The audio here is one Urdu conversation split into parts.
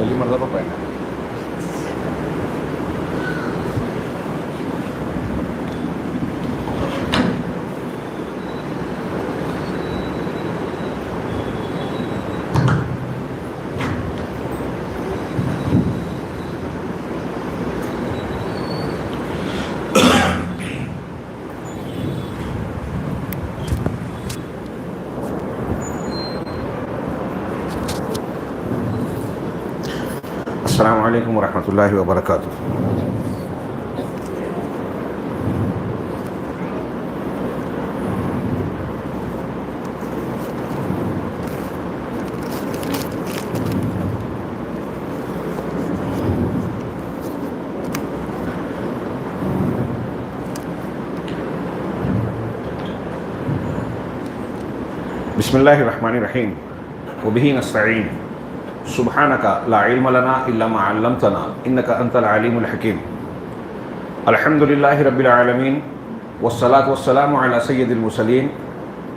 پہلی مرتبہ پہنا ہے۔ السلام علیکم ورحمۃ اللہ وبرکاتہ۔ بسم اللہ الرحمن الرحیم وبہ نستعین سبحانک لا علم لنا الا ما علمتنا انک انت العلیم الحکیم۔ الحمد للہ رب العالمین والصلاة والسلام علی سید المرسلین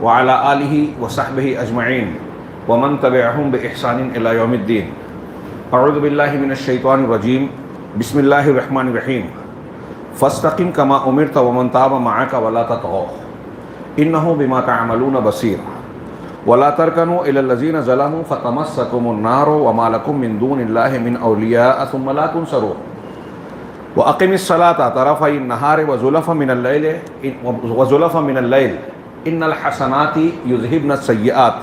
وعلی آلہ وصحبہ اجمعین ومن تبعہم بإحسان الی یوم الدین۔ اعوذ باللہ من الشیطان الرجیم، بسم اللہ الرحمن الرحیم۔ فاستقم کما امرت ومن تاب معک ولا تطغوا انہ بما تعملون بصیر ولا ترکنوا الی الذین ظلموا فتمسکم النار وما لکم من دون اللہ من اولیاء ثم لا تنصرون واقم الصلاة طرفی النہار وزلفا من اللیل ان الحسنات یذہبن السیئات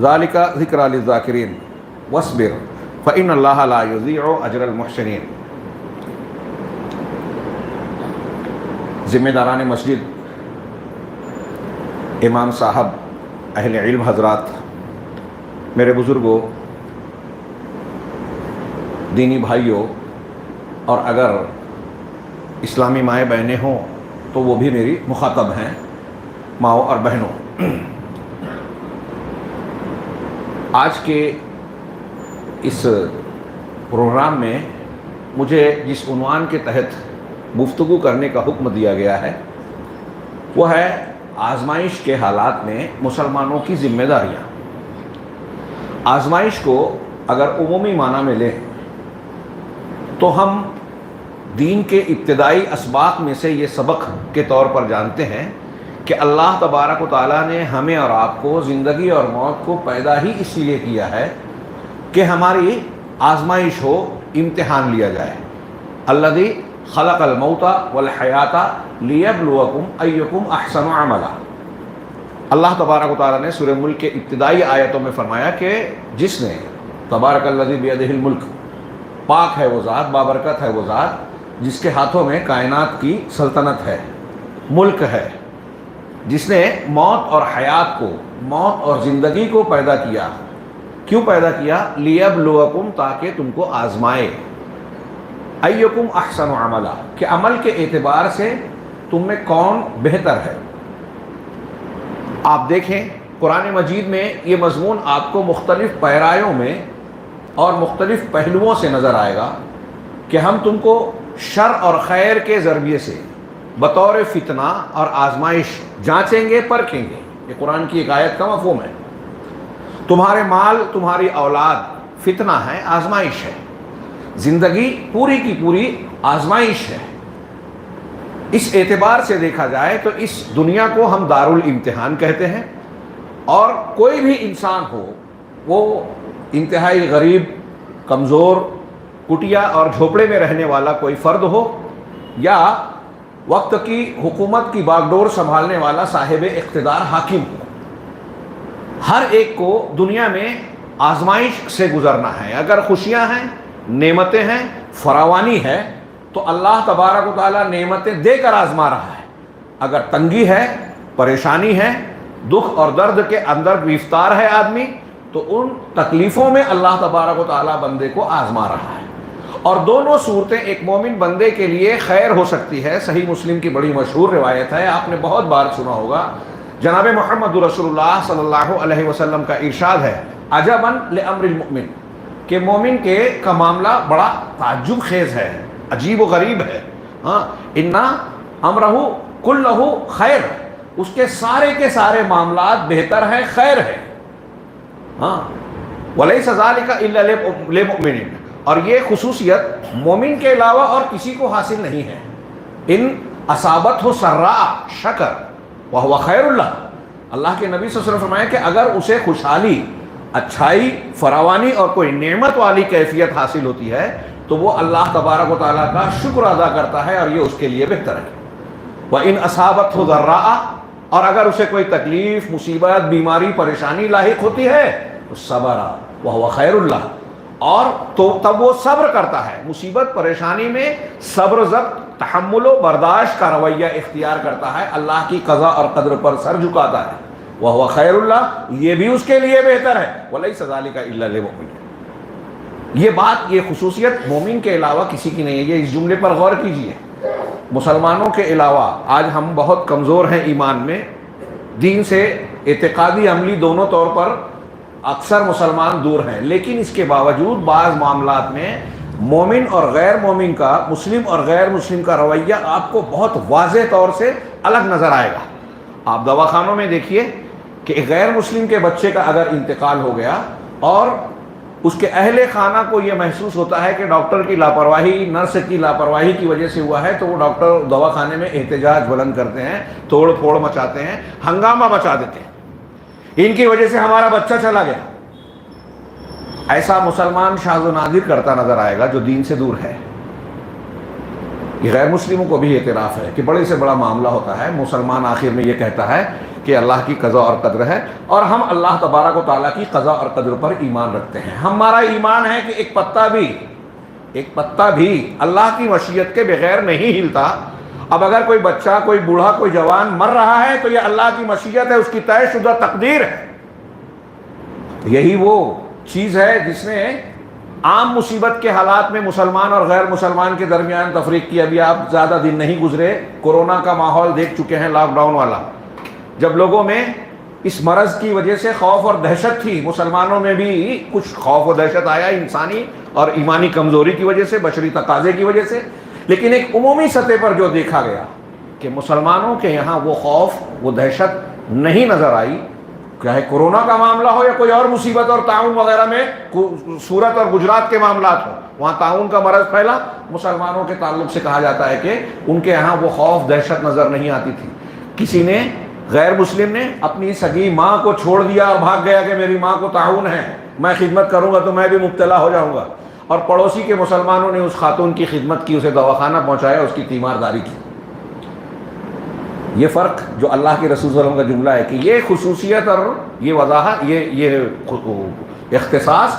ذلک ذکری للذاکرین واصبر فإن اللہ لا یضیع اجر المحسنین۔ ذمہ داران مسجد، امام صاحب، اہل علم حضرات، میرے بزرگوں، دینی بھائیوں، اور اگر اسلامی مائیں بہنیں ہوں تو وہ بھی میری مخاطب ہیں، ماؤں اور بہنوں۔ آج کے اس پروگرام میں مجھے جس عنوان کے تحت گفتگو کرنے کا حکم دیا گیا ہے وہ ہے آزمائش کے حالات میں مسلمانوں کی ذمہ داریاں۔ آزمائش کو اگر عمومی معنی میں لیں تو ہم دین کے ابتدائی اسباق میں سے یہ سبق کے طور پر جانتے ہیں کہ اللہ تبارک و تعالیٰ نے ہمیں اور آپ کو زندگی اور موت کو پیدا ہی اس لیے کیا ہے کہ ہماری آزمائش ہو، امتحان لیا جائے۔ الذی خلق الموت والحیات لیبلوکم ایکم احسن عملا۔ اللہ تبارک و تعالیٰ نے سورہ ملک کے ابتدائی آیتوں میں فرمایا کہ جس نے، تبارک الذی بیدہ الملک، پاک ہے وہ ذات، بابرکت ہے وہ ذات جس کے ہاتھوں میں کائنات کی سلطنت ہے، ملک ہے، جس نے موت اور حیات کو، موت اور زندگی کو پیدا کیا۔ کیوں پیدا کیا؟ لیبلوکم، تاکہ تم کو آزمائے۔ ایکم احسن عملا، کہ عمل کے اعتبار سے تم میں کون بہتر ہے۔ آپ دیکھیں قرآن مجید میں یہ مضمون آپ کو مختلف پیرایوں میں اور مختلف پہلوؤں سے نظر آئے گا کہ ہم تم کو شر اور خیر کے ذریعے سے بطور فتنہ اور آزمائش جانچیں گے، پرکھیں گے۔ یہ قرآن کی ایک آیت کا مفہوم ہے۔ تمہارے مال، تمہاری اولاد فتنہ ہے، آزمائش ہے۔ زندگی پوری کی پوری آزمائش ہے۔ اس اعتبار سے دیکھا جائے تو اس دنیا کو ہم دارالامتحان کہتے ہیں، اور کوئی بھی انسان ہو، وہ انتہائی غریب، کمزور، کٹیا اور جھوپڑے میں رہنے والا کوئی فرد ہو، یا وقت کی حکومت کی باغ ڈور سنبھالنے والا صاحب اقتدار حاکم ہو، ہر ایک کو دنیا میں آزمائش سے گزرنا ہے۔ اگر خوشیاں ہیں، نعمتیں ہیں، فراوانی ہے، تو اللہ تبارک و تعالیٰ نعمتیں دے کر آزما رہا ہے۔ اگر تنگی ہے، پریشانی ہے، دکھ اور درد کے اندر گرفتار ہے آدمی، تو ان تکلیفوں میں اللہ تبارک و تعالیٰ بندے کو آزما رہا ہے۔ اور دونوں صورتیں ایک مومن بندے کے لیے خیر ہو سکتی ہے۔ صحیح مسلم کی بڑی مشہور روایت ہے، آپ نے بہت بار سنا ہوگا، جناب محمد رسول اللہ صلی اللہ علیہ وسلم کا ارشاد ہے، عجباً لامر المؤمن، کہ مومن کا معاملہ بڑا تعجب خیز ہے، عجیب و غریب ہے۔ ہاں، انا امرہ کلہ خیر، اس کے سارے معاملات بہتر ہیں، خیر ہے۔ ہاں، ولیس ذلک الا للمؤمنین، اور یہ خصوصیت مومن کے علاوہ اور کسی کو حاصل نہیں ہے. ان اصابت ہو سرا شکر وہو خیر اللہ. اللہ کے نبی صلی اللہ علیہ وسلم فرمایا کہ اگر اسے خوشحالی، اچھائی، فراوانی اور کوئی نعمت والی کیفیت حاصل ہوتی ہے تو وہ اللہ تبارک و تعالیٰ کا شکر ادا کرتا ہے اور یہ اس کے لیے بہتر ہے. وَإِنْ أَصَابَتْهُ ضَرَّاءَ، اور اگر اسے کوئی تکلیف، مصیبت، بیماری، پریشانی لاحق ہوتی ہے تو صبر وَهُوَ خَيْرُ اللَّهِ، اور تو تب وہ صبر کرتا ہے. مصیبت پریشانی میں صبر، ضبط، تحمل و برداشت کا رویہ اختیار کرتا ہے، اللہ کی قضا اور قدر پر سر جھکاتا ہے. وَهُوَ خَيْرُ اللَّهِ، یہ بھی اس کے لیے بہتر ہے. وَلَيْسَ ذَلِكَ إِلَّا لِلْمُؤْمِنِينَ. یہ بات، یہ خصوصیت مومن کے علاوہ کسی کی نہیں ہے. یہ اس جملے پر غور کیجئے. مسلمانوں کے علاوہ آج ہم بہت کمزور ہیں ایمان میں، دین سے اعتقادی عملی دونوں طور پر اکثر مسلمان دور ہیں، لیکن اس کے باوجود بعض معاملات میں مومن اور غیر مومن کا، مسلم اور غیر مسلم کا رویہ آپ کو بہت واضح طور سے الگ نظر آئے گا. آپ دواخانوں میں دیکھیے کہ ایک غیر مسلم کے بچے کا اگر انتقال ہو گیا اور اس کے اہل خانہ کو یہ محسوس ہوتا ہے کہ ڈاکٹر کی لاپرواہی، نرس کی لاپرواہی کی وجہ سے ہوا ہے، تو وہ ڈاکٹر دواخانے میں احتجاج بلند کرتے ہیں، توڑ پھوڑ مچاتے ہیں، ہنگامہ مچا دیتے ہیں، ان کی وجہ سے ہمارا بچہ چلا گیا. ایسا مسلمان شاذ و نادر کرتا نظر آئے گا جو دین سے دور ہے. یہ غیر مسلموں کو بھی اعتراف ہے کہ بڑے سے بڑا معاملہ ہوتا ہے، مسلمان آخر میں یہ کہتا ہے کہ اللہ کی قضا اور قدر ہے، اور ہم اللہ تبارک و تعالیٰ کی قضا اور قدر پر ایمان رکھتے ہیں. ہمارا ایمان ہے کہ ایک پتا بھی اللہ کی مشیت کے بغیر نہیں ہلتا. اب اگر کوئی بچہ، کوئی بوڑھا، کوئی جوان مر رہا ہے تو یہ اللہ کی مشیت ہے، اس کی طے شدہ تقدیر ہے. یہی وہ چیز ہے جس نے عام مصیبت کے حالات میں مسلمان اور غیر مسلمان کے درمیان تفریق کی. ابھی آپ زیادہ دن نہیں گزرے، کورونا کا ماحول دیکھ چکے ہیں، لاک ڈاؤن والا، جب لوگوں میں اس مرض کی وجہ سے خوف اور دہشت تھی. مسلمانوں میں بھی کچھ خوف و دہشت آیا انسانی اور ایمانی کمزوری کی وجہ سے، بشری تقاضے کی وجہ سے، لیکن ایک عمومی سطح پر جو دیکھا گیا کہ مسلمانوں کے یہاں وہ خوف، وہ دہشت نہیں نظر آئی. چاہے کورونا کا معاملہ ہو یا کوئی اور مصیبت اور تعاون وغیرہ میں، سورت اور گجرات کے معاملات ہوں، وہاں تعاون کا مرض پھیلا. مسلمانوں کے تعلق سے کہا جاتا ہے کہ ان کے یہاں وہ خوف، دہشت نظر نہیں آتی تھی. کسی نے، غیر مسلم نے اپنی سگی ماں کو چھوڑ دیا اور بھاگ گیا کہ میری ماں کو تعاون ہے، میں خدمت کروں گا تو میں بھی مبتلا ہو جاؤں گا، اور پڑوسی کے مسلمانوں نے اس خاتون کی خدمت کی، اسے دواخانہ پہنچایا، اس کی تیمارداری کی. یہ فرق جو اللہ کے رسول صلی اللہ علیہ وسلم کا جملہ ہے کہ یہ خصوصیت اور یہ وضاحت، یہ اختصاص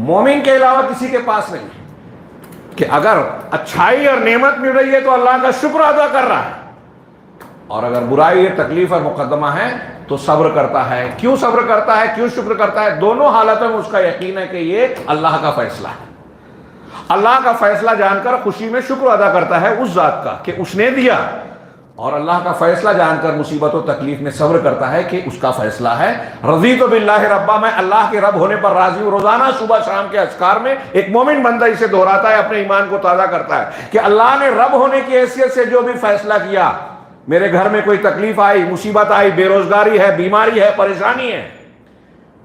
مومن کے علاوہ کسی کے پاس نہیں ہے کہ اگر اچھائی اور نعمت مل رہی ہے تو اللہ کا شکر ادا کر رہا ہے، اور اگر برائی، تکلیف اور مقدمہ ہے تو صبر کرتا ہے. کیوں صبر کرتا ہے، کیوں شکر کرتا ہے؟ دونوں حالتوں میں اس کا یقین ہے کہ یہ اللہ کا فیصلہ ہے. اللہ کا فیصلہ جان کر خوشی میں شکر ادا کرتا ہے اس ذات کا کہ اس نے دیا، اور اللہ کا فیصلہ جان کر مصیبت و تکلیف میں صبر کرتا ہے کہ اس کا فیصلہ ہے. رضیت باللہ ربا، میں اللہ کے رب ہونے پر راضی ہوں. روزانہ صبح شام کے اذکار میں ایک مومن بندہ اسے دہراتا ہے، اپنے ایمان کو تازہ کرتا ہے کہ اللہ نے رب ہونے کی حیثیت سے جو بھی فیصلہ کیا، میرے گھر میں کوئی تکلیف آئی، مصیبت آئی، بے روزگاری ہے، بیماری ہے، پریشانی ہے،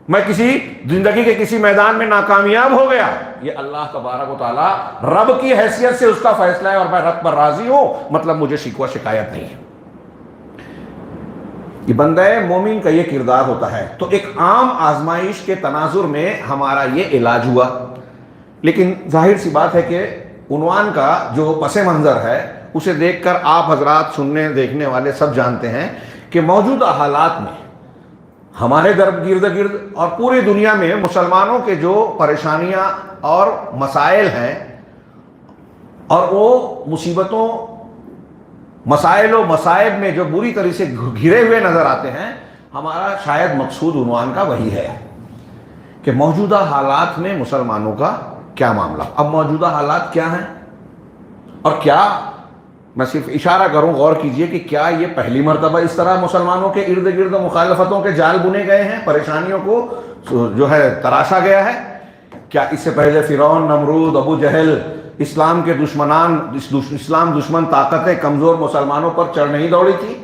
میں کسی زندگی کے کسی میدان میں ناکامیاب ہو گیا، یہ اللہ تبارک و تعالیٰ رب کی حیثیت سے اس کا فیصلہ ہے اور میں رب پر راضی ہوں، مطلب مجھے شکوہ شکایت نہیں ہے. یہ بندہ مومن کا یہ کردار ہوتا ہے. تو ایک عام آزمائش کے تناظر میں ہمارا یہ علاج ہوا، لیکن ظاہر سی بات ہے کہ عنوان کا جو پس منظر ہے اسے دیکھ کر آپ حضرات، سننے دیکھنے والے سب جانتے ہیں کہ موجودہ حالات میں ہمارے گرد گرد اور پوری دنیا میں مسلمانوں کے جو پریشانیاں اور مسائل ہیں، اور وہ مصیبتوں، مسائل و مصائب میں جو بری طرح سے گھرے ہوئے نظر آتے ہیں، ہمارا شاید مقصود عنوان کا وہی ہے کہ موجودہ حالات میں مسلمانوں کا کیا معاملہ. اب موجودہ حالات کیا ہیں اور کیا، میں صرف اشارہ کروں، غور کیجئے کہ کیا یہ پہلی مرتبہ اس طرح مسلمانوں کے ارد گرد مخالفتوں کے جال بنے گئے ہیں، پریشانیوں کو جو ہے تراشا گیا ہے؟ کیا اس سے پہلے فرعون، نمرود، ابو جہل، اسلام کے دشمنان، اسلام دشمن طاقتیں کمزور مسلمانوں پر چڑھ نہیں دوڑی تھی؟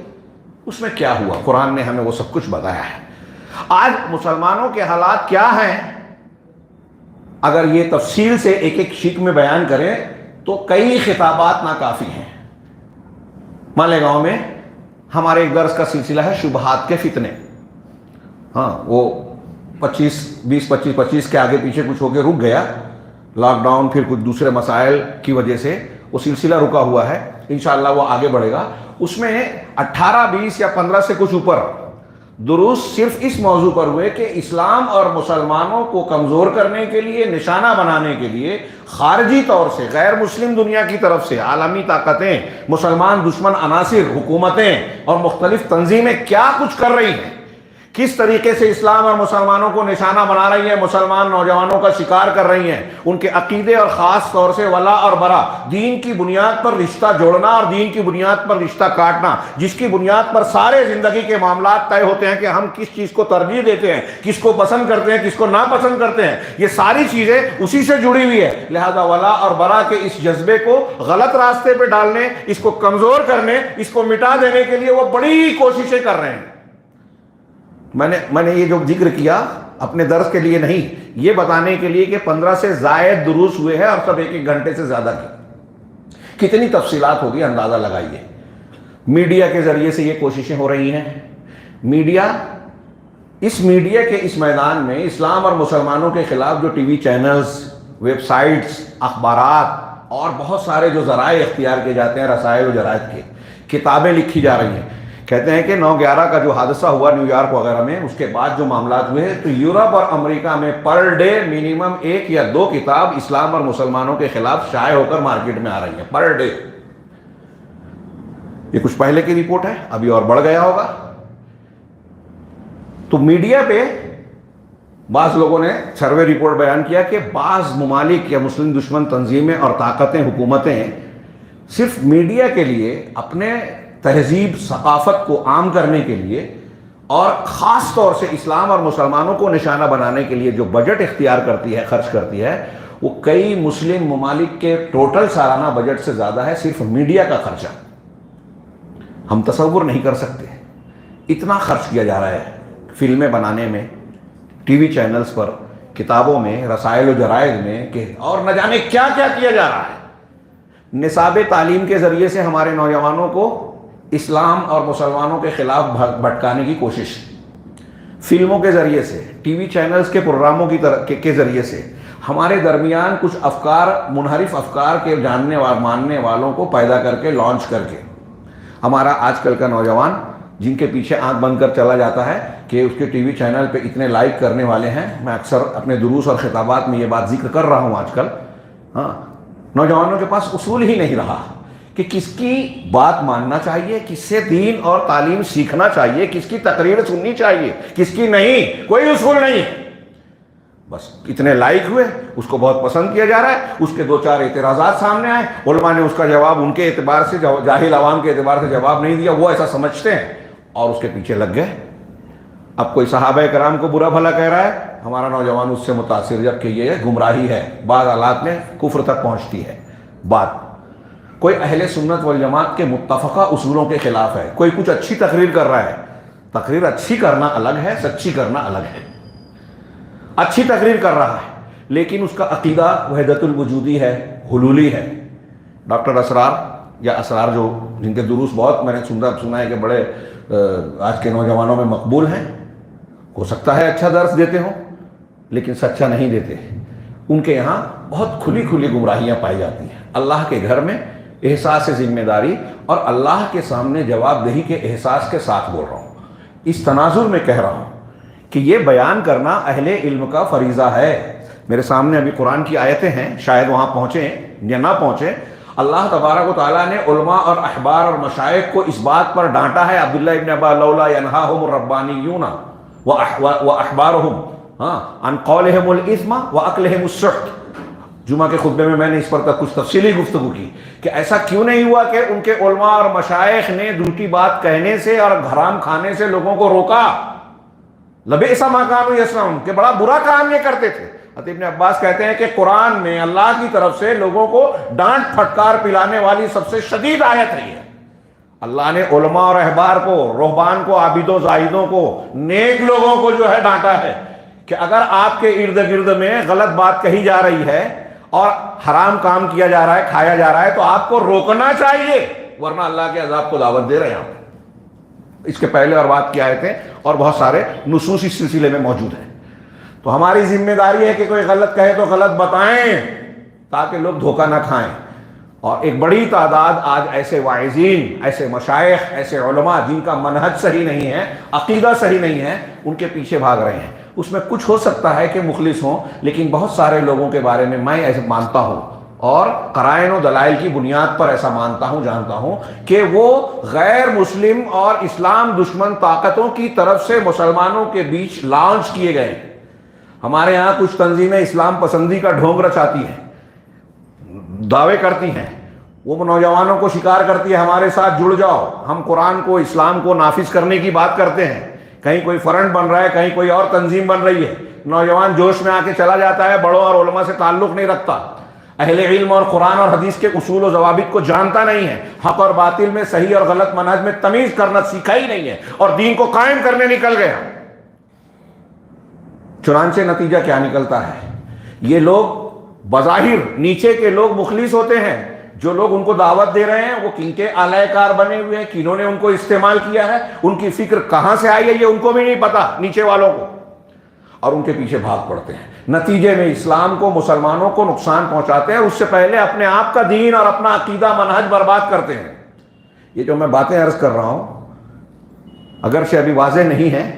اس میں کیا ہوا؟ قرآن نے ہمیں وہ سب کچھ بتایا ہے. آج مسلمانوں کے حالات کیا ہیں؟ اگر یہ تفصیل سے ایک ایک شک میں بیان کریں تو کئی خطابات ناکافی ہیں۔ مالیگاؤں میں ہمارے ایک درس کا سلسلہ ہے شبہات کے فتنے، ہاں وہ 25 کے آگے پیچھے کچھ ہو کے رک گیا، لاک ڈاؤن پھر کچھ دوسرے مسائل کی وجہ سے وہ سلسلہ رکا ہوا ہے، انشاءاللہ وہ آگے بڑھے گا۔ اس میں 18 20 یا 15 سے کچھ اوپر دروس صرف اس موضوع پر ہوئے کہ اسلام اور مسلمانوں کو کمزور کرنے کے لیے، نشانہ بنانے کے لیے خارجی طور سے غیر مسلم دنیا کی طرف سے عالمی طاقتیں، مسلمان دشمن عناصر، حکومتیں اور مختلف تنظیمیں کیا کچھ کر رہی ہیں، کس طریقے سے اسلام اور مسلمانوں کو نشانہ بنا رہی ہیں، مسلمان نوجوانوں کا شکار کر رہی ہیں، ان کے عقیدے اور خاص طور سے ولا اور برا، دین کی بنیاد پر رشتہ جوڑنا اور دین کی بنیاد پر رشتہ کاٹنا، جس کی بنیاد پر سارے زندگی کے معاملات طے ہوتے ہیں کہ ہم کس چیز کو ترجیح دیتے ہیں، کس کو پسند کرتے ہیں، کس کو ناپسند کرتے ہیں، یہ ساری چیزیں اسی سے جڑی ہوئی ہے۔ لہذا ولا اور برا کے اس جذبے کو غلط راستے پہ ڈالنے، اس کو کمزور کرنے، اس کو مٹا دینے کے لیے وہ بڑی کوششیں کر رہے ہیں۔ میں نے یہ جو ذکر کیا اپنے درس کے لیے نہیں، یہ بتانے کے لیے کہ 15 سے زائد دروس ہوئے ہیں اور سب ایک ایک گھنٹے سے زیادہ کی، کتنی تفصیلات ہوگی اندازہ لگائیے۔ میڈیا کے ذریعے سے یہ کوششیں ہو رہی ہیں۔ میڈیا کے اس میدان میں اسلام اور مسلمانوں کے خلاف جو T V channels, web sites, اخبارات اور بہت سارے جو ذرائع اختیار کیے جاتے ہیں، رسائل و جرائد کے، کتابیں لکھی جا رہی ہیں۔ کہتے ہیں کہ 9/11 کا جو حادثہ ہوا نیو یارک وغیرہ میں، اس کے بعد جو معاملات ہوئے تو یورپ اور امریکہ میں پر ڈے منیمم 1 یا 2 کتاب اسلام اور مسلمانوں کے خلاف شائع ہو کر مارکیٹ میں آ رہی ہیں، پر ڈے۔ یہ کچھ پہلے کی رپورٹ ہے، ابھی اور بڑھ گیا ہوگا۔ تو میڈیا پہ بعض لوگوں نے سروے رپورٹ بیان کیا کہ بعض ممالک یا مسلم دشمن تنظیمیں اور طاقتیں، حکومتیں صرف میڈیا کے لیے اپنے تہذیب، ثقافت کو عام کرنے کے لیے اور خاص طور سے اسلام اور مسلمانوں کو نشانہ بنانے کے لیے جو بجٹ اختیار کرتی ہے، خرچ کرتی ہے، وہ کئی مسلم ممالک کے ٹوٹل سالانہ بجٹ سے زیادہ ہے صرف میڈیا کا خرچہ۔ ہم تصور نہیں کر سکتے اتنا خرچ کیا جا رہا ہے فلمیں بنانے میں، ٹی وی چینلز پر، کتابوں میں، رسائل و جرائد میں، کہ اور نہ جانے کیا کیا کیا جا رہا ہے۔ نصاب تعلیم کے ذریعے سے ہمارے نوجوانوں کو اسلام اور مسلمانوں کے خلاف بھٹکانے کی کوشش، فلموں کے ذریعے سے، ٹی وی چینلز کے پروگراموں کے ذریعے سے ہمارے درمیان کچھ افکار، منحرف افکار کے جاننے اور ماننے والوں کو پیدا کر کے، لانچ کر کے، ہمارا آج کل کا نوجوان جن کے پیچھے آنکھ بند کر چلا جاتا ہے کہ اس کے ٹی وی چینل پہ اتنے لائک کرنے والے ہیں۔ میں اکثر اپنے دروس اور خطابات میں یہ بات ذکر کر رہا ہوں آج کل، ہاں، نوجوانوں کے پاس اصول ہی نہیں رہا کہ کس کی بات ماننا چاہیے، کس سے دین اور تعلیم سیکھنا چاہیے، کس کی تقریر سننی چاہیے، کس کی نہیں، کوئی اصول نہیں۔ بس اتنے لائک ہوئے، اس کو بہت پسند کیا جا رہا ہے، اس کے 2-4 اعتراضات سامنے آئے، علماء نے اس کا جواب ان کے اعتبار سے، جاہل عوام کے اعتبار سے جواب نہیں دیا، وہ ایسا سمجھتے ہیں اور اس کے پیچھے لگ گئے۔ اب کوئی صحابہ کرام کو برا بھلا کہہ رہا ہے، ہمارا نوجوان اس سے متاثر، جبکہ یہ گمراہی ہے، بعض حالات میں کفر تک پہنچتی ہے بات۔ کوئی اہل سنت والجماعت کے متفقہ اصولوں کے خلاف ہے، کوئی کچھ اچھی تقریر کر رہا ہے، تقریر اچھی کرنا الگ ہے، سچی کرنا الگ ہے۔ اچھی تقریر کر رہا ہے لیکن اس کا عقیدہ وحدت الوجودی ہے، حلولی ہے۔ ڈاکٹر اسرار یا اسرار، جو جن کے دروس بہت میں نے سنا ہے کہ بڑے آج کے نوجوانوں میں مقبول ہیں، ہو سکتا ہے اچھا درس دیتے ہوں لیکن سچا نہیں دیتے۔ ان کے یہاں بہت کھلی کھلی گمراہیاں پائی جاتی ہیں۔ اللہ کے گھر میں احساس ذمہ داری اور اللہ کے سامنے جواب دہی کے احساس کے ساتھ بول رہا ہوں، اس تناظر میں کہہ رہا ہوں کہ یہ بیان کرنا اہل علم کا فریضہ ہے۔ میرے سامنے ابھی قرآن کی آیتیں ہیں، شاید وہاں پہنچیں یا نہ پہنچیں۔ اللہ تبارک و تعالیٰ نے علماء اور احبار اور مشائخ کو اس بات پر ڈانٹا ہے، عبداللہ ابن عبا لولا ینہاہم الربانیون واحبارہم عن قولہم الاثم واکلہم السحت۔ جمعہ کے خطبے میں نے اس پر کچھ تفصیلی گفتگو کی کہ ایسا کیوں نہیں ہوا کہ ان کے علماء اور مشائخ نے جھوٹی بات کہنے سے اور حرام کھانے سے لوگوں کو روکا۔ لبئس ما کانوا یصنعون، کہ بڑا برا کام یہ کرتے تھے۔ حضرت ابن عباس کہتے ہیں کہ قرآن میں اللہ کی طرف سے لوگوں کو ڈانٹ پھٹکار پلانے والی سب سے شدید آیت رہی ہے۔ اللہ نے علماء اور احبار کو، رہبان کو، عابدوں زاہدوں کو، نیک لوگوں کو جو ہے ڈانٹا ہے کہ اگر آپ کے ارد گرد میں غلط بات کہی جا رہی ہے اور حرام کام کیا جا رہا ہے، کھایا جا رہا ہے، تو آپ کو روکنا چاہیے، ورنہ اللہ کے عذاب کو دعوت دے رہے ہیں آپ۔ اس کے پہلے اور بعد کی آیتیں اور بہت سارے نصوص اس سلسلے میں موجود ہیں۔ تو ہماری ذمہ داری ہے کہ کوئی غلط کہے تو غلط بتائیں تاکہ لوگ دھوکہ نہ کھائیں۔ اور ایک بڑی تعداد آج ایسے واعظین، ایسے مشائخ، ایسے علماء جن کا منہج صحیح نہیں ہے، عقیدہ صحیح نہیں ہے، ان کے پیچھے بھاگ رہے ہیں۔ اس میں کچھ ہو سکتا ہے کہ مخلص ہوں، لیکن بہت سارے لوگوں کے بارے میں ایسے مانتا ہوں اور قرائن و دلائل کی بنیاد پر ایسا مانتا ہوں، جانتا ہوں کہ وہ غیر مسلم اور اسلام دشمن طاقتوں کی طرف سے مسلمانوں کے بیچ لانچ کیے گئے۔ ہمارے یہاں کچھ تنظیمیں اسلام پسندی کا ڈھونگ رچاتی ہیں، دعوے کرتی ہیں، وہ نوجوانوں کو شکار کرتی ہے ہمارے ساتھ جڑ جاؤ، ہم قرآن کو، اسلام کو نافذ کرنے کی بات کرتے ہیں۔ کہیں کوئی فرنٹ بن رہا ہے، کہیں کوئی اور تنظیم بن رہی ہے، نوجوان جوش میں آ کے چلا جاتا ہے، بڑوں اور علماء سے تعلق نہیں رکھتا، اہل علم اور قرآن اور حدیث کے اصول و ضوابط کو جانتا نہیں ہے، حق اور باطل میں، صحیح اور غلط منہج میں تمیز کرنا سیکھا ہی نہیں ہے، اور دین کو قائم کرنے نکل گیا۔ چنانچہ نتیجہ کیا نکلتا ہے؟ یہ لوگ بظاہر نیچے کے لوگ مخلص ہوتے ہیں، جو لوگ ان کو دعوت دے رہے ہیں وہ کن کے آلائے کار بنے ہوئے ہیں، کنہوں نے ان کو استعمال کیا ہے، ان کی فکر کہاں سے آئی ہے یہ ان کو بھی نہیں پتا، نیچے والوں کو، اور ان کے پیچھے بھاگ پڑتے ہیں۔ نتیجے میں اسلام کو، مسلمانوں کو نقصان پہنچاتے ہیں، اس سے پہلے اپنے آپ کا دین اور اپنا عقیدہ منہج برباد کرتے ہیں۔ یہ جو میں باتیں عرض کر رہا ہوں اگرچہ ابھی واضح نہیں ہے،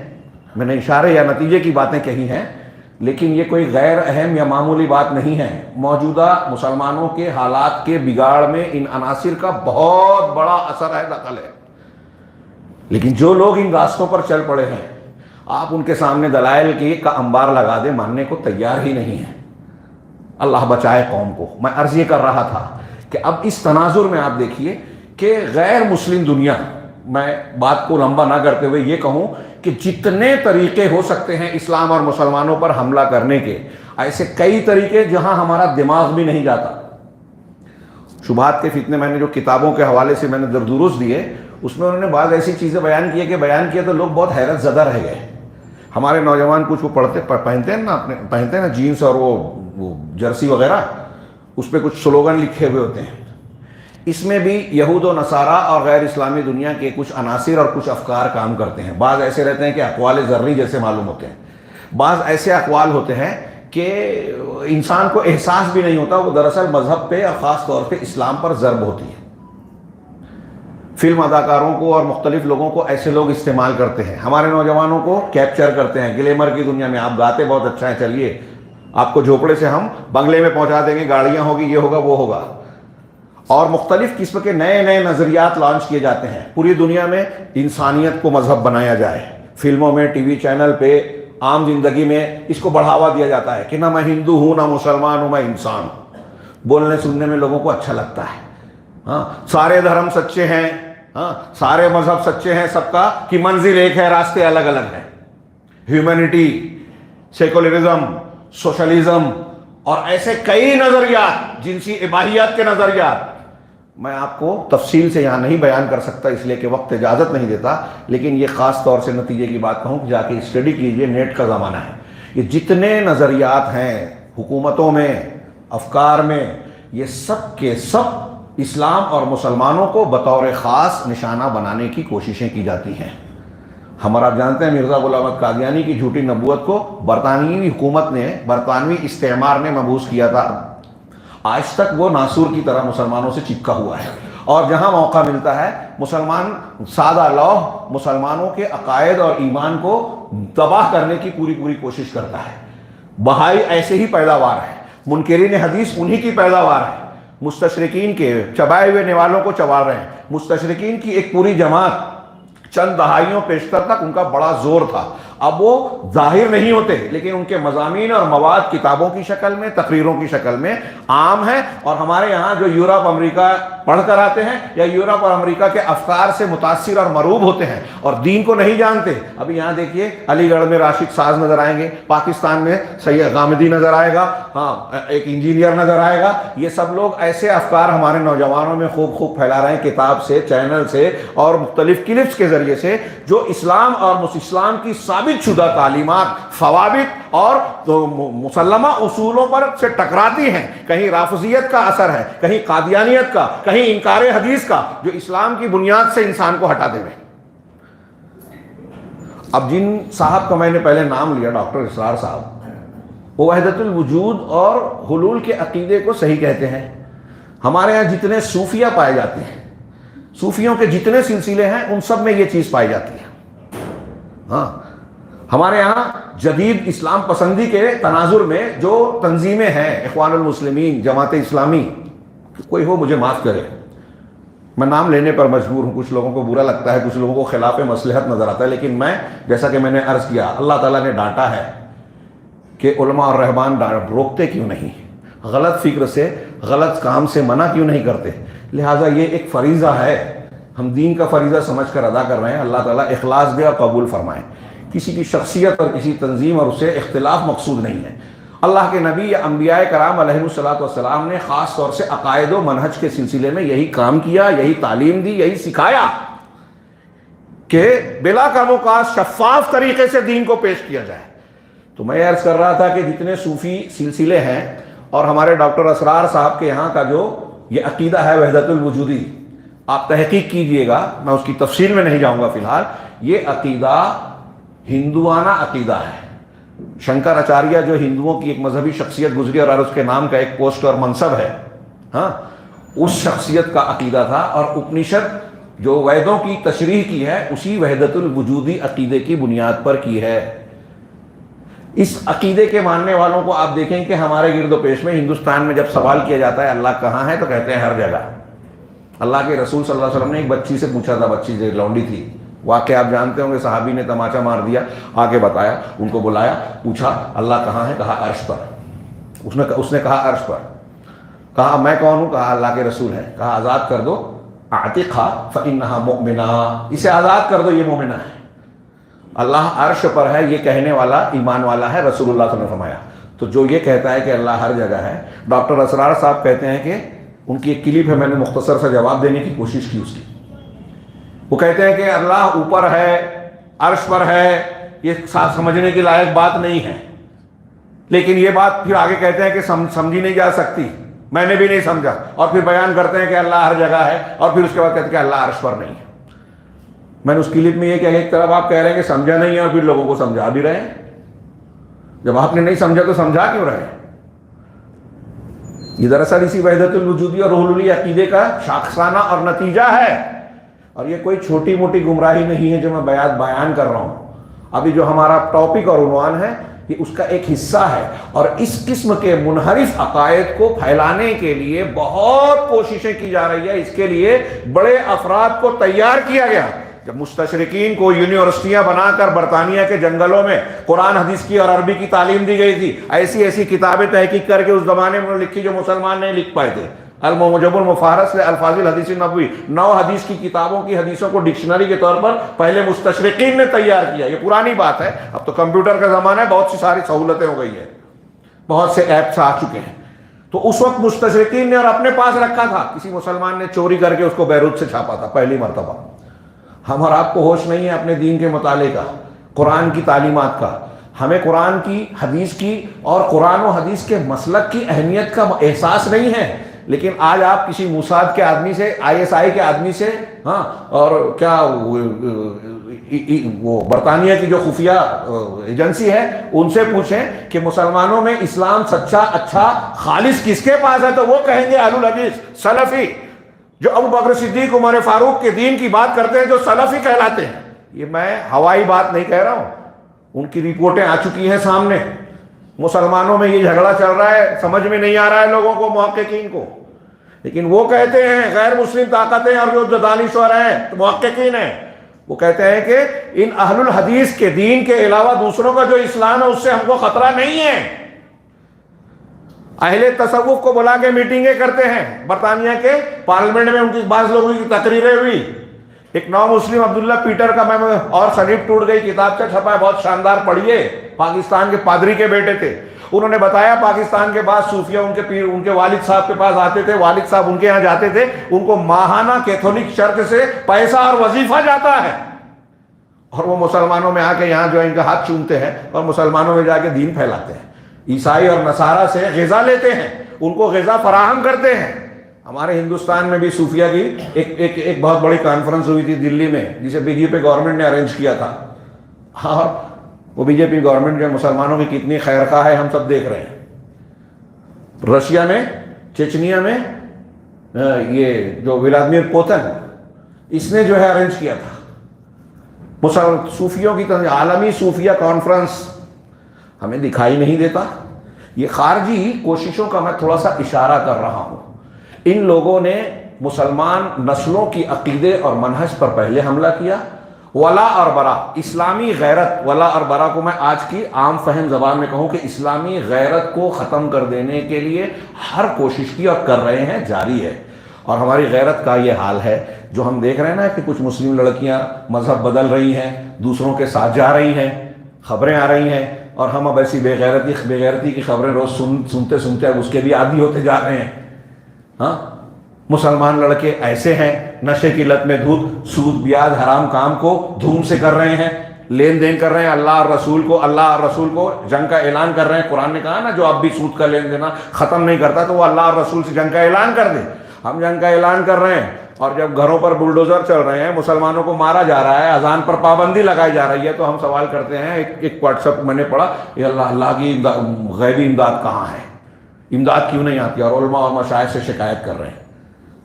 میں نے اشارے یا نتیجے کی باتیں کہی ہیں، لیکن یہ کوئی غیر اہم یا معمولی بات نہیں ہے۔ موجودہ مسلمانوں کے حالات کے بگاڑ میں ان عناصر کا بہت بڑا اثر ہے، دخل ہے۔ لیکن جو لوگ ان راستوں پر چل پڑے ہیں، آپ ان کے سامنے دلائل کی کا انبار لگا دیں، ماننے کو تیار ہی نہیں ہے۔ اللہ بچائے قوم کو۔ میں عرض یہ کر رہا تھا کہ اب اس تناظر میں آپ دیکھیے کہ غیر مسلم دنیا، میں بات کو لمبا نہ کرتے ہوئے یہ کہوں کہ جتنے طریقے ہو سکتے ہیں اسلام اور مسلمانوں پر حملہ کرنے کے، ایسے کئی طریقے جہاں ہمارا دماغ بھی نہیں جاتا۔ شبہات کے فتنے میں نے جو کتابوں کے حوالے سے میں نے درست دیے، اس میں انہوں نے بعض ایسی چیزیں بیان کیے تو لوگ بہت حیرت زدہ رہ گئے۔ ہمارے نوجوان کچھ وہ پہنتے ہیں نا جینس اور وہ جرسی وغیرہ، اس پہ کچھ سلوگن لکھے ہوئے ہوتے ہیں۔ اس میں بھی یہود و نصارہ اور غیر اسلامی دنیا کے کچھ عناصر اور کچھ افکار کام کرتے ہیں۔ بعض ایسے رہتے ہیں کہ اقوال ذرّی جیسے معلوم ہوتے ہیں، بعض ایسے اقوال ہوتے ہیں کہ انسان کو احساس بھی نہیں ہوتا، وہ دراصل مذہب پہ اور خاص طور پہ اسلام پر ضرب ہوتی ہے۔ فلم اداکاروں کو اور مختلف لوگوں کو ایسے لوگ استعمال کرتے ہیں، ہمارے نوجوانوں کو کیپچر کرتے ہیں گلیمر کی دنیا میں۔ آپ گاتے بہت اچھا ہے، چلیے آپ کو جھوپڑے سے ہم بنگلے میں پہنچا دیں گے، گاڑیاں ہوگی، یہ ہوگا وہ ہوگا، اور مختلف قسم کے نئے نئے نظریات لانچ کیے جاتے ہیں۔ پوری دنیا میں انسانیت کو مذہب بنایا جائے، فلموں میں، ٹی وی چینل پہ، عام زندگی میں اس کو بڑھاوا دیا جاتا ہے کہ نہ میں ہندو ہوں، نہ مسلمان ہوں، میں انسان ہوں۔ بولنے سننے میں لوگوں کو اچھا لگتا ہے، ہاں سارے دھرم سچے ہیں، ہاں سارے مذہب سچے ہیں، سب کا کی منزل ایک ہے، راستے الگ الگ ہیں۔ ہیومینٹی، سیکولرزم، سوشلزم اور ایسے کئی نظریات، جنسی اباحیات کے نظریات، میں آپ کو تفصیل سے یہاں نہیں بیان کر سکتا اس لیے کہ وقت اجازت نہیں دیتا، لیکن یہ خاص طور سے نتیجے کی بات کہوں کہ جا کے اسٹڈی کیجئے، نیٹ کا زمانہ ہے۔ یہ جتنے نظریات ہیں حکومتوں میں، افکار میں، یہ سب کے سب اسلام اور مسلمانوں کو بطور خاص نشانہ بنانے کی کوششیں کی جاتی ہیں۔ ہمارا آپ جانتے ہیں مرزا غلام احمد قادیانی کی جھوٹی نبوت کو برطانوی حکومت نے، برطانوی استعمار نے مبعوث کیا تھا۔ آج تک وہ ناسور کی طرح مسلمانوں سے چپکا ہوا ہے، اور جہاں موقع ملتا ہے مسلمان سادہ لوح مسلمانوں کے عقائد اور ایمان کو تباہ کرنے کی پوری کوشش کرتا ہے۔ بہائی ایسے ہی پیداوار ہے، منکرین حدیث انہی کی پیداوار ہے، مستشرقین کے چبائے ہوئے نوالوں کو چبا رہے ہیں۔ مستشرقین کی ایک پوری جماعت چند دہائیوں پیشتر تک ان کا بڑا زور تھا، اب وہ ظاہر نہیں ہوتے، لیکن ان کے مضامین اور مواد کتابوں کی شکل میں، تقریروں کی شکل میں عام ہے۔ اور ہمارے یہاں جو یورپ امریکہ پڑھ کر آتے ہیں یا یورپ اور امریکہ کے افکار سے متاثر اور مروب ہوتے ہیں اور دین کو نہیں جانتے، ابھی یہاں دیکھیے علی گڑھ میں راشد ساز نظر آئیں گے، پاکستان میں سید غامدی نظر آئے گا، ہاں ایک انجینئر نظر آئے گا۔ یہ سب لوگ ایسے افکار ہمارے نوجوانوں میں خوب پھیلا رہے ہیں، کتاب سے، چینل سے اور مختلف کلپس کے ذریعے سے، جو اسلام اور اسلام کی ثابت ثابت شدہ تعلیمات، ثوابت اور مسلمہ اصولوں پر سے ٹکراتی ہیں، کہیں رافضیت کا اثر ہے، کہیں قادیانیت کا، کہیں انکار حدیث کا، جو اسلام کی بنیاد سے انسان کو ہٹا دے رہے ہیں۔ اب جن صاحب کا میں نے پہلے نام لیا، ڈاکٹر اسرار صاحب، وہ وحدت الوجود اور حلول کے عقیدے کو صحیح کہتے ہیں۔ ہمارے ہاں جتنے صوفیہ پائے جاتے ہیں، صوفیوں کے جتنے سلسلے ہیں، ان سب میں یہ چیز پائی جاتی ہے۔ ہاں، ہمارے ہاں جدید اسلام پسندی کے تناظر میں جو تنظیمیں ہیں، اخوان المسلمین، جماعت اسلامی، کوئی ہو مجھے معاف کرے، میں نام لینے پر مجبور ہوں، کچھ لوگوں کو برا لگتا ہے، کچھ لوگوں کو خلاف مصلحت نظر آتا ہے، لیکن میں، جیسا کہ میں نے عرض کیا، اللہ تعالیٰ نے ڈانٹا ہے کہ علماء اور رہبان روکتے کیوں نہیں، غلط فکر سے، غلط کام سے منع کیوں نہیں کرتے؟ لہٰذا یہ ایک فریضہ ہے، ہم دین کا فریضہ سمجھ کر ادا کر رہے ہیں۔ اللہ تعالیٰ اخلاص دے اور قبول فرمائے۔ کسی کی شخصیت اور کسی تنظیم اور اس سے اختلاف مقصود نہیں ہے۔ اللہ کے نبی یا انبیاء کرام علیہ الصلاۃ والسلام نے خاص طور سے عقائد و منہج کے سلسلے میں یہی کام کیا، یہی تعلیم دی، یہی سکھایا کہ بلا کم و کاست شفاف طریقے سے دین کو پیش کیا جائے۔ تو میں عرض کر رہا تھا کہ جتنے صوفی سلسلے ہیں اور ہمارے ڈاکٹر اسرار صاحب کے یہاں کا جو یہ عقیدہ ہے وحدت الوجودی، آپ تحقیق کیجئے گا، میں اس کی تفصیل میں نہیں جاؤں گا فی الحال۔ یہ عقیدہ ہندوانہ عقیدہ ہے۔ شنکر آچاریہ جو ہندوؤں کی ایک مذہبی شخصیت گزری اور اس کے نام کا ایک پوسٹ اور منصب ہے، ہاں، اس شخصیت کا عقیدہ تھا، اور اپنشد جو ویدوں کی تشریح کی ہے اسی وحدت الوجودی عقیدے کی بنیاد پر کی ہے۔ اس عقیدے کے ماننے والوں کو آپ دیکھیں کہ ہمارے گرد و پیش میں ہندوستان میں جب سوال کیا جاتا ہے اللہ کہاں ہے، تو کہتے ہیں ہر جگہ۔ اللہ کے رسول صلی اللہ علیہ وسلم نے ایک بچی سے پوچھا تھا، بچی جو لونڈی تھی، واقعہ آپ جانتے ہوں گے، صحابی نے تماچا مار دیا، آگے بتایا، ان کو بلایا، پوچھا اللہ کہاں ہے، کہا عرش پر۔ اس نے کہا عرش پر۔ کہا میں کون ہوں، کہا اللہ کے رسول ہیں۔ کہا آزاد کر دو، اعتقھا فانھا مؤمنہ، اسے آزاد کر دو، یہ مومنہ ہے۔ اللہ عرش پر ہے یہ کہنے والا ایمان والا ہے، رسول اللہ صلی اللہ علیہ وسلم نے فرمایا۔ تو جو یہ کہتا ہے کہ اللہ ہر جگہ ہے، ڈاکٹر اسرار صاحب کہتے ہیں کہ ان کی ایک کلپ ہے، میں نے مختصر سے جواب دینے کی کوشش کی اس کی۔ وہ کہتے ہیں کہ اللہ اوپر ہے، عرش پر ہے، یہ سمجھنے کی لائق بات نہیں ہے، لیکن یہ بات پھر آگے کہتے ہیں کہ سمجھی نہیں جا سکتی، میں نے بھی نہیں سمجھا، اور پھر بیان کرتے ہیں کہ اللہ ہر جگہ ہے، اور پھر اس کے بعد کہتے ہیں کہ اللہ عرش پر نہیں ہے۔ میں نے اس کلپ میں یہ کہا کہ ایک طرف آپ کہہ رہے ہیں کہ سمجھا نہیں ہے، اور پھر لوگوں کو سمجھا بھی رہے ہیں۔ جب آپ نے نہیں سمجھا تو سمجھا کیوں رہے؟ یہ دراصل اسی وحدت الوجودی اور حلولی عقیدے کا شاخسانہ اور نتیجہ ہے، اور یہ کوئی چھوٹی موٹی گمراہی نہیں ہے جو میں بیان کر رہا ہوں۔ ابھی جو ہمارا ٹاپک اور عنوان ہے یہ اس کا ایک حصہ ہے، اور اس قسم کے منحرف عقائد کو پھیلانے کے لیے بہت کوششیں کی جا رہی ہے۔ اس کے لیے بڑے افراد کو تیار کیا گیا۔ جب مستشرقین کو یونیورسٹیاں بنا کر برطانیہ کے جنگلوں میں قرآن حدیث کی اور عربی کی تعلیم دی گئی تھی، ایسی ایسی کتابیں تحقیق کر کے اس زمانے میں لکھی جو مسلمان نہیں لکھ پائے تھے۔ الموجب المفارس الفاظ الحدیث النبوی، 9 حدیث کی کتابوں کی حدیثوں کو ڈکشنری کے طور پر پہلے مستشرقین نے تیار کیا۔ یہ پرانی بات ہے، اب تو کمپیوٹر کا زمانہ ہے، بہت سی ساری سہولتیں ہو گئی ہیں، بہت سے ایپس آ چکے ہیں۔ تو اس وقت مستشرقین نے اور اپنے پاس رکھا تھا، کسی مسلمان نے چوری کر کے اس کو بیروت سے چھاپا تھا پہلی مرتبہ۔ ہم اور آپ کو ہوش نہیں ہے اپنے دین کے مطالعے کا، قرآن کی تعلیمات کا۔ ہمیں قرآن کی، حدیث کی اور قرآن و حدیث کے مسلک کی اہمیت کا احساس نہیں ہے، لیکن آج آپ کسی موساد کے آدمی سے، ISI کے آدمی سے، ہاں، اور کیا وہ برطانیہ کی جو خفیہ ایجنسی ہے ان سے پوچھیں کہ مسلمانوں میں اسلام سچا، اچھا، خالص کس کے پاس ہے، تو وہ کہیں گے اہل الحدیث، سلفی، جو ابو بکر صدیق، عمر فاروق کے دین کی بات کرتے ہیں، جو سلفی کہلاتے ہیں۔ یہ میں ہوائی بات نہیں کہہ رہا ہوں، ان کی رپورٹیں آ چکی ہیں سامنے۔ مسلمانوں میں یہ جھگڑا چل رہا ہے، سمجھ میں نہیں آ رہا ہے لوگوں کو، محققین کو، لیکن وہ کہتے ہیں غیر مسلم طاقتیں اور جو دانشور ہیں، محققین ہیں، وہ کہتے ہیں کہ ان اہل الحدیث کے دین کے علاوہ دوسروں کا جو اسلام ہے اس سے ہم کو خطرہ نہیں ہے۔ اہل تصوف کو بلا کے میٹنگیں کرتے ہیں، برطانیہ کے پارلیمنٹ میں ان کی بعض لوگوں کی تقریریں ہوئی۔ ایک نو مسلم عبداللہ پیٹر کا میں اور سلیب ٹوٹ گئی کتاب سے چھپا ہے، بہت شاندار، پڑھیے، پاکستان کے پادری کے بیٹے تھے۔ انہوں نے بتایا پاکستان کے بعد صوفیہ ان کے پیر، ان کے والد صاحب کے پاس آتے تھے، والد صاحب ان کے یہاں جاتے تھے، ان کو ماہانہ کیتھولک چرچ سے پیسہ اور وظیفہ جاتا ہے، اور وہ مسلمانوں میں آ کے یہاں جو ہے ان کا ہاتھ چومتے ہیں اور مسلمانوں میں جا کے دین پھیلاتے ہیں. عیسائی اور نصارہ سے غذا لیتے ہیں, ان کو غذا فراہم کرتے ہیں. ہمارے ہندوستان میں بھی صوفیہ کی ایک بہت بڑی کانفرنس ہوئی تھی دلی میں, جسے بی جے پی گورنمنٹ نے ارینج کیا تھا. اور وہ بی جے پی گورنمنٹ جو مسلمانوں کی کتنی خیر خواہ ہے ہم سب دیکھ رہے ہیں. رشیا میں, چچنیا میں یہ جو ولادیمیر پوتن, اس نے جو ہے ارینج کیا تھا صوفیوں کی عالمی صوفیہ کانفرنس. ہمیں دکھائی نہیں دیتا. یہ خارجی کوششوں کا میں تھوڑا سا اشارہ کر رہا ہوں. ان لوگوں نے مسلمان نسلوں کی عقیدے اور منہج پر پہلے حملہ کیا. ولا اور برا, اسلامی غیرت, ولا اور برا کو میں آج کی عام فہم زبان میں کہوں کہ اسلامی غیرت کو ختم کر دینے کے لیے ہر کوشش کی اور کر رہے ہیں, جاری ہے. اور ہماری غیرت کا یہ حال ہے جو ہم دیکھ رہے ہیں نا کہ کچھ مسلم لڑکیاں مذہب بدل رہی ہیں, دوسروں کے ساتھ جا رہی ہیں, خبریں آ رہی ہیں, اور ہم اب ایسی بے غیرتی کی خبریں روز سنتے سنتے اب اس کے بھی عادی ہوتے جا رہے ہیں. ہاں, مسلمان لڑکے ایسے ہیں نشے کی لت میں دھت, سود بیاج حرام کام کو دھوم سے کر رہے ہیں, لین دین کر رہے ہیں, اللہ اور رسول کو جنگ کا اعلان کر رہے ہیں. قرآن نے کہا نا جو اب بھی سود کا لین دینا ختم نہیں کرتا تو وہ اللہ اور رسول سے جنگ کا اعلان کر دے. ہم جنگ کا اعلان کر رہے ہیں, اور جب گھروں پر بلڈوزر چل رہے ہیں, مسلمانوں کو مارا جا رہا ہے, اذان پر پابندی لگائی جا رہی ہے, تو ہم سوال کرتے ہیں. ایک واٹس ایپ میں نے پڑھا, یہ اللہ کی غیبی امداد کہاں ہے, امداد کیوں نہیں آتی, اور علماء اور مشائخ سے شکایت کر رہے ہیں.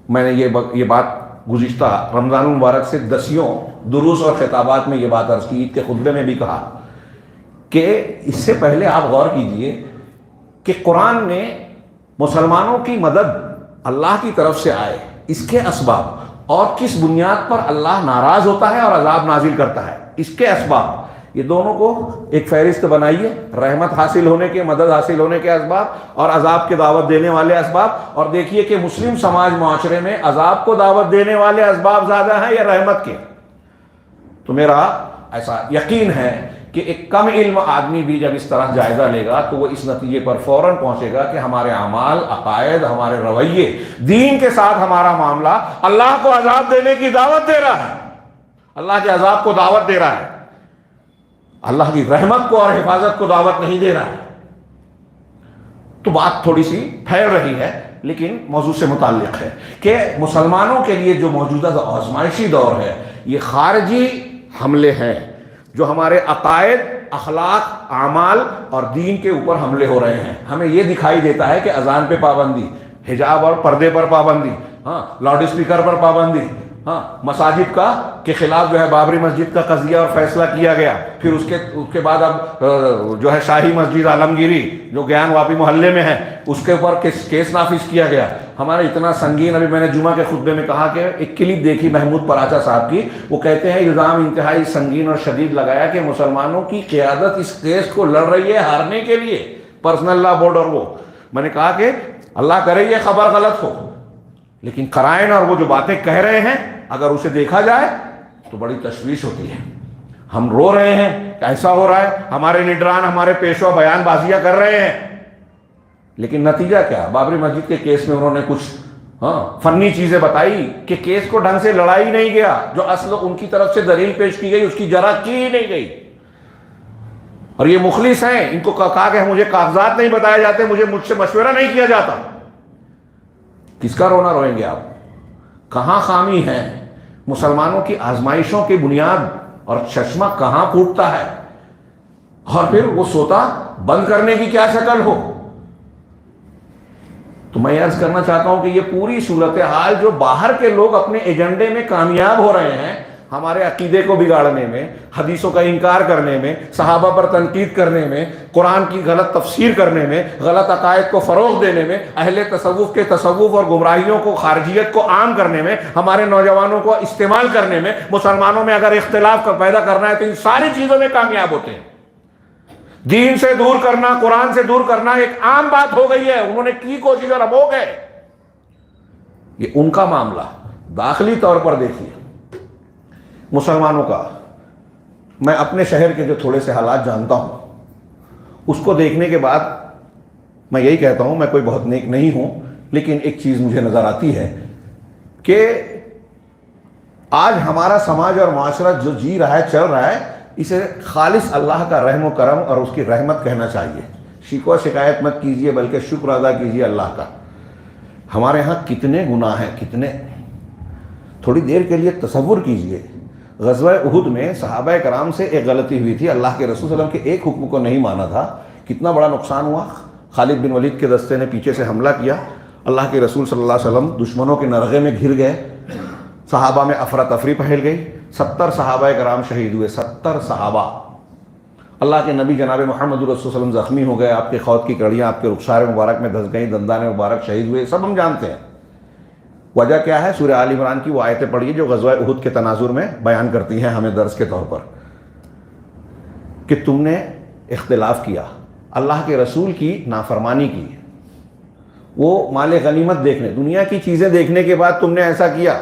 میں نے یہ بات گزشتہ رمضان المبارک سے دسیوں دروس اور خطابات میں یہ بات عرض کی, عید کے خطبے میں بھی کہا کہ اس سے پہلے آپ غور کیجئے کہ قرآن نے مسلمانوں کی مدد اللہ کی طرف سے آئے, اس کے اسباب اور کس بنیاد پر اللہ ناراض ہوتا ہے اور عذاب نازل کرتا ہے, اس کے اسباب, یہ دونوں کو ایک فہرست بنائیے. رحمت حاصل ہونے کے, مدد حاصل ہونے کے اسباب اور عذاب کے دعوت دینے والے اسباب, اور دیکھیے کہ مسلم سماج معاشرے میں عذاب کو دعوت دینے والے اسباب زیادہ ہیں یا رحمت کے. تو میرا ایسا یقین ہے کہ ایک کم علم آدمی بھی جب اس طرح جائزہ لے گا تو وہ اس نتیجے پر فوراً پہنچے گا کہ ہمارے اعمال, عقائد, ہمارے رویے, دین کے ساتھ ہمارا معاملہ اللہ کو عذاب دینے کی دعوت دے رہا ہے, اللہ کے عذاب کو دعوت دے رہا ہے, اللہ کی رحمت کو اور حفاظت کو دعوت نہیں دے رہا ہے. تو بات تھوڑی سی پھیل رہی ہے لیکن موضوع سے متعلق ہے کہ مسلمانوں کے لیے جو موجودہ آزمائشی دور ہے, یہ خارجی حملے ہیں جو ہمارے عقائد, اخلاق, اعمال اور دین کے اوپر حملے ہو رہے ہیں. ہمیں یہ دکھائی دیتا ہے کہ اذان پہ پابندی, حجاب اور پردے پر پابندی, ہاں لاؤڈ اسپیکر پر پابندی, ہاں مساجد کا کے خلاف جو ہے بابری مسجد کا قضیہ اور فیصلہ کیا گیا. پھر اس کے بعد اب جو ہے شاہی مسجد عالمگیری جو گیان واپی محلے میں ہے اس کے اوپر کیس نافذ کیا گیا. ہمارا اتنا سنگین, ابھی میں نے جمعہ کے خطبے میں کہا کہ ایک کلپ دیکھی محمود پراچا صاحب کی, وہ کہتے ہیں الزام انتہائی سنگین اور شدید لگایا کہ مسلمانوں کی قیادت اس کیس کو لڑ رہی ہے ہارنے کے لیے, پرسنل لا بورڈ. اور وہ میں نے کہا کہ اللہ کرے یہ خبر غلط ہو, لیکن قرائن اور وہ جو باتیں کہہ رہے ہیں اگر اسے دیکھا جائے تو بڑی تشویش ہوتی ہے. ہم رو رہے ہیں کہ ایسا ہو رہا ہے, ہمارے لیڈران, ہمارے پیشوا بیان بازیاں کر رہے ہیں, لیکن نتیجہ کیا؟ بابری مسجد کے کیس میں انہوں نے کچھ فنی چیزیں بتائی کہ کیس کو ڈھنگ سے لڑا ہی نہیں گیا, جو اصل ان کی طرف سے دلیل پیش کی گئی اس کی جرح کی ہی نہیں گئی. اور یہ مخلص ہیں, ان کو کہا کہ مجھے کاغذات نہیں بتائے جاتے, مجھ سے مشورہ نہیں کیا جاتا. کس کا رونا روئیں گے آپ؟ کہاں خامی ہے؟ مسلمانوں کی آزمائشوں کی بنیاد اور چشمہ کہاں پھوٹتا ہے, اور پھر وہ سوتا بند کرنے کی کیا شکل ہو. تو میں عرض کرنا چاہتا ہوں کہ یہ پوری صورتحال جو باہر کے لوگ اپنے ایجنڈے میں کامیاب ہو رہے ہیں, ہمارے عقیدے کو بگاڑنے میں, حدیثوں کا انکار کرنے میں, صحابہ پر تنقید کرنے میں, قرآن کی غلط تفسیر کرنے میں, غلط عقائد کو فروغ دینے میں, اہل تصوف کے تصوف اور گمراہیوں کو, خارجیت کو عام کرنے میں, ہمارے نوجوانوں کو استعمال کرنے میں, مسلمانوں میں اگر اختلاف پیدا کرنا ہے تو ان ساری چیزوں میں کامیاب ہوتے ہیں. دین سے دور کرنا, قرآن سے دور کرنا ایک عام بات ہو گئی ہے. انہوں نے کی کوشش اور اب ہو گئے. یہ ان کا معاملہ. داخلی طور پر دیکھیے مسلمانوں کا, میں اپنے شہر کے جو تھوڑے سے حالات جانتا ہوں اس کو دیکھنے کے بعد میں یہی کہتا ہوں, میں کوئی بہت نیک نہیں ہوں, لیکن ایک چیز مجھے نظر آتی ہے کہ آج ہمارا سماج اور معاشرہ جو جی رہا ہے، چل رہا ہے، اسے خالص اللہ کا رحم و کرم اور اس کی رحمت کہنا چاہیے۔ شکوہ شکایت مت کیجیے، بلکہ شکر ادا کیجیے اللہ کا۔ ہمارے ہاں کتنے گناہ ہیں، کتنے! تھوڑی دیر کے لیے تصور کیجیے، غزوہ احد میں صحابہ کرام سے ایک غلطی ہوئی تھی، اللہ کے رسول صلی اللہ علیہ وسلم کے ایک حکم کو نہیں مانا تھا، کتنا بڑا نقصان ہوا۔ خالد بن ولید کے دستے نے پیچھے سے حملہ کیا، اللہ کے رسول صلی اللہ علیہ وسلم دشمنوں کے نرغے میں گھر گئے، صحابہ میں افراتفری پھیل گئی، 70 صحابہ کرام شہید ہوئے، 70 صحابہ۔ اللہ کے نبی جناب محمد رسول صلی اللہ علیہ وسلم زخمی ہو گئے، آپ کے خود کی کڑیاں آپ کے رخسار مبارک میں دھس گئیں، دندان مبارک شہید ہوئے، سب ہم جانتے ہیں۔ وجہ کیا ہے؟ سورہ آل عمران کی وہ آیتیں پڑھیے جو غزوہ احد کے تناظر میں بیان کرتی ہیں ہمیں درس کے طور پر، کہ تم نے اختلاف کیا، اللہ کے رسول کی نافرمانی کی، وہ مال غنیمت دیکھنے، دنیا کی چیزیں دیکھنے کے بعد تم نے ایسا کیا۔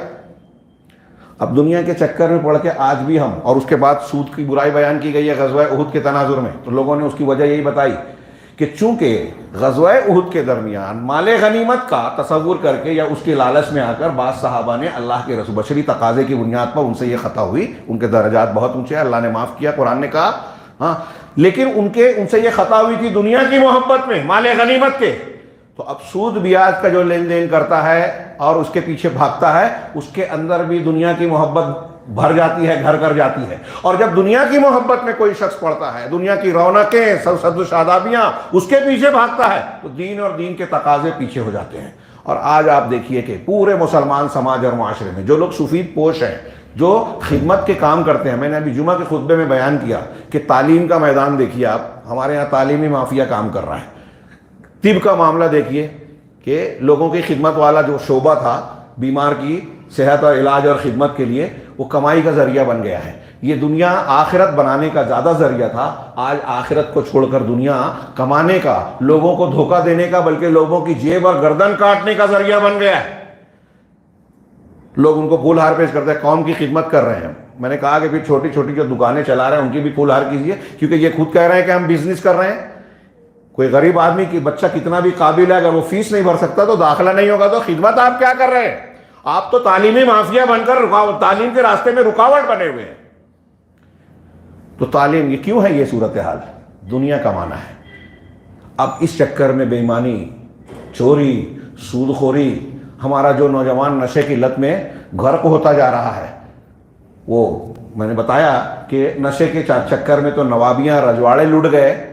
اب دنیا کے چکر میں پڑھ کے آج بھی ہم، اور اس کے بعد سود کی برائی بیان کی گئی ہے غزوہ احد کے تناظر میں، تو لوگوں نے اس کی وجہ یہی بتائی کہ چونکہ غزوہ احد کے درمیان مال غنیمت کا تصور کر کے یا اس کے لالچ میں آ کر بعض صحابہ نے اللہ کے رسول بشری تقاضے کی بنیاد پر ان سے یہ خطا ہوئی، ان کے درجات بہت اونچے ہیں، اللہ نے معاف کیا، قرآن نے کہا، ہاں، لیکن ان سے یہ خطا ہوئی تھی دنیا کی محبت میں، مال غنیمت کے۔ تو اب سود بیاج کا جو لین دین کرتا ہے اور اس کے پیچھے بھاگتا ہے، اس کے اندر بھی دنیا کی محبت بھر جاتی ہے، گھر کر جاتی ہے۔ اور جب دنیا کی محبت میں کوئی شخص پڑتا ہے، دنیا کی رونقیں، سد و شادابیاں اس کے پیچھے بھاگتا ہے، تو دین اور دین کے تقاضے پیچھے ہو جاتے ہیں۔ اور آج آپ دیکھیے کہ پورے مسلمان سماج اور معاشرے میں جو لوگ سفید پوش ہیں، جو خدمت کے کام کرتے ہیں، میں نے ابھی جمعہ کے خطبے میں بیان کیا کہ تعلیم کا میدان دیکھیے آپ، ہمارے یہاں تعلیمی مافیا کام کر رہا ہے۔ طب کا معاملہ دیکھیے کہ لوگوں کی خدمت والا جو شعبہ تھا، بیمار کی صحت اور علاج اور خدمت کے لیے، وہ کمائی کا ذریعہ بن گیا ہے۔ یہ دنیا آخرت بنانے کا زیادہ ذریعہ تھا، آج آخرت کو چھوڑ کر دنیا کمانے کا، لوگوں کو دھوکہ دینے کا، بلکہ لوگوں کی جیب اور گردن کاٹنے کا ذریعہ بن گیا ہے۔ لوگ ان کو پھول ہار پیش کرتے ہیں، قوم کی خدمت کر رہے ہیں۔ میں نے کہا کہ پھر چھوٹی چھوٹی جو دکانیں چلا رہے ہیں ان کی بھی پھول ہار کیجیے، کیونکہ یہ خود کہہ رہے ہیں کہ ہم بزنس کر رہے ہیں۔ کوئی غریب آدمی کی بچہ کتنا بھی قابل ہے، اگر وہ فیس نہیں بھر سکتا تو داخلہ نہیں ہوگا، تو خدمت آپ کیا کر رہے ہیں؟ آپ تو تعلیمی مافیا بن کر تعلیم کے راستے میں رکاوٹ بنے ہوئے ہیں۔ تو تعلیم، یہ کیوں ہے یہ صورتحال؟ دنیا کمانا ہے۔ اب اس چکر میں بے ایمانی، چوری، سود خوری، ہمارا جو نوجوان نشے کی لت میں غرق ہوتا جا رہا ہے۔ وہ میں نے بتایا کہ نشے کے چکر میں تو نوابیاں، رجواڑے لٹ گئے،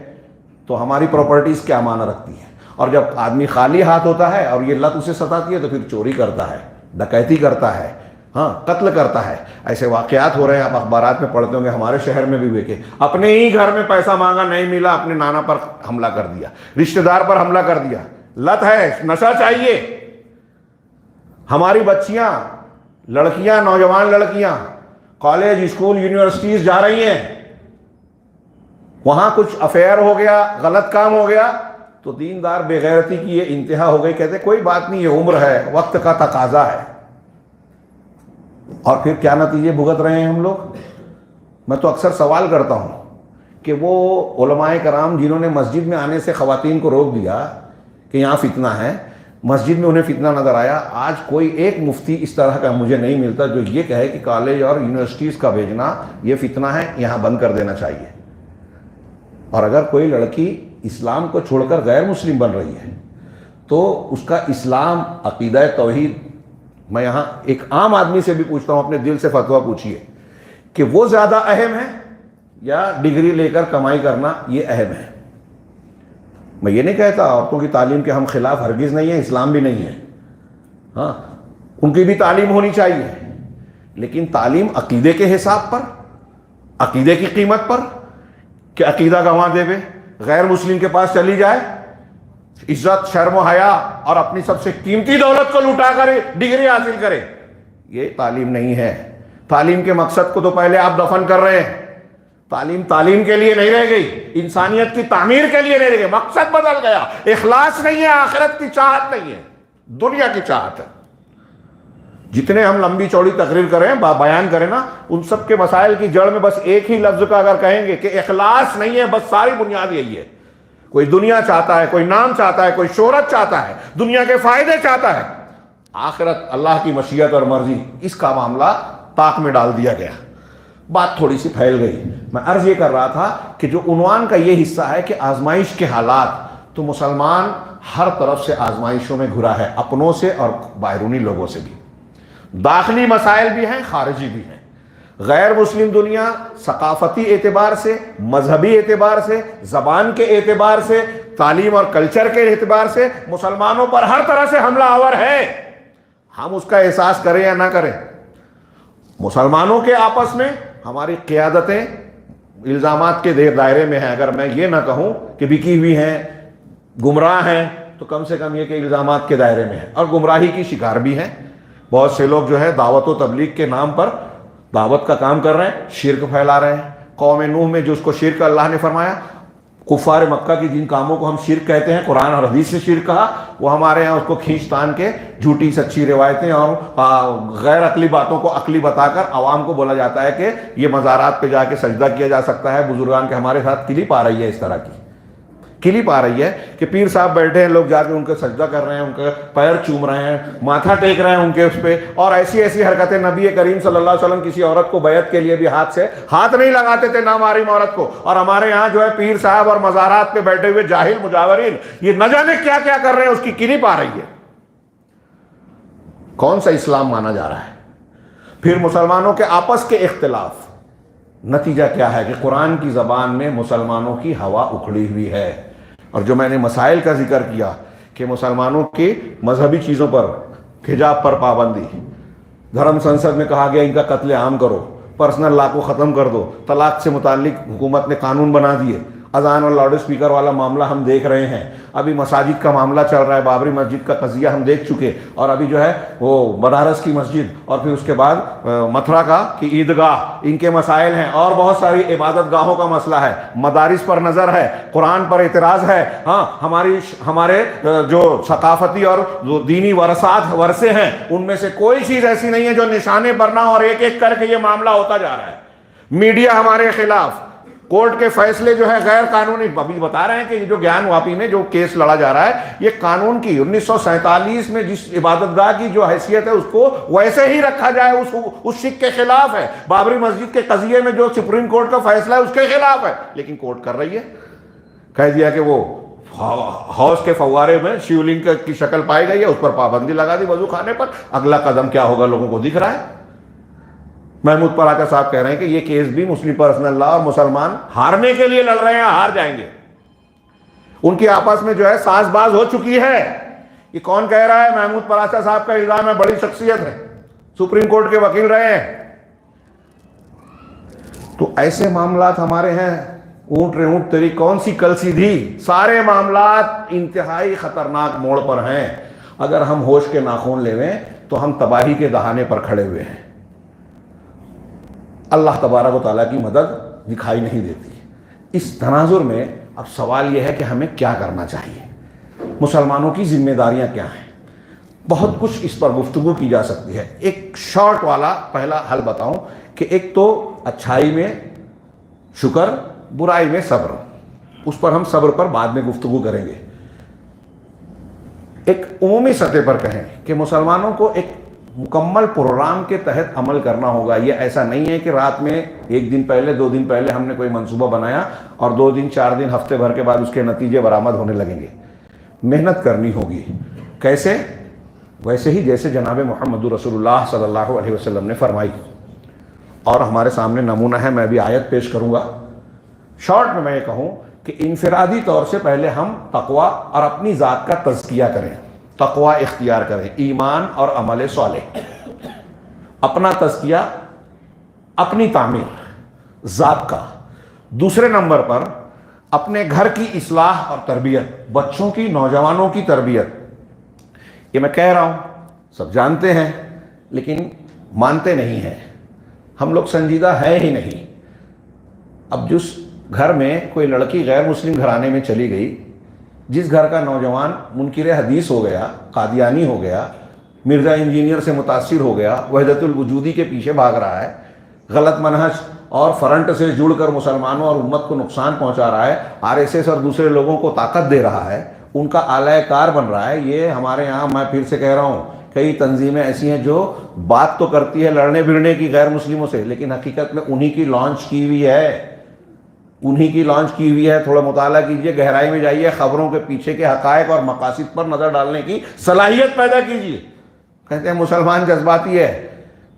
تو ہماری پراپرٹیز کیا معنی رکھتی ہیں؟ اور جب آدمی خالی ہاتھ ہوتا ہے اور یہ لت اسے ستاتی ہے تو پھر چوری کرتا ہے، ڈکیتی کرتا ہے، ہاں، قتل کرتا ہے۔ ایسے واقعات ہو رہے ہیں، آپ اخبارات میں پڑھتے ہوں گے، ہمارے شہر میں بھی ہوئے کہ اپنے ہی گھر میں پیسہ مانگا، نہیں ملا، اپنے نانا پر حملہ کر دیا، رشتہ دار پر حملہ کر دیا۔ لت ہے، نشہ چاہیے۔ ہماری بچیاں، لڑکیاں، نوجوان لڑکیاں کالج، اسکول، یونیورسٹیز جا رہی ہیں، وہاں کچھ افیئر ہو گیا، غلط کام ہو گیا تو دیندار بے غیرتی کی یہ انتہا ہو گئی، کہتے کوئی بات نہیں، یہ عمر ہے، وقت کا تقاضا ہے۔ اور پھر کیا نتیجے بھگت رہے ہیں ہم لوگ؟ میں تو اکثر سوال کرتا ہوں کہ وہ علماء کرام جنہوں نے مسجد میں آنے سے خواتین کو روک دیا کہ یہاں فتنہ ہے، مسجد میں انہیں فتنہ نظر آیا، آج کوئی ایک مفتی اس طرح کا مجھے نہیں ملتا جو یہ کہے کہ کالج اور یونیورسٹیز کا بھیجنا یہ فتنہ ہے، یہاں بند کر دینا چاہیے۔ اور اگر کوئی لڑکی اسلام کو چھوڑ کر غیر مسلم بن رہی ہے تو اس کا اسلام، عقیدہ توحید، میں یہاں ایک عام آدمی سے بھی پوچھتا ہوں، اپنے دل سے فتویٰ پوچھیے کہ وہ زیادہ اہم ہے یا ڈگری لے کر کمائی کرنا یہ اہم ہے؟ میں یہ نہیں کہتا عورتوں کی تعلیم کے ہم خلاف، ہرگز نہیں ہے، اسلام بھی نہیں ہے، ہاں، ان کی بھی تعلیم ہونی چاہیے، لیکن تعلیم عقیدے کے حساب پر، عقیدے کی قیمت پر، کہ عقیدہ گنوا دے بے، غیر مسلم کے پاس چلی جائے، عزت، شرم و حیا اور اپنی سب سے قیمتی دولت کو لٹا کر ڈگری حاصل کرے، یہ تعلیم نہیں ہے۔ تعلیم کے مقصد کو تو پہلے آپ دفن کر رہے ہیں۔ تعلیم کے لیے نہیں رہ گئی، انسانیت کی تعمیر کے لیے نہیں رہ گئی، مقصد بدل گیا، اخلاص نہیں ہے، آخرت کی چاہت نہیں ہے، دنیا کی چاہت ہے۔ جتنے ہم لمبی چوڑی تقریر کریں، بیان کریں نا، ان سب کے مسائل کی جڑ میں بس ایک ہی لفظ کا اگر کہیں گے کہ اخلاص نہیں ہے، بس ساری بنیاد یہی ہے۔ کوئی دنیا چاہتا ہے، کوئی نام چاہتا ہے، کوئی شہرت چاہتا ہے، دنیا کے فائدے چاہتا ہے، آخرت، اللہ کی مشیت اور مرضی، اس کا معاملہ طاق میں ڈال دیا گیا، بات تھوڑی سی پھیل گئی۔ میں عرض یہ کر رہا تھا کہ جو عنوان کا یہ حصہ ہے کہ آزمائش کے حالات، تو مسلمان ہر طرف سے آزمائشوں میں گھرا ہے، اپنوں سے اور بیرونی لوگوں سے بھی، داخلی مسائل بھی ہیں، خارجی بھی ہیں۔ غیر مسلم دنیا ثقافتی اعتبار سے، مذہبی اعتبار سے، زبان کے اعتبار سے، تعلیم اور کلچر کے اعتبار سے مسلمانوں پر ہر طرح سے حملہ آور ہے، ہم اس کا احساس کریں یا نہ کریں۔ مسلمانوں کے آپس میں ہماری قیادتیں الزامات کے دائرے میں ہیں، اگر میں یہ نہ کہوں کہ بکی ہوئی ہیں، گمراہ ہیں، تو کم سے کم یہ کہ الزامات کے دائرے میں ہیں، اور گمراہی کی شکار بھی ہیں۔ بہت سے لوگ جو ہے دعوت و تبلیغ کے نام پر دعوت کا کام کر رہے ہیں، شرک پھیلا رہے ہیں۔ قوم نوح میں جو اس کو شرک اللہ نے فرمایا، کفار مکہ کی جن کاموں کو ہم شرک کہتے ہیں، قرآن اور حدیث سے شرک کہا، وہ ہمارے ہاں اس کو کھینچ تان کے جھوٹی سچی روایتیں اور غیر عقلی باتوں کو عقلی بتا کر عوام کو بولا جاتا ہے کہ یہ مزارات پہ جا کے سجدہ کیا جا سکتا ہے۔ بزرگان کے ہمارے ساتھ کلپ آ رہی ہے، اس طرح کی کلپ آ رہی ہے کہ پیر صاحب بیٹھے ہیں، لوگ جا کے ان کے سجدہ کر رہے ہیں، ان کے پیر چوم رہے ہیں، ماتھا ٹیک رہے ہیں ان کے اس پہ، اور ایسی ایسی حرکتیں۔ نبی کریم صلی اللہ علیہ وسلم کسی عورت کو بیعت کے لیے بھی ہاتھ نہیں لگاتے تھے، نہ محرم عورت کو، اور ہمارے یہاں جو ہے پیر صاحب اور مزارات پہ بیٹھے ہوئے جاہل مجاورین یہ نہ جانے کیا کیا کر رہے ہیں، اس کی کلپ آ رہی ہے۔ کون سا اسلام مانا جا رہا ہے؟ پھر مسلمانوں کے آپس کے اختلاف، نتیجہ کیا ہے کہ قرآن کی زبان میں مسلمانوں کی ہوا اکھڑی ہوئی ہے۔ اور جو میں نے مسائل کا ذکر کیا کہ مسلمانوں کی مذہبی چیزوں پر، حجاب پر پابندی، دھرم سنسد میں کہا گیا ان کا قتل عام کرو، پرسنل لا کو ختم کر دو، طلاق سے متعلق حکومت نے قانون بنا دیے، اذان اور لاؤڈ اسپیکر والا معاملہ ہم دیکھ رہے ہیں، ابھی مساجد کا معاملہ چل رہا ہے، بابری مسجد کا قضیہ ہم دیکھ چکے، اور ابھی جو ہے وہ بنارس کی مسجد، اور پھر اس کے بعد متھرا کا کی عیدگاہ، ان کے مسائل ہیں، اور بہت ساری عبادت گاہوں کا مسئلہ ہے، مدارس پر نظر ہے، قرآن پر اعتراض ہے۔ ہاں، ہمارے جو ثقافتی اور جو دینی ورثے ہیں ان میں سے کوئی چیز ایسی نہیں ہے جو نشانے پر نہ، اور ایک ایک کر کے یہ معاملہ ہوتا جا رہا ہے۔ میڈیا ہمارے خلاف، کورٹ کے فیصلے جو ہے غیر قانونی، ابھی بتا رہے ہیں کہ جو گیان واپی میں جو کیس لڑا جا رہا ہے یہ قانون کی 1947 میں جس عبادت گاہ کی جو حیثیت ہے اس کو ویسے ہی رکھا جائے، اس شک کے خلاف ہے۔ بابری مسجد کے قضیے میں جو سپریم کورٹ کا فیصلہ ہے اس کے خلاف ہے، لیکن کورٹ کر رہی ہے۔ کہہ دیا کہ وہ حوض کے فوارے میں شیو لنگ کی شکل پائی گئی ہے، اس پر پابندی لگا دی وضو خانے پر۔ اگلا قدم کیا ہوگا لوگوں کو دکھ رہا ہے۔ محمود پراچا صاحب کہہ رہے ہیں کہ یہ کیس بھی مسلم پرسنل لا اور مسلمان ہارنے کے لیے لڑ رہے ہیں، ہار جائیں گے۔ ان کی آپس میں جو ہے ساز باز ہو چکی ہے۔ یہ کون کہہ رہا ہے؟ محمود پراچا صاحب کا الزام ہے، بڑی شخصیت ہے، سپریم کورٹ کے وکیل رہے ہیں۔ تو ایسے معاملات ہمارے ہیں، اونٹ رے اونٹ تیری کون سی کل سیدھی، سارے معاملات انتہائی خطرناک موڑ پر ہیں۔ اگر ہم ہوش کے ناخن لیویں تو ہم تباہی کے دہانے پر کھڑے ہوئے ہیں۔ اللہ تبارک و تعالیٰ کی مدد دکھائی نہیں دیتی۔ اس تناظر میں اب سوال یہ ہے کہ ہمیں کیا کرنا چاہیے، مسلمانوں کی ذمہ داریاں کیا ہیں۔ بہت کچھ اس پر گفتگو کی جا سکتی ہے۔ ایک شارٹ والا پہلا حل بتاؤں کہ ایک تو اچھائی میں شکر، برائی میں صبر، اس پر ہم صبر پر بعد میں گفتگو کریں گے۔ ایک عمومی سطح پر کہیں کہ مسلمانوں کو ایک مکمل پروگرام کے تحت عمل کرنا ہوگا۔ یہ ایسا نہیں ہے کہ رات میں ایک دن پہلے، 2 دن پہلے ہم نے کوئی منصوبہ بنایا اور 2 دن 4 دن ہفتے بھر کے بعد اس کے نتیجے برآمد ہونے لگیں گے۔ محنت کرنی ہوگی۔ کیسے؟ ویسے ہی جیسے جناب محمد رسول اللہ صلی اللہ علیہ وسلم نے فرمائی، اور ہمارے سامنے نمونہ ہے، میں بھی آیت پیش کروں گا۔ شارٹ میں یہ کہوں کہ انفرادی طور سے پہلے ہم تقویٰ اور اپنی ذات کا تزکیہ کریں، تقویٰ اختیار کریں، ایمان اور عمل صالح، اپنا تزکیہ، اپنی تعمیر ذات کا۔ دوسرے نمبر پر اپنے گھر کی اصلاح اور تربیت، بچوں کی، نوجوانوں کی تربیت۔ یہ میں کہہ رہا ہوں، سب جانتے ہیں لیکن مانتے نہیں ہیں، ہم لوگ سنجیدہ ہے ہی نہیں۔ اب جس گھر میں کوئی لڑکی غیر مسلم گھرانے میں چلی گئی، جس گھر کا نوجوان منکر حدیث ہو گیا، قادیانی ہو گیا، مرزا انجینئر سے متاثر ہو گیا، وحدت الوجودی کے پیچھے بھاگ رہا ہے، غلط منہج اور فرنٹ سے جڑ کر مسلمانوں اور امت کو نقصان پہنچا رہا ہے، RSS اور دوسرے لوگوں کو طاقت دے رہا ہے، ان کا اعلی کار بن رہا ہے۔ یہ ہمارے یہاں، میں پھر سے کہہ رہا ہوں کئی تنظیمیں ایسی ہیں جو بات تو کرتی ہے لڑنے بھڑنے کی غیر مسلموں سے، لیکن حقیقت میں انہی کی لانچ کی ہوئی ہے، تھوڑا مطالعہ کیجئے، گہرائی میں جائیے، خبروں کے پیچھے کے حقائق اور مقاصد پر نظر ڈالنے کی صلاحیت پیدا کیجئے۔ کہتے ہیں مسلمان جذباتی ہے،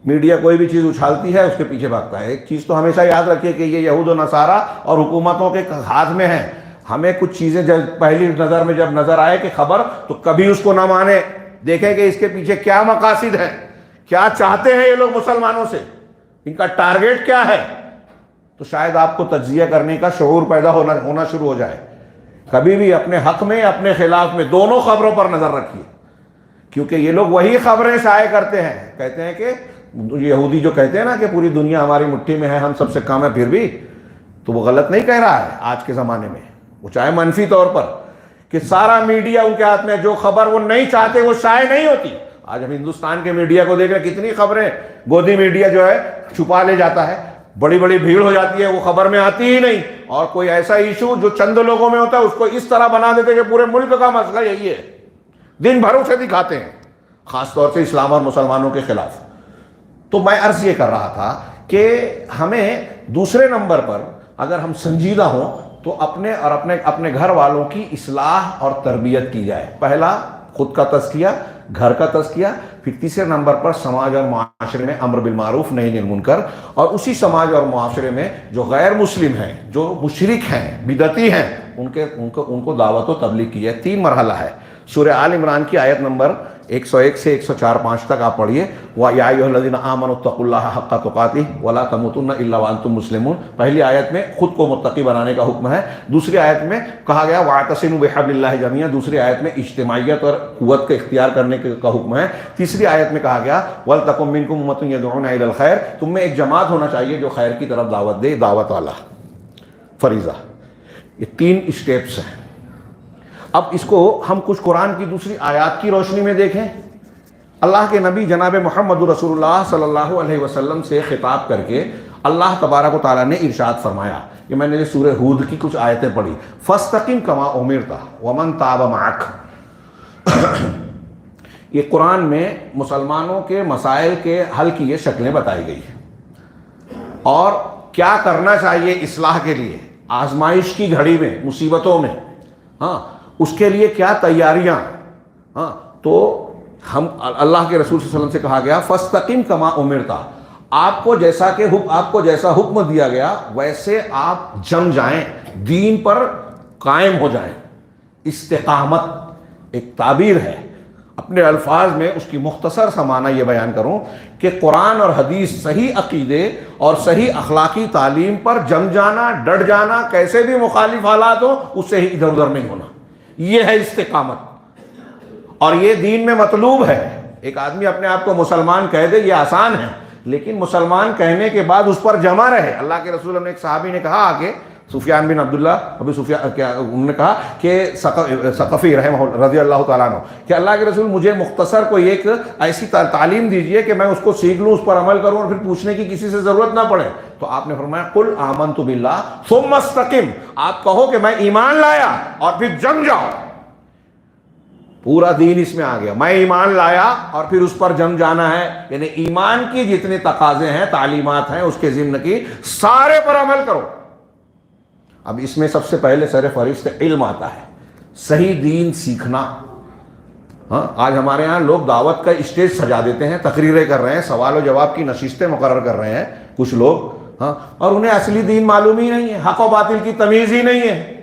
میڈیا کوئی بھی چیز اچھالتی ہے اس کے پیچھے بھاگتا ہے۔ ایک چیز تو ہمیشہ یاد رکھیے کہ یہ یہود و نصارہ اور حکومتوں کے ہاتھ میں ہے۔ ہمیں کچھ چیزیں جب پہلی نظر میں جب نظر آئے کہ خبر، تو کبھی اس کو نہ مانے، دیکھیں کہ اس کے پیچھے کیا مقاصد ہیں، کیا چاہتے ہیں یہ لوگ مسلمانوں سے، ان کا ٹارگیٹ کیا ہے، تو شاید آپ کو تجزیہ کرنے کا شعور پیدا ہونا شروع ہو جائے۔ کبھی بھی اپنے حق میں اپنے خلاف میں دونوں خبروں پر نظر رکھیے، کیونکہ یہ لوگ وہی خبریں شائع کرتے ہیں۔ کہتے ہیں کہ یہودی جو کہتے ہیں نا کہ پوری دنیا ہماری مٹھی میں ہے، ہم سب سے کم ہے، پھر بھی تو وہ غلط نہیں کہہ رہا ہے آج کے زمانے میں، وہ چاہے منفی طور پر کہ سارا میڈیا ان کے ہاتھ میں، جو خبر وہ نہیں چاہتے وہ شائع نہیں ہوتی۔ آج ہم ہندوستان کے میڈیا کو دیکھ رہے ہیں، کتنی خبریں گودی میڈیا جو ہے چھپا لے جاتا ہے، بڑی بڑی بھیڑ ہو جاتی ہے، وہ خبر میں آتی ہی نہیں، اور کوئی ایسا ایشو جو چند لوگوں میں ہوتا ہے اس کو اس طرح بنا دیتے کہ پورے ملک کا مسئلہ یہی ہے، دن بھر اسے دکھاتے ہیں، خاص طور سے اسلام اور مسلمانوں کے خلاف۔ تو میں عرض یہ کر رہا تھا کہ ہمیں دوسرے نمبر پر اگر ہم سنجیدہ ہوں تو اپنے اور اپنے گھر والوں کی اصلاح اور تربیت کی جائے۔ پہلا خود کا تزکیہ، گھر کا تزکیہ، پھر تیسرے نمبر پر سماج اور معاشرے میں امر بالمعروف نہی عن المنکر، اور اسی سماج اور معاشرے میں جو غیر مسلم ہیں، جو مشرک ہیں، بدعتی ہیں، ان کو دعوت و تبلیغ کی ہے۔ 3 مرحلہ ہے۔ سورہ آل عمران کی آیت نمبر 101 سے 104-5 تک آپ پڑھیے، وَيَا أَيُّهَا الَّذِينَ آمَنُوا اتَّقُوا اللَّهَ حَقَّ تُقَاتِهِ وَلَا تَمُوتُنَّ إِلَّا وَأَنْتُمْ مُسْلِمُونَ۔ پہلی آیت میں خود کو متقی بنانے کا حکم ہے، دوسری آیت میں کہا گیا وَاعْتَصِمُوا بِحَبْلِ اللَّهِ جَمِيعًا، دوسری آیت میں اجتماعیت اور قوت کا اختیار کرنے کا حکم ہے، تیسری آیت میں کہا گیا وَلْتَكُن مِّنكُمْ أُمَّةٌ يَدْعُونَ إِلَى الْخَيْرِ، تم میں ایک جماعت ہونا چاہیے جو خیر کی طرف دعوت دے، دعوت والا فریضہ۔ یہ 3 اسٹیپس ہیں۔ اب اس کو ہم کچھ قرآن کی دوسری آیات کی روشنی میں دیکھیں۔ اللہ کے نبی جناب محمد رسول اللہ صلی اللہ علیہ وسلم سے خطاب کر کے اللہ تبارک و تعالیٰ نے ارشاد فرمایا، کہ میں نے سورہ ہود کی کچھ آیتیں پڑھی، فَاسْتَقِمْ كَمَا أُمِرْتَ وَمَنْ تَابَ مَعَكَ۔ یہ قرآن میں مسلمانوں کے مسائل کے حل کی یہ شکلیں بتائی گئی ہیں، اور کیا کرنا چاہیے اصلاح کے لیے، آزمائش کی گھڑی میں، مصیبتوں میں، اس کے لیے کیا تیاریاں۔ تو ہم اللہ کے رسول صلی اللہ علیہ وسلم سے کہا گیا فَاسْتَقِمْ كَمَا أُمِرْتَ، آپ کو جیسا حکم دیا گیا ویسے آپ جم جائیں، دین پر قائم ہو جائیں۔ استقامت ایک تعبیر ہے، اپنے الفاظ میں اس کی مختصر سا معنی یہ بیان کروں کہ قرآن اور حدیث، صحیح عقیدے اور صحیح اخلاقی تعلیم پر جم جانا، ڈٹ جانا، کیسے بھی مخالف حالات ہو اس سے ہی ادھر ادھر نہیں ہونا، یہ ہے استقامت، اور یہ دین میں مطلوب ہے۔ ایک آدمی اپنے آپ کو مسلمان کہہ دے یہ آسان ہے، لیکن مسلمان کہنے کے بعد اس پر جمع رہے۔ اللہ کے رسول نے ایک صحابی نے کہا آگے، سفیان بن عبداللہ ابو سفیان، انہوں نے کہا کہ ثقفی رضی اللہ تعالیٰ عنہ، کہ اللہ کے رسول مجھے مختصر کوئی ایک ایسی تعلیم دیجئے کہ میں اس کو سیکھ لوں، اس پر عمل کروں، اور پھر پوچھنے کی کسی سے ضرورت نہ پڑے۔ تو آپ نے فرمایا قل آمنت باللہ ثم استقم، آپ کہو کہ میں ایمان لایا اور پھر جم جاؤ۔ پورا دین اس میں آ گیا، میں ایمان لایا اور پھر اس پر جم جانا ہے، یعنی ایمان کی جتنے تقاضے ہیں، تعلیمات ہیں اس کے ضمن کی، سارے پر عمل کرو۔ اب اس میں سب سے پہلے سر فہرست علم آتا ہے، صحیح دین سیکھنا۔ آج ہمارے ہاں لوگ دعوت کا اسٹیج سجا دیتے ہیں، تقریریں کر رہے ہیں، سوال و جواب کی نشستیں مقرر کر رہے ہیں کچھ لوگ، اور انہیں اصلی دین معلوم ہی نہیں ہے، حق و باطل کی تمیز ہی نہیں ہے۔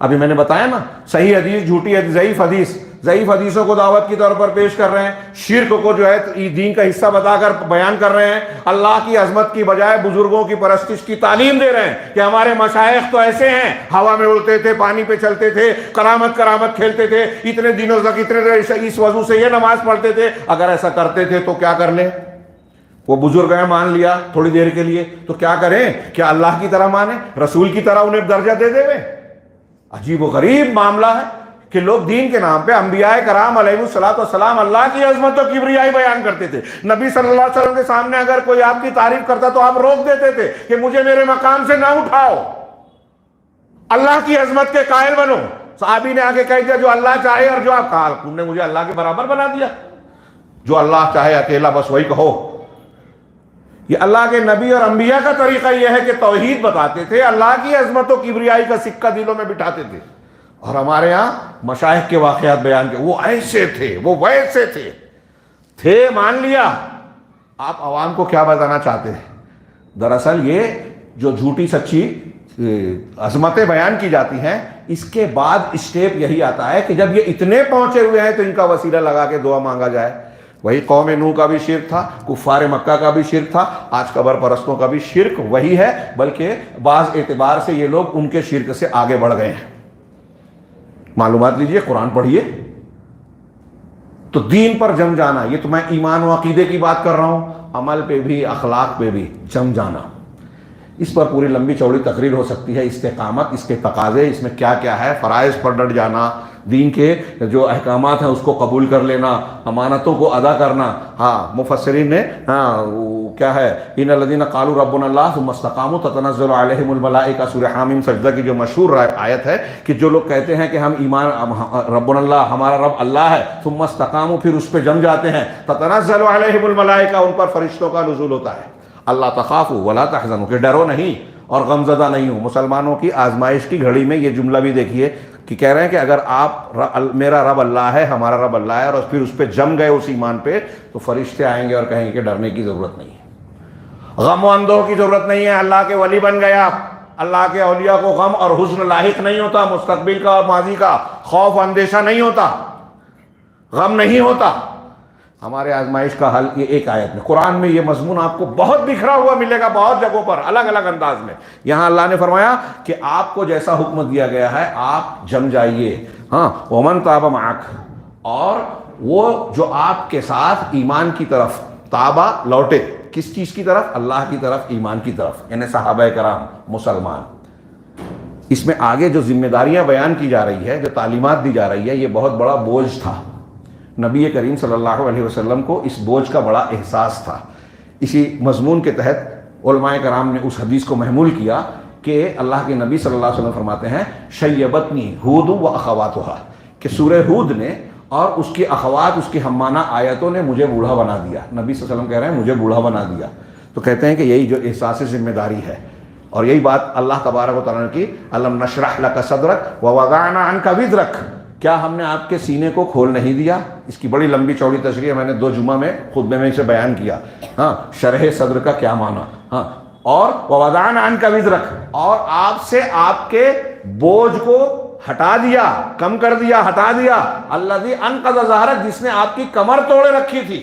ابھی میں نے بتایا نا، صحیح حدیث، جھوٹی حدیث، ضعیف حدیثوں کو دعوت کی طور پر پیش کر رہے ہیں، شرک کو جو ہے دین کا حصہ بتا کر بیان کر رہے ہیں، اللہ کی عظمت کی بجائے بزرگوں کی پرستش کی تعلیم دے رہے ہیں کہ ہمارے مشائخ تو ایسے ہیں، ہوا میں اڑتے تھے، پانی پہ چلتے تھے، کرامت کھیلتے تھے، اتنے دنوں تک اس وضو سے یہ نماز پڑھتے تھے۔ اگر ایسا کرتے تھے تو کیا کر لیں؟ وہ بزرگ ہیں، مان لیا تھوڑی دیر کے لیے، تو کیا کریں؟ کیا اللہ کی طرح مانیں، رسول کی طرح انہیں درجہ دے دے ہوئے؟ عجیب و غریب معاملہ ہے کہ لوگ دین کے نام پہ انبیاء کرام علیہ الصلوۃ والسلام اللہ کی عظمت و کبریائی بیان کرتے تھے۔ نبی صلی اللہ علیہ وسلم کے سامنے اگر کوئی آپ کی تعریف کرتا تو آپ روک دیتے تھے کہ مجھے میرے مقام سے نہ اٹھاؤ، اللہ کی عظمت کے قائل بنو۔ صحابی نے آگے کہہ دیا جو اللہ چاہے اور جو آپ کہا، تم نے مجھے اللہ کے برابر بنا دیا۔ جو اللہ چاہے اکیلا بس وہی کہو. یہ اللہ کے نبی اور انبیاء کا طریقہ یہ ہے کہ توحید بتاتے تھے، اللہ کی عظمت و کبریائی کا سکہ دلوں میں بٹھاتے تھے. اور ہمارے ہاں مشائخ کے واقعات بیان کے، وہ ایسے تھے، وہ ویسے تھے مان لیا. آپ عوام کو کیا بتانا چاہتے ہیں؟ دراصل یہ جو جھوٹی سچی عظمتیں بیان کی جاتی ہیں، اس کے بعد اسٹیپ یہی آتا ہے کہ جب یہ اتنے پہنچے ہوئے ہیں تو ان کا وسیلہ لگا کے دعا مانگا جائے. وہی قوم نوح کا بھی شرک تھا، کفار مکہ کا بھی شرک تھا، آج قبر پرستوں کا بھی شرک وہی ہے، بلکہ بعض اعتبار سے یہ لوگ ان کے شرک سے آگے بڑھ گئے ہیں. معلومات لیجئے، قرآن پڑھیے. تو دین پر جم جانا، یہ تو میں ایمان و عقیدے کی بات کر رہا ہوں، عمل پہ بھی اخلاق پہ بھی جم جانا. اس پر پوری لمبی چوڑی تقریر ہو سکتی ہے. استقامت، اس کے تقاضے، اس میں کیا کیا ہے، فرائض پر ڈٹ جانا، دین کے جو احکامات ہیں اس کو قبول کر لینا، امانتوں کو ادا کرنا. ہاں مفسرین نے کیا ہے، ان الذین قالوا ربنا اللہ ثم استقاموا تتنزل علیہم الملائکہ، سورہ حامیم سجدہ کی جو مشہور آیت ہے کہ جو لوگ کہتے ہیں کہ ہم ایمان ربنا اللہ، ہمارا رب اللہ ہے، ثم استقاموا، پھر اس پہ جم جاتے ہیں، تتنزل علیہم الملائکہ، ان پر فرشتوں کا نزول ہوتا ہے. اللہ تخافوا ولا تحزنوا، کہ ڈرو نہیں اور غمزدہ نہیں ہو. مسلمانوں کی آزمائش کی گھڑی میں یہ جملہ بھی دیکھیے کہ کہہ رہے ہیں کہ اگر آپ میرا رب اللہ ہے، ہمارا رب اللہ ہے، اور پھر اس پہ جم گئے، اس ایمان پہ، تو فرشتے آئیں گے اور کہیں گے کہ ڈرنے کی ضرورت نہیں ہے، غم و اندوہ کی ضرورت نہیں ہے. اللہ کے ولی بن گئے آپ. اللہ کے اولیاء کو غم اور حزن لاحق نہیں ہوتا، مستقبل کا اور ماضی کا خوف اندیشہ نہیں ہوتا، غم نہیں ہوتا. ہمارے آزمائش کا حل یہ ایک آیت میں، قرآن میں یہ مضمون آپ کو بہت بکھرا ہوا ملے گا، بہت جگہوں پر الگ الگ انداز میں. یہاں اللہ نے فرمایا کہ آپ کو جیسا حکم دیا گیا ہے آپ جم جائیے. ہاں ومن تاب معک، اور وہ جو آپ کے ساتھ ایمان کی طرف تابہ لوٹے. کس چیز کی طرف؟ اللہ کی طرف، ایمان کی طرف، یعنی صحابہ کرام مسلمان. اس میں آگے جو ذمہ داریاں بیان کی جا رہی ہے، جو تعلیمات دی جا رہی ہے، یہ بہت بڑا بوجھ تھا. نبی کریم صلی اللہ علیہ وسلم کو اس بوجھ کا بڑا احساس تھا. اسی مضمون کے تحت علماء کرام نے اس حدیث کو محمول کیا کہ اللہ کے نبی صلی اللہ علیہ وسلم فرماتے ہیں شیبتنی ہود و اخواتھا، کہ سورہ ہود نے اور اس کی اخوات، اس کی ہمانہ آیتوں نے مجھے بوڑھا بنا دیا. نبی صلی اللہ علیہ وسلم کہہ رہے ہیں مجھے بوڑھا بنا دیا. تو کہتے ہیں کہ یہی جو احساس ذمہ داری ہے، اور یہی بات اللہ تبارک و تعالیٰ کی الم نشرح لک صدرک ووضعنا عنک وزرک، کیا ہم نے آپ کے سینے کو کھول نہیں دیا؟ اس کی بڑی لمبی چوڑی تشریح میں نے 2 جمعہ میں خطبے میں اسے بیان کیا. ہاں شرح صدر کا کیا معنی. ہاں اور ووضعنا عنک وزرک، اور آپ سے آپ کے بوجھ کو ہٹا دیا، کم کر دیا، ہٹا دیا. الذی انقض ظہرک، جس نے آپ کی کمر توڑے رکھی تھی.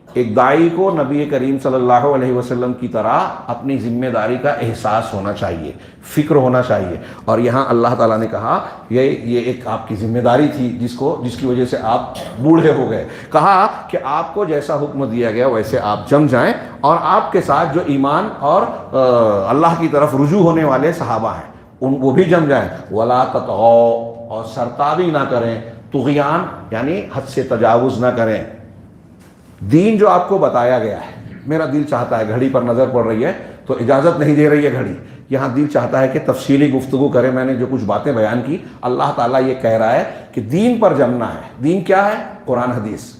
ایک داعی کو نبی کریم صلی اللہ علیہ وسلم کی طرح اپنی ذمہ داری کا احساس ہونا چاہیے، فکر ہونا چاہیے. اور یہاں اللہ تعالیٰ نے کہا یہ ایک آپ کی ذمہ داری تھی جس کی وجہ سے آپ بوڑھے ہو گئے. کہا کہ آپ کو جیسا حکم دیا گیا ویسے آپ جم جائیں، اور آپ کے ساتھ جو ایمان اور اللہ کی طرف رجوع ہونے والے صحابہ ہیں وہ بھی جم جائیں. ولا تطغوا، اور سرتابی نہ کریں، طغیان یعنی حد سے تجاوز نہ کریں. دین جو آپ کو بتایا گیا ہے، میرا دل چاہتا ہے، گھڑی پر نظر پڑ رہی ہے تو اجازت نہیں دے رہی ہے گھڑی، یہاں دل چاہتا ہے کہ تفصیلی گفتگو کریں. میں نے جو کچھ باتیں بیان کی، اللہ تعالیٰ یہ کہہ رہا ہے کہ دین پر جمنا ہے. دین کیا ہے؟ قرآن حدیث.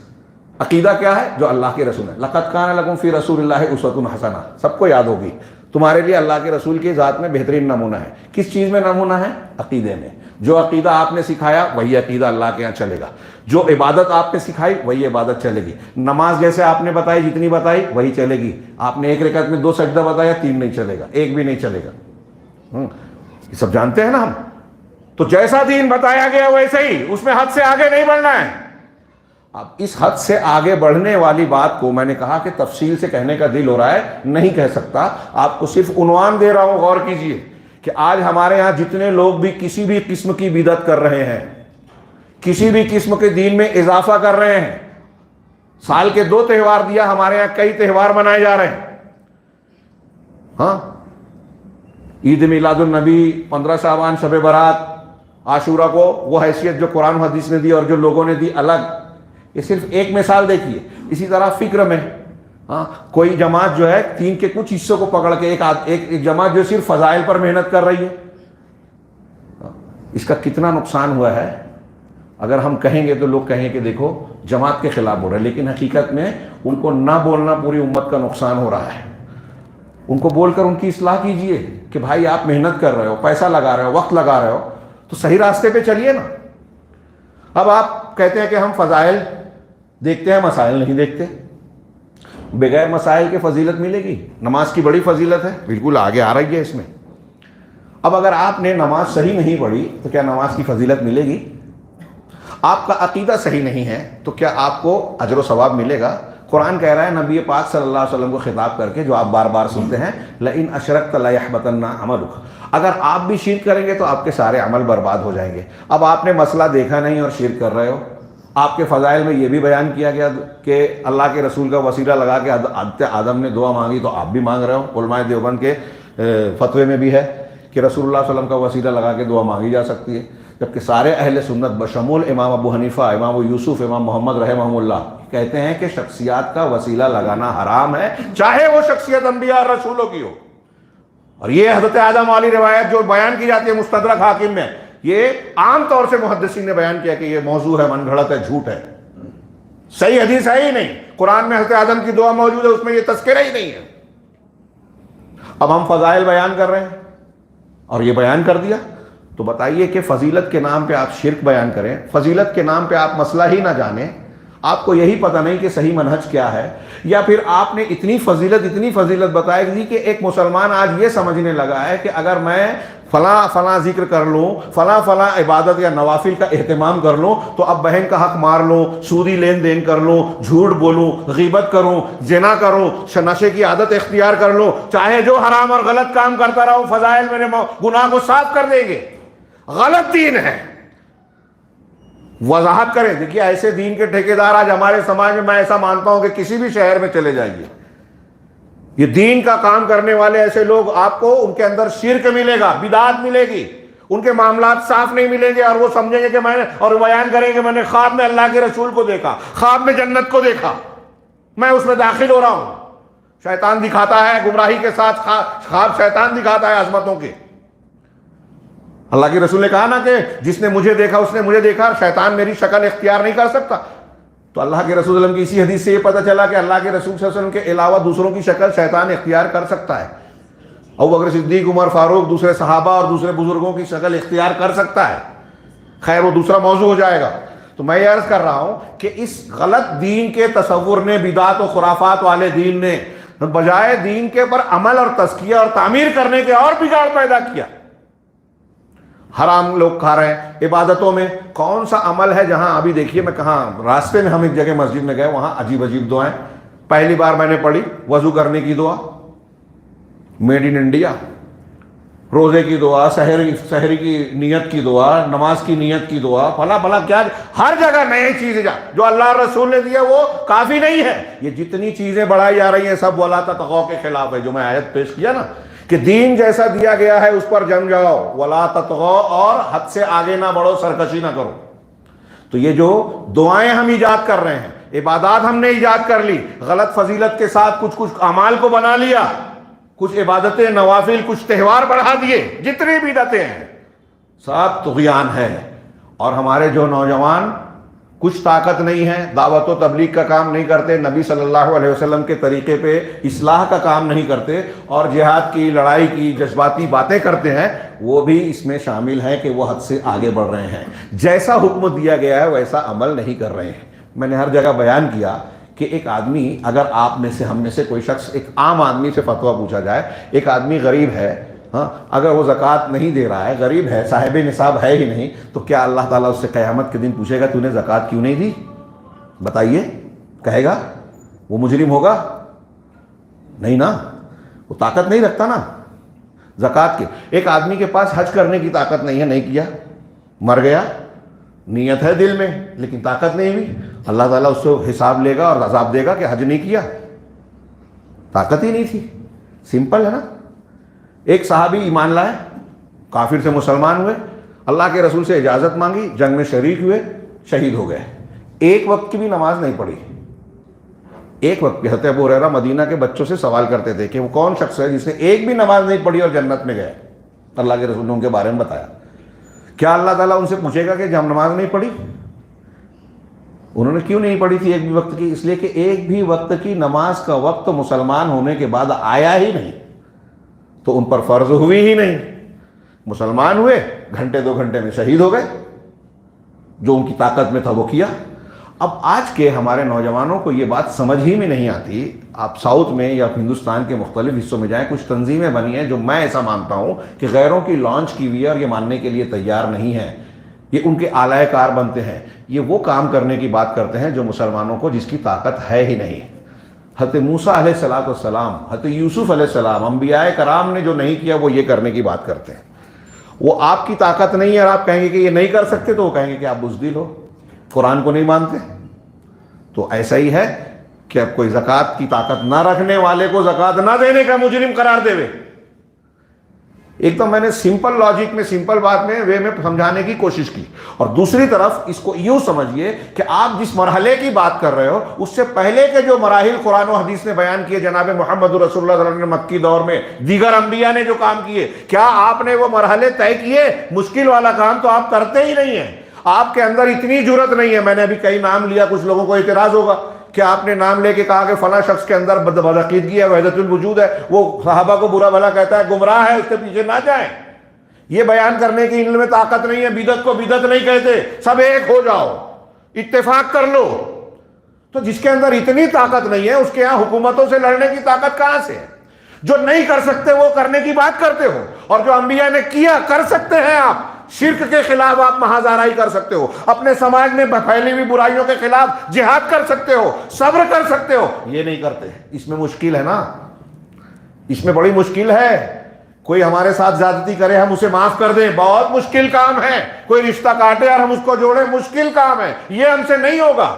عقیدہ کیا ہے؟ جو اللہ کے رسول ہے. لقد کان لکم فی رسول اللہ اسوۃ حسنہ، سب کو یاد ہوگی. تمہارے لیے اللہ کے رسول کی ذات میں بہترین نمونہ ہے. کس چیز میں نمونہ ہے؟ عقیدے میں. جو عقیدہ آپ نے سکھایا وہی عقیدہ اللہ کے یہاں چلے گا. جو عبادت آپ نے سکھائی وہی عبادت چلے گی. نماز جیسے آپ نے بتائی، جتنی بتائی وہی چلے گی. آپ نے 1 رکعت میں 2 سجدہ بتایا، 3 نہیں چلے گا، 1 بھی نہیں چلے گا. یہ سب جانتے ہیں نا ہم. تو جیسا دین بتایا گیا ویسے ہی، اس میں حد سے آگے نہیں بڑھنا ہے. اب اس حد سے آگے بڑھنے والی بات کو میں نے کہا کہ تفصیل سے کہنے کا دل ہو رہا ہے، نہیں کہہ سکتا. آپ کو صرف عنوان دے رہا ہوں، غور کیجئے کہ آج ہمارے ہاں جتنے لوگ بھی کسی بھی قسم کی بدعت کر رہے ہیں، کسی بھی قسم کے دین میں اضافہ کر رہے ہیں. سال کے 2 تہوار دیا، ہمارے ہاں کئی تہوار منائے جا رہے ہیں. ہاں عید میلاد النبی، 15 شعبان، شب برات، عاشورہ کو وہ حیثیت جو قرآن و حدیث نے دی اور جو لوگوں نے دی الگ. یہ صرف ایک مثال دیکھیے. اسی طرح فکر میں کوئی جماعت جو ہے 3 کے کچھ حصوں کو پکڑ کے ایک جماعت جو صرف فضائل پر محنت کر رہی ہے. اس کا کتنا نقصان ہوا ہے. اگر ہم کہیں گے تو لوگ کہیں کہ دیکھو جماعت کے خلاف بول رہے ہیں، لیکن حقیقت میں ان کو نہ بولنا پوری امت کا نقصان ہو رہا ہے۔ ان کو بول کر ان کی اصلاح کیجئے کہ بھائی آپ محنت کر رہے ہو، پیسہ لگا رہے ہو، وقت لگا رہے ہو، تو صحیح راستے پہ چلیے نا۔ اب آپ کہتے ہیں کہ ہم فضائل دیکھتے ہیں، مسائل نہیں دیکھتے۔ بغیر مسائل کے فضیلت ملے گی؟ نماز کی بڑی فضیلت ہے، بالکل آگے آ رہی ہے اس میں۔ اب اگر آپ نے نماز صحیح نہیں پڑھی تو کیا نماز کی فضیلت ملے گی؟ آپ کا عقیدہ صحیح نہیں ہے تو کیا آپ کو اجر و ثواب ملے گا؟ قرآن کہہ رہا ہے نبی پاک صلی اللہ علیہ وسلم کو خطاب کر کے، جو آپ بار بار سنتے ہیں، لئن اشرکت لیحبطن عملک، اگر آپ بھی شرک کریں گے تو آپ کے سارے عمل برباد ہو جائیں گے۔ اب آپ نے مسئلہ دیکھا نہیں اور شرک کر رہے ہو۔ آپ کے فضائل میں یہ بھی بیان کیا گیا کہ اللہ کے رسول کا وسیلہ لگا کے حضرت آدم نے دعا مانگی، تو آپ بھی مانگ رہے ہو۔ علماء دیوبند کے فتوے میں بھی ہے کہ رسول اللہ صلی اللہ علیہ وسلم کا وسیلہ لگا کے دعا مانگی جا سکتی ہے، جبکہ سارے اہل سنت بشمول امام ابو حنیفہ، امام یوسف، امام محمد رحمہ اللہ کہتے ہیں کہ شخصیات کا وسیلہ لگانا حرام ہے، چاہے وہ شخصیت انبیاء اور رسولوں کی ہو۔ اور یہ حضرت آدم والی روایت جو بیان کی جاتی ہے مستدرک حاکم میں، یہ عام طور سے محدثین نے بیان کیا کہ یہ موضوع ہے، من گھڑت ہے، جھوٹ ہے، صحیح حدیث ہے ہی نہیں۔ قرآن میں حضرت آدم کی دعا موجود ہے، اس میں یہ تذکرہ ہی نہیں ہے۔ اب ہم فضائل بیان کر رہے ہیں اور یہ بیان کر دیا، تو بتائیے کہ فضیلت کے نام پہ آپ شرک بیان کریں، فضیلت کے نام پہ آپ مسئلہ ہی نہ جانیں، آپ کو یہی پتہ نہیں کہ صحیح منہج کیا ہے، یا پھر آپ نے اتنی فضیلت بتائی دی کہ ایک مسلمان آج یہ سمجھنے لگا ہے کہ اگر میں فلاں فلاں ذکر کر لوں، فلاں فلاں عبادت یا نوافل کا اہتمام کر لوں، تو اب بہن کا حق مار لوں، سودی لین دین کر لوں، جھوٹ بولوں، غیبت کروں، زنا کروں، نشے کی عادت اختیار کر لوں، چاہے جو حرام اور غلط کام کرتا رہو، فضائل میرے گناہ کو صاف کر دیں گے۔ غلط دین ہے، وضاحت کریں۔ دیکھیے ایسے دین کے ٹھیکیدار آج ہمارے سماج میں ایسا مانتا ہوں کہ کسی بھی شہر میں چلے جائیے، یہ دین کا کام کرنے والے ایسے لوگ آپ کو ان کے اندر شرک ملے گا، بدعت ملے گی، ان کے معاملات صاف نہیں ملیں گے، اور وہ سمجھیں گے کہ میں نے، اور بیان کریں کہ میں نے خواب میں اللہ کے رسول کو دیکھا، خواب میں جنت کو دیکھا، میں اس میں داخل ہو رہا ہوں۔ شیطان دکھاتا ہے گمراہی کے ساتھ، خواب شیطان دکھاتا ہے عظمتوں کے۔ اللہ کے رسول نے کہا نا کہ جس نے مجھے دیکھا اس نے مجھے دیکھا، شیطان میری شکل اختیار نہیں کر سکتا۔ تو اللہ کے رسول صلی اللہ علیہ وسلم کی اسی حدیث سے یہ پتہ چلا کہ اللہ کے رسول صلی اللہ علیہ وسلم کے علاوہ دوسروں کی شکل شیطان اختیار کر سکتا ہے۔ ابوبکر صدیق، عمر فاروق، دوسرے صحابہ اور دوسرے بزرگوں کی شکل اختیار کر سکتا ہے۔ خیر وہ دوسرا موضوع ہو جائے گا۔ تو میں یہ عرض کر رہا ہوں کہ اس غلط دین کے تصور نے، بدعت و خرافات والے دین نے، بجائے دین کے پر عمل اور تزکیہ اور تعمیر کرنے کے اور بگاڑ پیدا کیا۔ حرام لوگ کھا رہے ہیں۔ عبادتوں میں کون سا عمل ہے جہاں، ابھی دیکھیے میں کہاں راستے میں ہم ایک جگہ مسجد میں گئے، وہاں عجیب عجیب دعائیں پہلی بار میں نے پڑھی۔ وضو کرنے کی دعا میڈ ان انڈیا، روزے کی دعا، سحری کی نیت کی دعا، نماز کی نیت کی دعا، فلاں فلاں، کیا ہر جگہ نئی چیزیں جو اللہ رسول نے دیا وہ کافی نہیں ہے۔ یہ جتنی چیزیں بڑھائی جا رہی ہیں سب ولا تطغوا کے خلاف ہے، جو میں آیت پیش کیا نا کہ دین جیسا دیا گیا ہے اس پر جم جاؤ، ولا تطغوا، اور حد سے آگے نہ بڑھو، سرکشی نہ کرو۔ تو یہ جو دعائیں ہم ایجاد کر رہے ہیں، عبادات ہم نے ایجاد کر لی، غلط فضیلت کے ساتھ کچھ اعمال کو بنا لیا، کچھ عبادتیں، نوافل، کچھ تہوار بڑھا دیے، جتنی بھی بدعتیں ہیں سب طغیان ہے۔ اور ہمارے جو نوجوان کچھ طاقت نہیں ہے، دعوت و تبلیغ کا کام نہیں کرتے، نبی صلی اللہ علیہ وسلم کے طریقے پہ اصلاح کا کام نہیں کرتے، اور جہاد کی، لڑائی کی جذباتی باتیں کرتے ہیں، وہ بھی اس میں شامل ہیں کہ وہ حد سے آگے بڑھ رہے ہیں، جیسا حکم دیا گیا ہے ویسا عمل نہیں کر رہے ہیں۔ میں نے ہر جگہ بیان کیا کہ ایک آدمی، اگر آپ میں سے، ہم میں سے کوئی شخص، ایک عام آدمی سے فتویٰ پوچھا جائے، ایک آدمی غریب ہے، ہاں، اگر وہ زکوٰۃ نہیں دے رہا ہے، غریب ہے، صاحب نصاب ہے ہی نہیں، تو کیا اللہ تعالیٰ اس سے قیامت کے دن پوچھے گا تو نے زکوٰۃ کیوں نہیں دی؟ بتائیے، کہے گا وہ مجرم ہوگا؟ نہیں نا، وہ طاقت نہیں رکھتا نا زکوٰۃ کی۔ ایک آدمی کے پاس حج کرنے کی طاقت نہیں ہے، نہیں کیا، مر گیا، نیت ہے دل میں لیکن طاقت نہیں ہوئی، اللہ تعالیٰ اس سے حساب لے گا اور عذاب دے گا کہ حج نہیں کیا، طاقت ہی نہیں تھی۔ سمپل ہے نا۔ ایک صحابی ایمان لائے، کافر سے مسلمان ہوئے، اللہ کے رسول سے اجازت مانگی، جنگ میں شریک ہوئے، شہید ہو گئے، ایک وقت کی بھی نماز نہیں پڑھی، ایک وقت کی۔ حضرت ابو ہریرہ مدینہ کے بچوں سے سوال کرتے تھے کہ وہ کون شخص ہے جس نے ایک بھی نماز نہیں پڑھی اور جنت میں گئے؟ اللہ کے رسول نے ان کے بارے میں بتایا۔ کیا اللہ تعالیٰ ان سے پوچھے گا کہ جب نماز نہیں پڑھی؟ انہوں نے کیوں نہیں پڑھی تھی ایک بھی وقت کی؟ اس لیے کہ ایک بھی وقت کی نماز کا وقت مسلمان ہونے کے بعد آیا ہی نہیں، تو ان پر فرض ہوئی ہی نہیں۔ مسلمان ہوئے، گھنٹے 2 گھنٹے میں شہید ہو گئے، جو ان کی طاقت میں تھا وہ کیا۔ اب آج کے ہمارے نوجوانوں کو یہ بات سمجھ ہی میں نہیں آتی۔ آپ ساؤتھ میں یا ہندوستان کے مختلف حصوں میں جائیں، کچھ تنظیمیں بنی ہیں جو میں ایسا مانتا ہوں کہ غیروں کی لانچ کی ہوئی ہے اور یہ ماننے کے لیے تیار نہیں ہے، یہ ان کے اعلی کار بنتے ہیں، یہ وہ کام کرنے کی بات کرتے ہیں جو مسلمانوں کو جس کی طاقت ہے ہی نہیں۔ حضرت موسیٰ علیہ السلام، حضرت یوسف علیہ السلام، انبیاء کرام نے جو نہیں کیا وہ یہ کرنے کی بات کرتے ہیں۔ وہ آپ کی طاقت نہیں ہے اور آپ کہیں گے کہ یہ نہیں کر سکتے، تو وہ کہیں گے کہ آپ بزدل ہو، قرآن کو نہیں مانتے۔ تو ایسا ہی ہے کہ اب کوئی زکوٰۃ کی طاقت نہ رکھنے والے کو زکوٰۃ نہ دینے کا مجرم قرار دے وے۔ ایک تو میں نے سمپل لاجک میں، سمپل بات میں وے میں سمجھانے کی کوشش کی، اور دوسری طرف اس کو یوں سمجھیے کہ آپ جس مرحلے کی بات کر رہے ہو اس سے پہلے کے جو مراحل قرآن و حدیث نے بیان کیے، جناب محمد رسول اللہ صلی اللہ علیہ وسلم نے مکی دور میں دیگر انبیاء نے جو کام کیے، کیا آپ نے وہ مرحلے طے کیے؟ مشکل والا کام تو آپ کرتے ہی نہیں ہیں، آپ کے اندر اتنی جرت نہیں ہے۔ میں نے ابھی کئی نام لیا، کچھ لوگوں کو اعتراض ہوگا کہ آپ نے نام لے کے کہا کہ فلاں شخص کے اندر بدعقیدگی ہے، وحدت الوجود ہے، وہ صحابہ کو برا بھلا کہتا ہے، گمراہ ہے، اس کے پیچھے نہ جائیں۔ یہ بیان کرنے کی ان میں طاقت نہیں ہے، بدعت کو بدعت نہیں کہتے، سب ایک ہو جاؤ، اتفاق کر لو۔ تو جس کے اندر اتنی طاقت نہیں ہے، اس کے یہاں حکومتوں سے لڑنے کی طاقت کہاں سے ہے؟ جو نہیں کر سکتے وہ کرنے کی بات کرتے ہو، اور جو انبیاء نے کیا کر سکتے ہیں آپ۔ شرک کے خلاف آپ محاذ آرائی کر سکتے ہو، اپنے سماج میں پھیلی ہوئی برائیوں کے خلاف جہاد کر سکتے ہو، صبر کر سکتے ہو، یہ نہیں کرتے۔ اس میں مشکل ہے نا، اس میں بڑی مشکل ہے۔ کوئی ہمارے ساتھ زیادتی کرے، ہم اسے معاف کر دیں، بہت مشکل کام ہے۔ کوئی رشتہ کاٹے اور ہم اس کو جوڑیں، مشکل کام ہے، یہ ہم سے نہیں ہوگا۔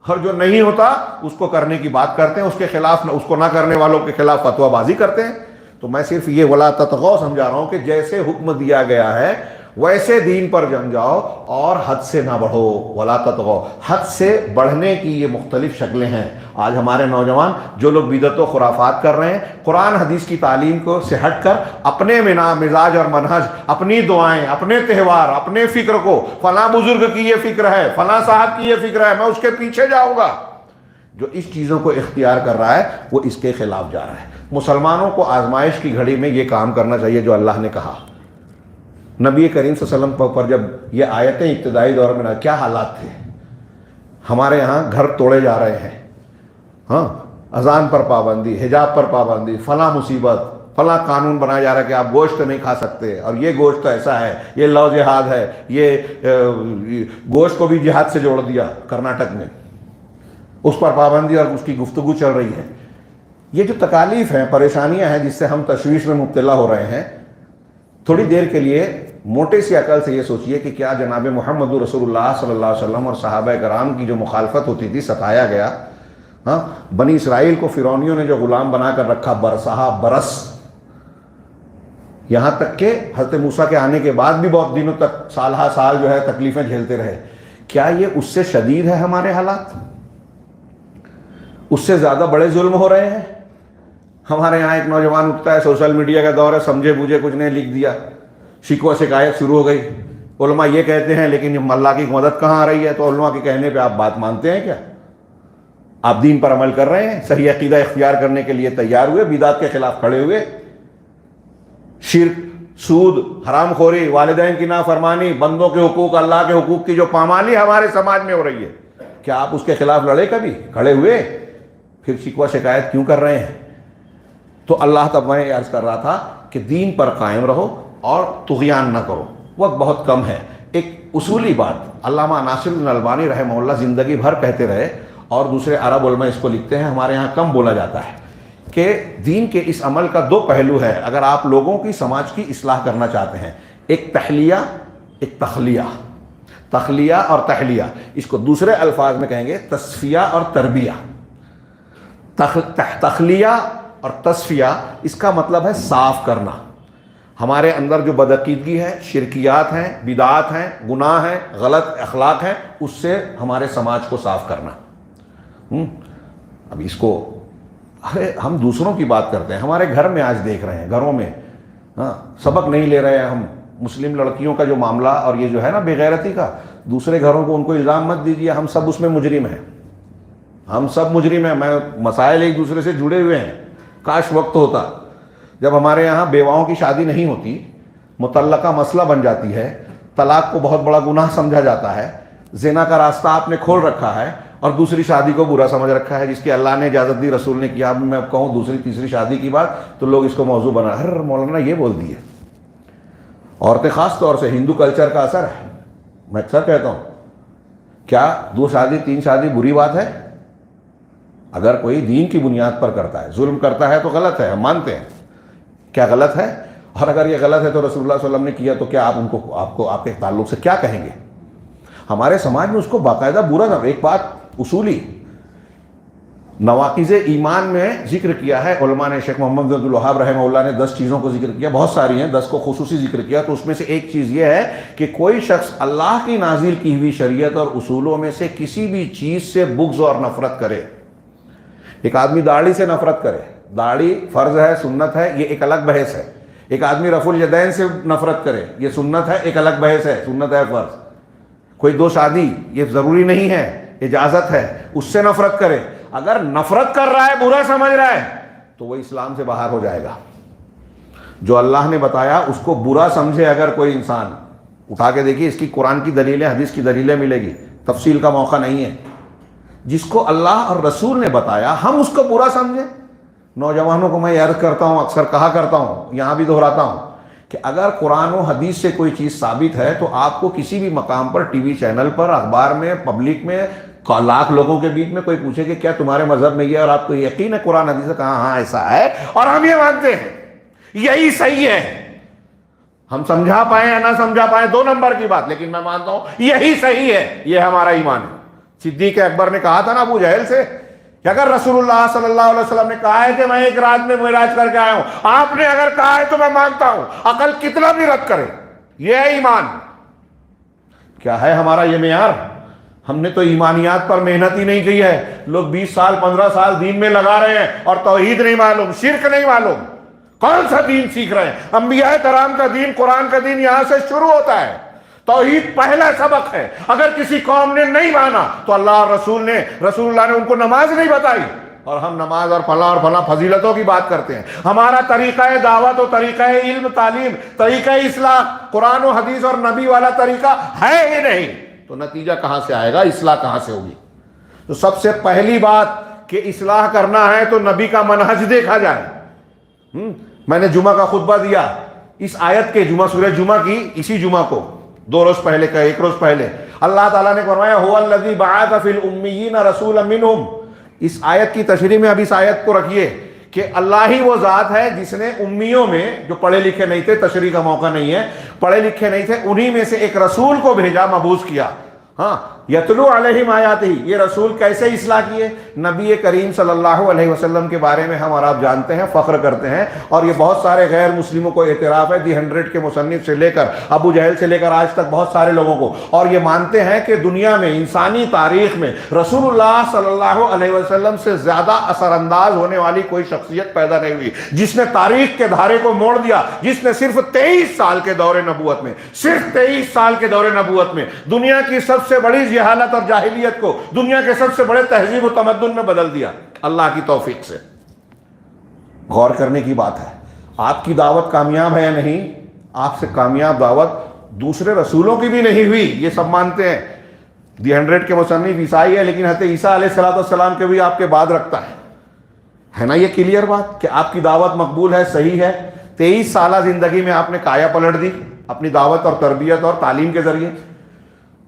اور جو نہیں ہوتا اس کو کرنے کی بات کرتے ہیں، اس کے خلاف، اس کو نہ کرنے والوں کے خلاف فتویٰ بازی کرتے ہیں۔ تو میں صرف یہ ولا تطغوا سمجھا رہا ہوں کہ جیسے حکم دیا گیا ہے ویسے دین پر جم جاؤ اور حد سے نہ بڑھو۔ ولا تطغوا، حد سے بڑھنے کی یہ مختلف شکلیں ہیں۔ آج ہمارے نوجوان جو لوگ بدعت و خرافات کر رہے ہیں، قرآن حدیث کی تعلیم کو سے ہٹ کر اپنے مزاج اور منہج، اپنی دعائیں، اپنے تہوار، اپنے فکر کو، فلاں بزرگ کی یہ فکر ہے، فلاں صاحب کی یہ فکر ہے، میں اس کے پیچھے جاؤں گا، جو اس چیزوں کو اختیار کر رہا ہے وہ اس کے خلاف جا رہا ہے۔ مسلمانوں کو آزمائش کی گھڑی میں یہ کام کرنا چاہیے جو اللہ نے کہا۔ نبی کریم صلی اللہ علیہ وسلم پر جب یہ آیتیں ابتدائی دور میں کیا حالات تھے؟ ہمارے یہاں گھر توڑے جا رہے ہیں، ہاں، اذان پر پابندی، حجاب پر پابندی، فلاں مصیبت، فلاں قانون بنایا جا رہا ہے کہ آپ گوشت نہیں کھا سکتے، اور یہ گوشت ایسا ہے، یہ لو جہاد ہے، یہ گوشت کو بھی جہاد سے جوڑ دیا کرناٹک میں، اس پر پابندی اور اس کی گفتگو چل رہی ہے۔ یہ جو تکالیف ہیں، پریشانیاں ہیں جس سے ہم تشویش میں مبتلا ہو رہے ہیں، تھوڑی دیر کے لیے موٹے سی عقل سے یہ سوچئے کہ کیا جناب محمد رسول اللہ صلی اللہ علیہ وسلم اور صحابہ کرام کی جو مخالفت ہوتی تھی، ستایا گیا، ہاں، بنی اسرائیل کو فرعونیوں نے جو غلام بنا کر رکھا برسہ برس، یہاں تک کہ حضرت موسیٰ کے آنے کے بعد بھی بہت دنوں تک، سالہ سال جو ہے تکلیفیں جھیلتے رہے، کیا یہ اس سے شدید ہے ہمارے حالات؟ اس سے زیادہ بڑے ظلم ہو رہے ہیں؟ ہمارے یہاں ایک نوجوان اٹھتا ہے، سوشل میڈیا کا دور ہے، سمجھے بوجھے کچھ نے لکھ دیا، شکوہ شکایت شروع ہو گئی، علماء یہ کہتے ہیں لیکن اللہ کی مدد کہاں آ رہی ہے؟ تو علماء کے کہنے پہ آپ بات مانتے ہیں کیا؟ آپ دین پر عمل کر رہے ہیں؟ صحیح عقیدہ اختیار کرنے کے لیے تیار ہوئے؟ بدعت کے خلاف کھڑے ہوئے؟ شرک، سود، حرام خوری، والدین کی نافرمانی، بندوں کے حقوق، اللہ کے حقوق کی جو پامالی ہمارے سماج میں ہو رہی ہے، کیا آپ اس کے خلاف لڑے؟ کبھی کھڑے ہوئے؟ پھر شکوہ شکایت کیوں کر رہے ہیں؟ تو اللہ تب میں عرض کر رہا تھا کہ دین پر قائم رہو اور طغیان نہ کرو۔ وقت بہت کم ہے، ایک اصولی بات علامہ ناصر الالبانی رحمہ اللہ زندگی بھر کہتے رہے، اور دوسرے عرب علماء اس کو لکھتے ہیں، ہمارے ہاں کم بولا جاتا ہے، کہ دین کے اس عمل کا دو پہلو ہے اگر آپ لوگوں کی، سماج کی اصلاح کرنا چاہتے ہیں، ایک تحلیہ، ایک تخلیہ۔ تخلیہ اور تحلیہ، اس کو دوسرے الفاظ میں کہیں گے تصفیہ اور تربیہ۔ تخلیہ اور تصفیہ، اس کا مطلب ہے صاف کرنا۔ ہمارے اندر جو بدعقیدگی ہے، شرکیات ہیں، بدعات ہیں، گناہ ہیں، غلط اخلاق ہیں، اس سے ہمارے سماج کو صاف کرنا۔ اب اس کو ہم دوسروں کی بات کرتے ہیں، ہمارے گھر میں آج دیکھ رہے ہیں، گھروں میں سبق نہیں لے رہے ہیں ہم، مسلم لڑکیوں کا جو معاملہ اور یہ جو ہے نا بے غیرتی کا، دوسرے گھروں کو ان کو الزام مت دیجیے، ہم سب اس میں مجرم ہیں، ہم سب مجرم ہیں. میں مسائل ایک دوسرے سے جڑے ہوئے ہیں. کاش وقت ہوتا جب ہمارے یہاں بیواؤں کی شادی نہیں ہوتی، مطلقہ مسئلہ بن جاتی ہے، طلاق کو بہت بڑا گناہ سمجھا جاتا ہے، زنا کا راستہ آپ نے کھول رکھا ہے اور دوسری شادی کو برا سمجھ رکھا ہے، جس کی اللہ نے اجازت دی، رسول نے کیا. اب میں اب کہوں دوسری تیسری شادی کی بات تو لوگ اس کو موضوع بنا، ہر مولانا یہ بول دیے. عورتیں خاص طور سے ہندو کلچر کا اثر ہے. میں اکثر کہتا ہوں کیا 2 شادی 3 شادی بری بات ہے؟ اگر کوئی دین کی بنیاد پر کرتا ہے، ظلم کرتا ہے تو غلط ہے، ہم مانتے ہیں. کیا غلط ہے؟ اور اگر یہ غلط ہے تو رسول اللہ صلی اللہ علیہ وسلم نے کیا تو کیا آپ ان کو آپ کے تعلق سے کیا کہیں گے؟ ہمارے سماج میں اس کو باقاعدہ برا نہ. ایک بات اصولی نواقض ایمان میں ذکر کیا ہے علماء نے. شیخ محمد بن عبد الوہاب رحمہ اللہ نے 10 چیزوں کو ذکر کیا، بہت ساری ہیں، 10 کو خصوصی ذکر کیا. تو اس میں سے ایک چیز یہ ہے کہ کوئی شخص اللہ کی نازل کی ہوئی شریعت اور اصولوں میں سے کسی بھی چیز سے بغض اور نفرت کرے. ایک آدمی داڑھی سے نفرت کرے، داڑھی فرض ہے سنت ہے، یہ ایک الگ بحث ہے. ایک آدمی رفع الیدین سے نفرت کرے، یہ سنت ہے، ایک الگ بحث ہے، سنت ہے فرض. کوئی 2 شادی یہ ضروری نہیں ہے، اجازت ہے، اس سے نفرت کرے. اگر نفرت کر رہا ہے، برا سمجھ رہا ہے تو وہ اسلام سے باہر ہو جائے گا. جو اللہ نے بتایا اس کو برا سمجھے اگر کوئی انسان، اٹھا کے دیکھیے اس کی قرآن کی دلیلیں، حدیث کی دلیلیں ملے گی، تفصیل کا موقع نہیں ہے. جس کو اللہ اور رسول نے بتایا ہم اس کو برا سمجھیں. نوجوانوں کو میں عرض کرتا ہوں، اکثر کہا کرتا ہوں، یہاں بھی دہراتا ہوں کہ اگر قرآن و حدیث سے کوئی چیز ثابت ہے تو آپ کو کسی بھی مقام پر، ٹی وی چینل پر، اخبار میں، پبلک میں، لاکھ لوگوں کے بیچ میں کوئی پوچھے کہ کیا تمہارے مذہب میں یہ اور آپ کو یقین ہے قرآن حدیث سے، کہا ہاں ایسا ہے اور ہم یہ مانتے ہیں، یہی صحیح ہے. ہم سمجھا پائیں یا نہ سمجھا پائیں 2 نمبر کی بات، لیکن میں مانتا ہوں یہی صحیح ہے، یہ ہمارا ایمان ہے. صدیق اکبر نے کہا تھا نا ابو جہل سے کہ اگر رسول اللہ صلی اللہ علیہ وسلم نے کہا ہے کہ میں ایک رات میں معراج کر کے آیا ہوں، آپ نے اگر کہا ہے تو میں مانتا ہوں، عقل کتنا بھی رد کرے. یہ ہے ایمان. کیا ہے ہمارا یہ معیار؟ ہم نے تو ایمانیات پر محنت ہی نہیں کی ہے. لوگ 20 سال 15 سال دین میں لگا رہے ہیں اور توحید نہیں معلوم، شرک نہیں معلوم. کون سا دین سیکھ رہے ہیں؟ انبیاء کرام کا دین، قرآن کا دین یہاں سے شروع ہوتا ہے. توحید پہلا سبق ہے. اگر کسی قوم نے نہیں مانا تو اللہ اور رسول اللہ نے ان کو نماز نہیں بتائی، اور ہم نماز اور فلاں فضیلتوں کی بات کرتے ہیں. ہمارا طریقہ دعوت و طریقہ علم تعلیم، طریقہ اصلاح قرآن و حدیث اور نبی والا طریقہ ہے ہی نہیں، تو نتیجہ کہاں سے آئے گا؟ اصلاح کہاں سے ہوگی؟ تو سب سے پہلی بات کہ اصلاح کرنا ہے تو نبی کا منہج دیکھا جائے. میں نے جمعہ کا خطبہ دیا، اس آیت کے سورہ جمعہ کی اسی جمعہ کو 2 روز پہلے کا، 1 روز پہلے اللہ تعالیٰ نے فرمایا هو الذی بعث فی الامیین رسولا منہم. اس آیت کی تشریح میں اب اس آیت کو رکھیے کہ اللہ ہی وہ ذات ہے جس نے امیوں میں، جو پڑھے لکھے نہیں تھے، تشریح کا موقع نہیں ہے، پڑھے لکھے نہیں تھے، انہی میں سے ایک رسول کو بھیجا، مبعوث کیا. ہاں، یتلو علیہم آیاتہ. یہ رسول کیسے اصلاح کیے؟ نبی کریم صلی اللہ علیہ وسلم کے بارے میں ہم اور آپ جانتے ہیں، فخر کرتے ہیں، اور یہ بہت سارے غیر مسلموں کو اعتراف ہے. دی 100 کے مصنف سے لے کر ابو جہل سے لے کر آج تک بہت سارے لوگوں کو، اور یہ مانتے ہیں کہ دنیا میں، انسانی تاریخ میں رسول اللہ صلی اللہ علیہ وسلم سے زیادہ اثر انداز ہونے والی کوئی شخصیت پیدا نہیں ہوئی جس نے تاریخ کے دھارے کو موڑ دیا، جس نے صرف 23 سال کے دور نبوت میں، صرف 23 سال کے دور نبوت میں دنیا کی سب سے بڑی جہالت اور جاہلیت کو دنیا کے سب سے بڑے تہذیب و تمدن میں بدل دیا، اللہ کی توفیق سے. غور کرنے کی بات ہے. آپ کی دعوت کامیاب ہے یا نہیں؟ آپ سے کامیاب دعوت دوسرے رسولوں کی بھی نہیں ہوئی، یہ سب مانتے ہیں. دی 100 کے مصنف عیسائی ہے، لیکن حضرت عیسیٰ علیہ السلام کے بھی آپ کے بعد رکھتا ہے نا. یہ کلیئر بات کہ آپ کی دعوت مقبول ہے، صحیح ہے. 23 سالہ زندگی میں آپ نے کایا پلٹ دی اپنی دعوت اور تربیت اور تعلیم کے ذریعے.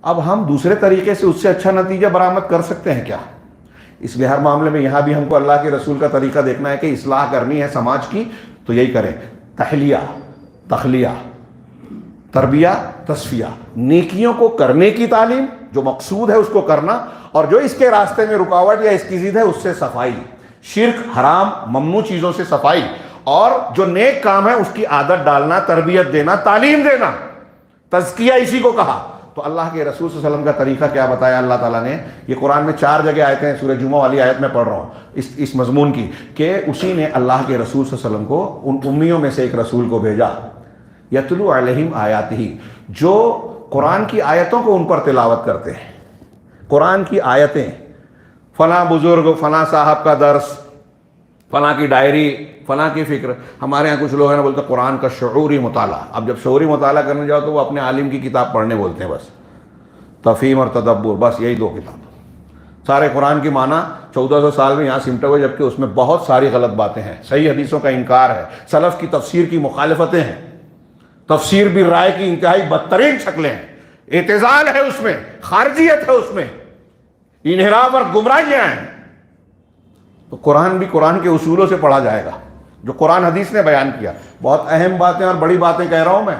اب ہم دوسرے طریقے سے اس سے اچھا نتیجہ برآمد کر سکتے ہیں کیا؟ اس لیے ہر معاملے میں یہاں بھی ہم کو اللہ کے رسول کا طریقہ دیکھنا ہے کہ اصلاح کرنی ہے سماج کی تو یہی کریں. تحلیہ، تخلیہ، تربیہ، تصفیہ. نیکیوں کو کرنے کی تعلیم، جو مقصود ہے اس کو کرنا، اور جو اس کے راستے میں رکاوٹ یا اس کی ضد ہے اس سے صفائی. شرک، حرام، ممنوع چیزوں سے صفائی، اور جو نیک کام ہے اس کی عادت ڈالنا، تربیت دینا، تعلیم دینا. تزکیہ اسی کو کہا. تو اللہ کے رسول صلی اللہ علیہ وسلم کا طریقہ کیا بتایا اللہ تعالیٰ نے؟ یہ قرآن میں 4 جگہ آیتیں ہیں، سورہ جمعہ والی آیت میں پڑھ رہا ہوں اس مضمون کی، کہ اسی نے اللہ کے رسول صلی اللہ علیہ وسلم کو ان امیوں میں سے ایک رسول کو بھیجا. یتلو علیہم آیاتہ، جو قرآن کی آیتوں کو ان پر تلاوت کرتے ہیں. قرآن کی آیتیں، فلاں بزرگ، فلاں صاحب کا درس، فلاں کی ڈائری، فلاں کی فکر. ہمارے ہاں کچھ لوگ ہیں نا بولتے ہیں قرآن کا شعوری مطالعہ. اب جب شعوری مطالعہ کرنے جاؤ تو وہ اپنے عالم کی کتاب پڑھنے بولتے ہیں، بس تفہیم اور تدبر، بس یہی دو کتاب. سارے قرآن کی معنی 1400 سال میں یہاں سمٹے ہوئے، جبکہ اس میں بہت ساری غلط باتیں ہیں، صحیح حدیثوں کا انکار ہے، سلف کی تفسیر کی مخالفتیں ہیں، تفسیر بھی رائے کی انتہائی بدترین شکلیں ہیں، اعتزال ہے اس میں، خارجیت ہے اس میں، انحراف اور گمراہیاں ہیں. تو قرآن بھی قرآن کے اصولوں سے پڑھا جائے گا جو قرآن حدیث نے بیان کیا. بہت اہم باتیں اور بڑی باتیں کہہ رہا ہوں میں،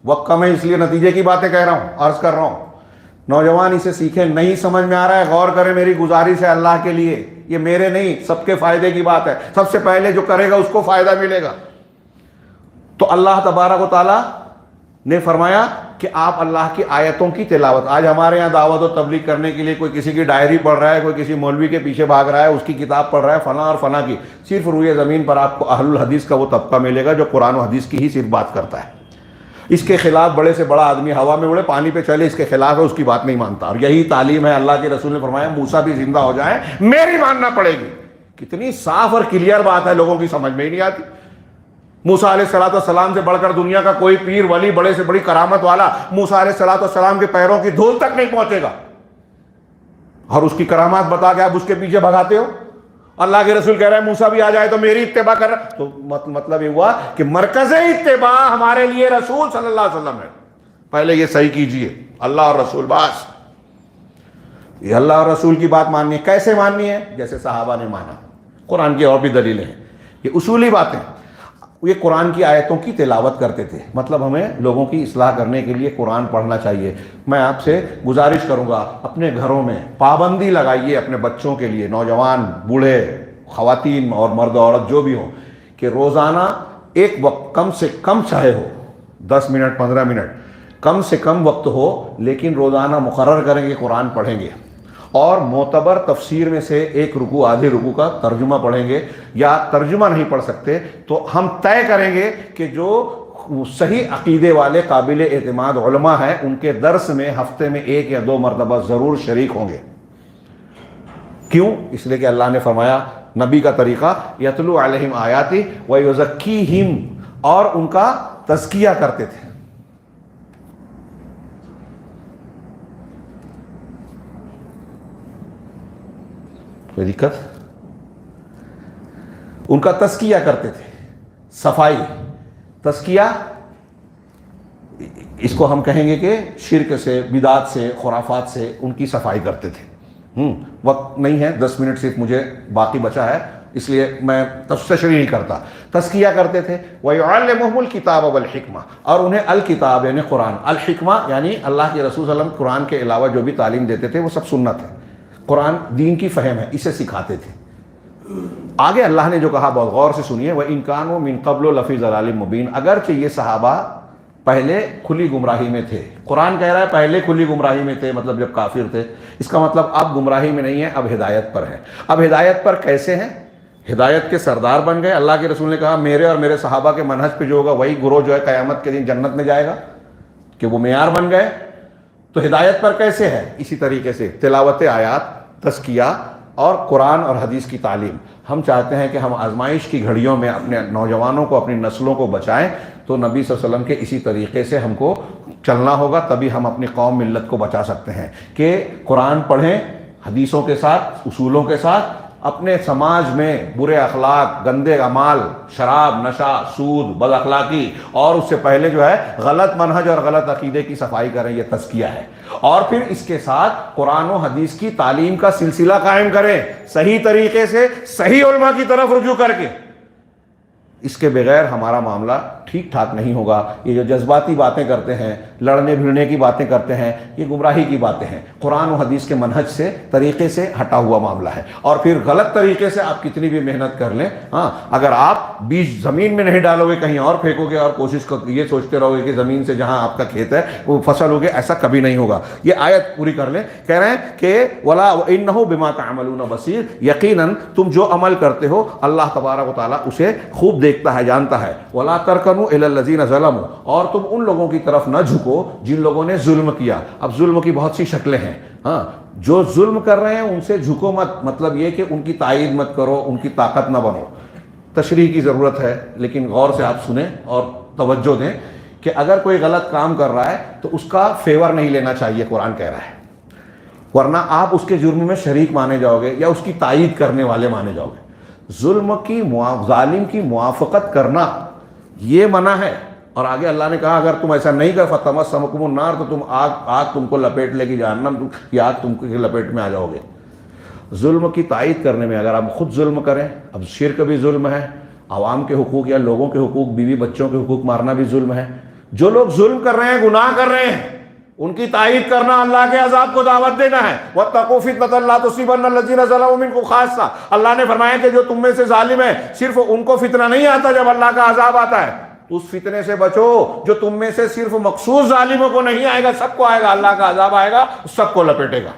وقت کم ہے اس لیے نتیجے کی باتیں کہہ رہا ہوں، عرض کر رہا ہوں. نوجوان اسے سیکھیں. نہیں سمجھ میں آ رہا ہے غور کریں، میری گزارش ہے اللہ کے لیے، یہ میرے نہیں سب کے فائدے کی بات ہے. سب سے پہلے جو کرے گا اس کو فائدہ ملے گا. تو اللہ تبارک و تعالی نے فرمایا کہ آپ اللہ کی آیتوں کی تلاوت. آج ہمارے یہاں دعوت و تبلیغ کرنے کے لیے کوئی کسی کی ڈائری پڑھ رہا ہے، کوئی کسی مولوی کے پیچھے بھاگ رہا ہے، اس کی کتاب پڑھ رہا ہے فلاں اور فلاں کی. صرف روئے زمین پر آپ کو اہل الحدیث کا وہ طبقہ ملے گا جو قرآن و حدیث کی ہی صرف بات کرتا ہے. اس کے خلاف بڑے سے بڑا آدمی ہوا میں اڑے، پانی پہ چلے، اس کے خلاف ہے، اس کی بات نہیں مانتا. اور یہی تعلیم ہے. اللہ کے رسول نے فرمایا موسیٰ بھی زندہ ہو جائیں میری ماننا پڑے گی. کتنی صاف اور کلیئر بات ہے، لوگوں کی سمجھ میں ہی نہیں آتی. موسیٰ علیہ السلام سے بڑھ کر دنیا کا کوئی پیر ولی بڑے سے بڑی کرامت والا موسیٰ علیہ السلام کے پیروں کی دھول تک نہیں پہنچے گا، اور اس کی کرامات بتا کے آپ اس کے پیچھے بھگاتے ہو. اللہ کے رسول کہہ رہے ہیں موسیٰ بھی آ جائے تو میری اتباع کر رہا. تو مطلب یہ ہوا کہ مرکز اتباع ہمارے لیے رسول صلی اللہ علیہ وسلم ہے. پہلے یہ صحیح کیجئے، اللہ اور رسول بس. یہ اللہ اور رسول کی بات ماننی ہے. کیسے ماننی ہے؟ جیسے صحابہ نے مانا. قرآن کی اور بھی دلیلیں ہیں، یہ اصولی باتیں. یہ قرآن کی آیتوں کی تلاوت کرتے تھے. مطلب ہمیں لوگوں کی اصلاح کرنے کے لیے قرآن پڑھنا چاہیے. میں آپ سے گزارش کروں گا اپنے گھروں میں پابندی لگائیے اپنے بچوں کے لیے، نوجوان، بوڑھے، خواتین اور مرد عورت جو بھی ہوں، کہ روزانہ ایک وقت کم سے کم چاہے ہو 10 منٹ 15 منٹ کم سے کم وقت ہو، لیکن روزانہ مقرر کریں گے قرآن پڑھیں گے. اور معتبر تفسیر میں سے ایک رکوع آدھے رکوع کا ترجمہ پڑھیں گے، یا ترجمہ نہیں پڑھ سکتے تو ہم طے کریں گے کہ جو صحیح عقیدے والے قابل اعتماد علماء ہیں ان کے درس میں ہفتے میں 1 یا 2 مرتبہ ضرور شریک ہوں گے. کیوں؟ اس لیے کہ اللہ نے فرمایا نبی کا طریقہ یتلو علیہم آیاتی ویزکیہم، اور ان کا تزکیہ کرتے تھے. کوئی دقت؟ ان کا تزکیہ کرتے تھے. صفائی، تزکیہ اس کو ہم کہیں گے کہ شرک سے، بدعات سے، خرافات سے ان کی صفائی کرتے تھے. وقت نہیں ہے، 10 منٹ صرف مجھے باقی بچا ہے، اس لیے میں تشریح نہیں کرتا. تزکیہ کرتے تھے. وَيُعَلِّمُهُمُ الْكِتَابَ وَالْحِكْمَةَ، اور انہیں الکتاب یعنی قرآن، الحکمہ یعنی اللہ کے رسول صلی اللہ علیہ وسلم قرآن کے علاوہ جو بھی تعلیم دیتے تھے وہ سب سنت ہے. قرآن دین کی فہم ہے، اسے سکھاتے تھے. آگے اللہ نے جو کہا بہت غور سے سنیے، وَإِن كَانُوا مِن قَبْلُ لَفِي ضَلَالٍ مُبِينٍ، اگرچہ یہ صحابہ پہلے کھلی گمراہی میں تھے. قرآن کہہ رہا ہے پہلے کھلی گمراہی میں تھے، مطلب جب کافر تھے. اس کا مطلب اب گمراہی میں نہیں ہے، اب ہدایت پر ہے. اب ہدایت پر کیسے ہیں؟ ہدایت کے سردار بن گئے. اللہ کے رسول نے کہا میرے اور میرے صحابہ کے منہج پہ جو ہوگا وہی گروہ جو ہے قیامت کے دن جنت میں جائے گا، کہ وہ معیار بن گئے. تو ہدایت پر کیسے ہے؟ اسی طریقے سے تلاوت آیات، تزکیہ اور قرآن اور حدیث کی تعلیم. ہم چاہتے ہیں کہ ہم آزمائش کی گھڑیوں میں اپنے نوجوانوں کو، اپنی نسلوں کو بچائیں، تو نبی صلی اللہ علیہ وسلم کے اسی طریقے سے ہم کو چلنا ہوگا، تبھی ہم اپنی قوم ملت کو بچا سکتے ہیں. کہ قرآن پڑھیں حدیثوں کے ساتھ، اصولوں کے ساتھ. اپنے سماج میں برے اخلاق، گندے اعمال، شراب، نشہ، سود، بد اخلاقی، اور اس سے پہلے جو ہے غلط منہج اور غلط عقیدے کی صفائی کریں، یہ تزکیہ ہے. اور پھر اس کے ساتھ قرآن و حدیث کی تعلیم کا سلسلہ قائم کریں، صحیح طریقے سے، صحیح علماء کی طرف رجوع کر کے. اس کے بغیر ہمارا معاملہ ٹھیک ٹھاک نہیں ہوگا. یہ جو جذباتی باتیں کرتے ہیں، لڑنے بھیڑنے کی باتیں کرتے ہیں، یہ گمراہی کی باتیں ہیں. قرآن و حدیث کے منہج سے، طریقے سے ہٹا ہوا معاملہ ہے. اور پھر غلط طریقے سے آپ کتنی بھی محنت کر لیں، اگر آپ بیج زمین میں نہیں ڈالو گے، کہیں اور پھینکو گے اور کوشش یہ سوچتے رہو گے کہ زمین سے جہاں آپ کا کھیت ہے وہ فصل ہوگے، ایسا کبھی نہیں ہوگا. یہ آیت پوری کر لیں. کہہ رہے ہیں کہ وَلَا وَإِنَّهُ بِمَا تَعْمَلُونَ بَصِيرٌ، یقیناً تم جو عمل کرتے ہو اللہ تبارک و تعالیٰ اسے خوب دیکھ دیکھتا ہے جانتا ہے. وَلَا تَرْكَنُوا إِلَى الَّذِينَ ظَلَمُوا, اور تم ان لوگوں کی طرف نہ جھکو جن لوگوں نے ظلم کیا. اب ظلم کی بہت سی شکلیں ہیں. ہاں, جو ظلم کر رہے ہیں ان سے جھکو مت, مطلب یہ کہ ان کی تائید مت کرو, ان کی طاقت نہ بنو. تشریح کی ضرورت ہے, لیکن غور سے آپ سنیں اور توجہ دیں کہ اگر کوئی غلط کام کر رہا ہے تو اس کا فیور نہیں لینا چاہیے, قرآن کہہ رہا ہے, ورنہ آپ اس کے جرم میں شریک مانے جاؤ گے یا اس کی تائید کرنے والے مانے جاؤ گے. ظالم کی موافقت کرنا یہ منع ہے. اور آگے اللہ نے کہا اگر تم ایسا نہیں کر فَتَمَسَّمُكُمُ النَّارُ, تو تم آگ تم کو لپیٹ لے گی, جہنم کی آگ تم کی لپیٹ میں آ جاؤ گے. ظلم کی تائید کرنے میں اگر آپ خود ظلم کریں, اب شرک بھی ظلم ہے, عوام کے حقوق یا لوگوں کے حقوق, بیوی بچوں کے حقوق مارنا بھی ظلم ہے. جو لوگ ظلم کر رہے ہیں, گناہ کر رہے ہیں, ان کی تائید کرنا اللہ کے عذاب کو دعوت دینا ہے. وَاتَّقُوا فِتْنَةً لَا تُصِيبَنَّ الَّذِينَ ظَلَمُوا مِنكُمْ خَاصَّةً. اللہ نے فرمایا کہ جو تم میں سے ظالم ہے صرف ان کو فتنہ نہیں آتا جب اللہ کا عذاب آتا ہے, اس فتنے سے بچو جو تم میں سے صرف مخصوص ظالموں کو نہیں آئے گا, سب کو آئے گا. اللہ کا عذاب آئے گا, سب کو لپیٹے گا.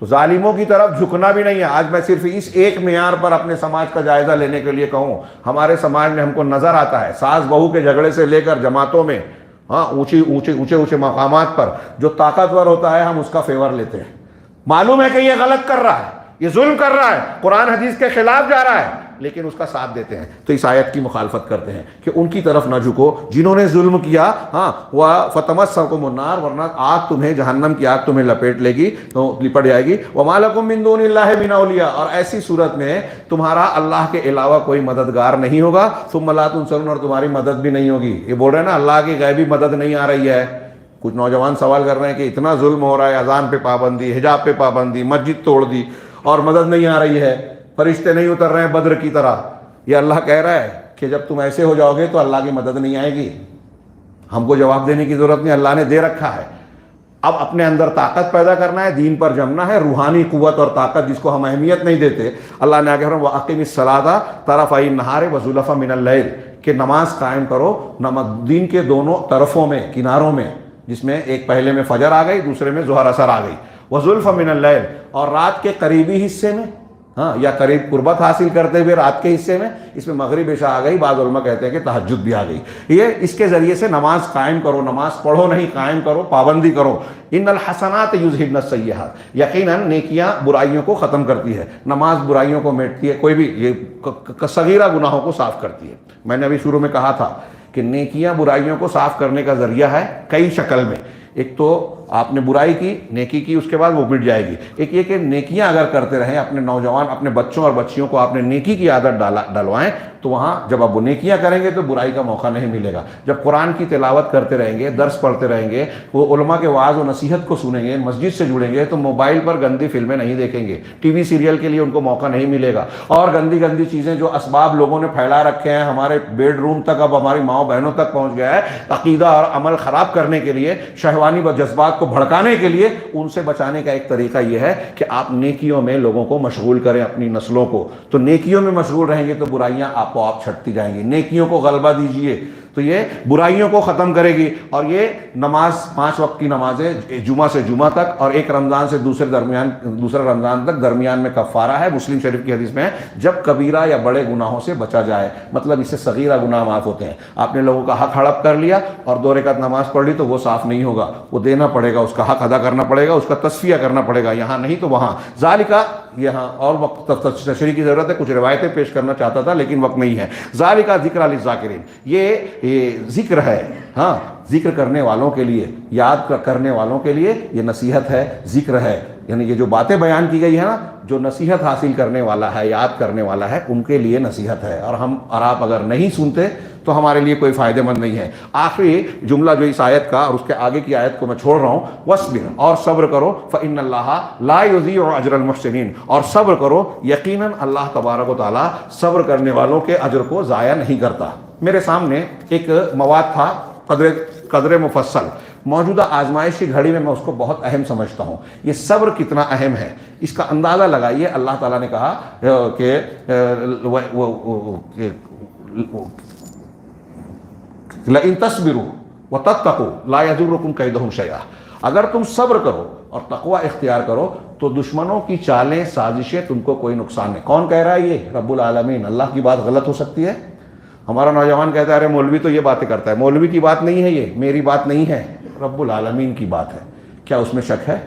تو ظالموں کی طرف جھکنا بھی نہیں ہے. آج میں صرف اس ایک معیار پر اپنے سماج کا جائزہ لینے کے لیے کہوں, ہمارے سماج میں ہم کو نظر آتا ہے ساس بہو کے جھگڑے سے لے کر جماعتوں میں, ہاں, اونچے مقامات پر جو طاقتور ہوتا ہے ہم اس کا فیور لیتے ہیں. معلوم ہے کہ یہ غلط کر رہا ہے, یہ ظلم کر رہا ہے, قرآن حدیث کے خلاف جا رہا ہے, لیکن اس کا ساتھ دیتے ہیں. تو اس آیت کی مخالفت کرتے ہیں کہ ان کی طرف نہ جھکو جنہوں نے ظلم کیا. ہاں, فَتَمَسَّكُمُ النَّارُ, ورنہ آگ تمہیں, جہنم کی آگ تمہیں لپیٹ لے گی, تو لپٹ جائے گی. وَمَا لَكُم مِّن دُونِ اللَّهِ مِنْ أَوْلِيَاءَ, اور ایسی صورت میں تمہارا اللہ کے علاوہ کوئی مددگار نہیں ہوگا. ثُمَّ لَا تُنصَرُونَ, اور تمہاری مدد بھی نہیں ہوگی. یہ بول رہے ہیں نا اللہ کی غیبی مدد نہیں آ رہی ہے. کچھ نوجوان سوال کر رہے ہیں کہ اتنا ظلم ہو رہا ہے, اذان پہ پابندی, حجاب پہ پابندی, مسجد توڑ دی, اور مدد نہیں آ رہی ہے, فرشتے نہیں اتر رہے ہیں بدر کی طرح. یہ اللہ کہہ رہا ہے کہ جب تم ایسے ہو جاؤ گے تو اللہ کی مدد نہیں آئے گی. ہم کو جواب دینے کی ضرورت نہیں, اللہ نے دے رکھا ہے. اب اپنے اندر طاقت پیدا کرنا ہے, دین پر جمنا ہے, روحانی قوت اور طاقت جس کو ہم اہمیت نہیں دیتے. اللہ نے آگے فرمایا وَأَقِمِ الصَّلَاةَ طَرَفَيِ النَّهَارِ وَزُلَفًا مِنَ اللَّيْلِ, کہ نماز قائم کرو دین کے دونوں طرفوں میں, کناروں میں, جس میں ایک پہلے میں فجر آ گئی, دوسرے میں ظہر اثر آ گئی. وَزُلْفًا مِنَ اللَّيْلِ, اور رات کے قریبی حصے میں, ہاں, یا قریب قربت حاصل کرتے ہوئے رات کے حصے میں, اس میں مغرب عشاء آ گئی, بعض علماء کہتے ہیں کہ تہجد بھی آ گئی. یہ اس کے ذریعے سے نماز قائم کرو, نماز پڑھو نہیں, قائم کرو, پابندی کرو. ان الحسنات یذہبن السیئات, یقیناً نیکیاں برائیوں کو ختم کرتی ہے. نماز برائیوں کو میٹتی ہے, کوئی بھی یہ صغیرہ گناہوں کو صاف کرتی ہے. میں نے ابھی شروع میں کہا تھا کہ نیکیاں برائیوں کو صاف کرنے کا ذریعہ ہے کئی شکل میں. ایک تو آپ نے برائی کی, نیکی کی, اس کے بعد وہ مٹ جائے گی. ایک یہ کہ نیکیاں اگر کرتے رہیں, اپنے نوجوان, اپنے بچوں اور بچیوں کو آپ نے نیکی کی عادت ڈلوائیں, تو وہاں جب آپ وہ نیکیاں کریں گے تو برائی کا موقع نہیں ملے گا. جب قرآن کی تلاوت کرتے رہیں گے, درس پڑھتے رہیں گے, وہ علماء کے وعظ و نصیحت کو سنیں گے, مسجد سے جڑیں گے, تو موبائل پر گندی فلمیں نہیں دیکھیں گے, ٹی وی سیریل کے لیے ان کو موقع نہیں ملے گا. اور گندی چیزیں جو اسباب لوگوں نے پھیلا رکھے ہیں, ہمارے بیڈ روم تک, اب ہماری ماؤں بہنوں تک پہنچ گیا ہے, عقیدہ اور عمل خراب کرنے کے لیے, شہوانی جذبات کو بھڑکانے کے لیے, ان سے بچانے کا ایک طریقہ یہ ہے کہ آپ نیکیوں میں لوگوں کو مشغول کریں, اپنی نسلوں کو. تو نیکیوں میں مشغول رہیں گے تو برائیاں آپ کو آپ چھٹتی جائیں گی. نیکیوں کو غلبہ دیجئے تو یہ برائیوں کو ختم کرے گی. اور یہ نماز, 5 وقت کی نمازیں, جمعہ سے جمعہ تک, اور ایک رمضان سے دوسرے رمضان تک, درمیان میں کفارہ ہے. مسلم شریف کی حدیث میں ہے جب کبیرہ یا بڑے گناہوں سے بچا جائے, مطلب اس سے صغیرہ گناہ معاف ہوتے ہیں. آپ نے لوگوں کا حق ہڑپ کر لیا اور 2 رکعت نماز پڑھ لی تو وہ صاف نہیں ہوگا, وہ دینا پڑے گا, اس کا حق ادا کرنا پڑے گا, اس کا تصفیہ کرنا پڑے گا, یہاں نہیں تو وہاں. ذالکا, یہاں اور وقت تشریح کی ضرورت ہے, کچھ روایتیں پیش کرنا چاہتا تھا لیکن وقت نہیں ہے. ذالکا ذکر للذاکرین, یہ ذکر ہے, ہاں, ذکر کرنے والوں کے لیے, یاد کرنے والوں کے لیے یہ نصیحت ہے, ذکر ہے. یعنی یہ جو باتیں بیان کی گئی ہے نا, جو نصیحت حاصل کرنے والا ہے, یاد کرنے والا ہے, ان کے لیے نصیحت ہے. اور ہم اور آپ اگر نہیں سنتے تو ہمارے لیے کوئی فائدہ مند نہیں ہے. آخری جملہ جو اس آیت کا اور اس کے آگے کی آیت کو میں چھوڑ رہا ہوں, وَاصْبِرْ, اور صبر کرو, فَإِنَّ اللَّهَ لَا يُضِيعُ أَجْرَ الْمُحْسِنِينَ, اور صبر کرو, یقیناً اللہ تبارک و تعالیٰ صبر کرنے والوں کے اجر کو ضائع نہیں کرتا. میرے سامنے ایک مواد تھا, قدر مفصل. موجودہ آزمائش کی گھڑی میں اس کو بہت اہم سمجھتا ہوں. یہ صبر کتنا اہم ہے اس کا اندازہ لگائیے. اللہ تعالیٰ نے کہا کہ لَإِن تَصْبِرُوا وَتَتَّقُوا لَا يَضُرُّكُمْ كَيْدُهُمْ شَيْئًا, اگر تم صبر کرو اور تقوی اختیار کرو تو دشمنوں کی چالیں, سازشیں تم کو کوئی نقصان نہیں. کون کہہ رہا ہے یہ؟ رب العالمین. اللہ کی بات غلط ہو سکتی ہے؟ ہمارا نوجوان کہتا ہے ارے مولوی تو یہ باتیں کرتا ہے. مولوی کی بات نہیں ہے، یہ میری بات نہیں ہے، رب العالمین کی بات ہے. کیا اس میں شک ہے؟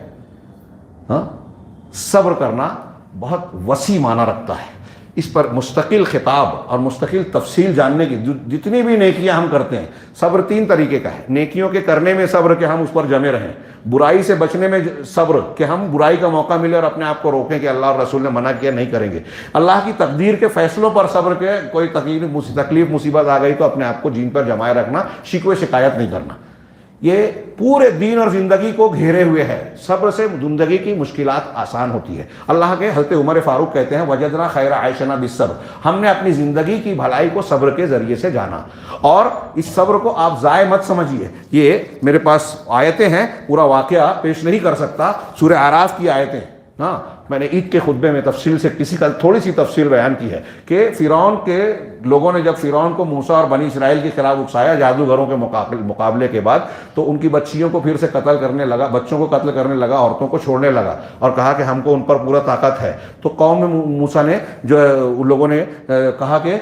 ہاں، صبر کرنا بہت وسیع معنی رکھتا ہے. اس پر مستقل خطاب اور مستقل تفصیل جاننے کی، جتنی بھی نیکیاں ہم کرتے ہیں، صبر 3 طریقے کا ہے. نیکیوں کے کرنے میں صبر کہ ہم اس پر جمے رہیں، برائی سے بچنے میں صبر کہ ہم برائی کا موقع ملے اور اپنے آپ کو روکیں کہ اللہ اور رسول نے منع کیا نہیں کریں گے. اللہ کی تقدیر کے فیصلوں پر صبر کہ کوئی تکلیف مصیبت آ گئی تو اپنے آپ کو جین پر جمائے رکھنا، شکوے شکایت نہیں کرنا. یہ پورے دین اور زندگی کو گھیرے ہوئے ہے. صبر سے زندگی کی مشکلات آسان ہوتی ہے. اللہ کے حضرت عمر فاروق کہتے ہیں وجدنا خیر عیشنا بالصبر، ہم نے اپنی زندگی کی بھلائی کو صبر کے ذریعے سے جانا. اور اس صبر کو آپ ضائع مت سمجھیے. یہ میرے پاس آیتیں ہیں، پورا واقعہ پیش نہیں کر سکتا، سورہ اعراف کی آیتیں. ہاں، میں نے عید کے خطبے میں تفصیل سے کسی کا تھوڑی سی تفصیل بیان کی ہے کہ فرعون کے لوگوں نے جب فرعون کو موسیٰ اور بنی اسرائیل کے خلاف اکسایا جادوگروں کے مقابلے کے بعد، تو ان کی بچیوں کو پھر سے قتل کرنے لگا، بچوں کو قتل کرنے لگا، عورتوں کو چھوڑنے لگا اور کہا کہ ہم کو ان پر پورا طاقت ہے. تو قوم میں موسیٰ نے جو ان لوگوں نے کہا کہ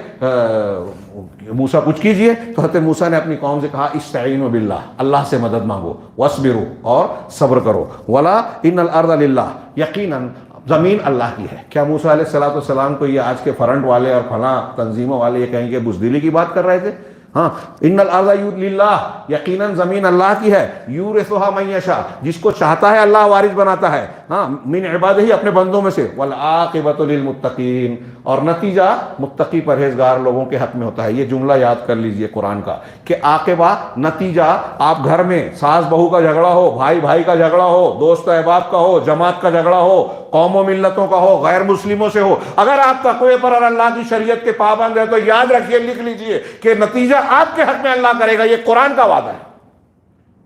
موسیٰ کچھ کیجئے، تو حضرت موسیٰ نے اپنی قوم سے کہا استعینوا باللہ، اللہ سے مدد مانگو، واصبروا، اور صبر کرو، ولا ان الارض للہ، یقیناً زمین اللہ کی ہے. کیا موسیٰ علیہ السلام کو یہ آج کے فرنٹ والے اور فلاں تنظیموں والے یہ کہیں کہ بزدلی کی بات کر رہے تھے؟ ہاں، ان الارض للہ، یقیناً زمین اللہ کی ہے، یورثھا من یشاء، جس کو چاہتا ہے اللہ وارث بناتا ہے، ہاں، من عبادہ، اپنے بندوں میں سے، والعاقبۃ للمتقین، اور نتیجہ متقی پرہیزگار لوگوں کے حق میں ہوتا ہے. یہ جملہ یاد کر لیجئے قرآن کا کہ عاقبہ، نتیجہ، آپ گھر میں ساس بہو کا جھگڑا ہو، بھائی بھائی کا جھگڑا ہو، دوست احباب کا ہو، جماعت کا جھگڑا ہو، قوم و ملتوں کا ہو، غیر مسلموں سے ہو، اگر آپ تقوی پر اور اللہ کی شریعت کے پابند ہیں تو یاد رکھیے، لکھ لیجئے کہ نتیجہ آپ کے حق میں اللہ کرے گا. یہ قرآن کا وعدہ ہے،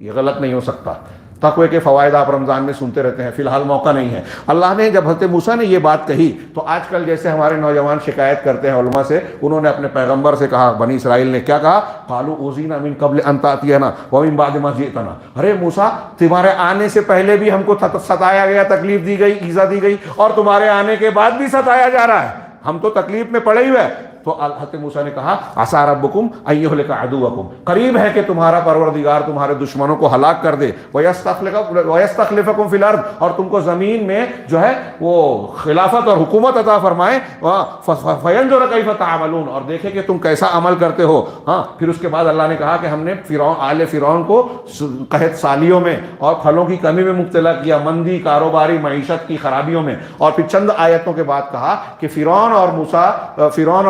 یہ غلط نہیں ہو سکتا. تقوی کے فوائد آپ رمضان میں سنتے رہتے ہیں، فی الحال موقع نہیں ہے. اللہ نے جب حضرت موسیٰ نے یہ بات کہی تو آج کل جیسے ہمارے نوجوان شکایت کرتے ہیں علماء سے، انہوں نے اپنے پیغمبر سے کہا، بنی اسرائیل نے کیا کہا؟ قالوا اوذینا من قبل ان تأتینا ومن بعد ما جئتنا، ارے موسیٰ تمہارے آنے سے پہلے بھی ہم کو ستایا گیا، تکلیف دی گئی، ایذا دی گئی، اور تمہارے آنے کے بعد بھی ستایا جا رہا ہے، ہم تو تکلیف میں پڑے ہوئے ہیں. تو حضرت موسیٰ نے کہا عسیٰ ربکم ان یہلک عدوکم، قریب ہے کہ تمہارا پروردگار تمہارے دشمنوں کو ہلاک کر دے، ویستخلفکم فی الارض، اور تم کو زمین میں جو ہے وہ خلافت اور حکومت عطا فرمائے، فینظر کیف تعملون، اور دیکھے کہ تم کیسا عمل کرتے ہو. ہاں، پھر اس کے بعد اللہ نے کہا کہ ہم نے آل فرعون کو قحط سالیوں میں اور پھلوں کی کمی میں مبتلا کیا، مندی، کاروباری، معیشت کی خرابیوں میں. اور پھر چند آیتوں کے بعد کہا کہ فرعون اور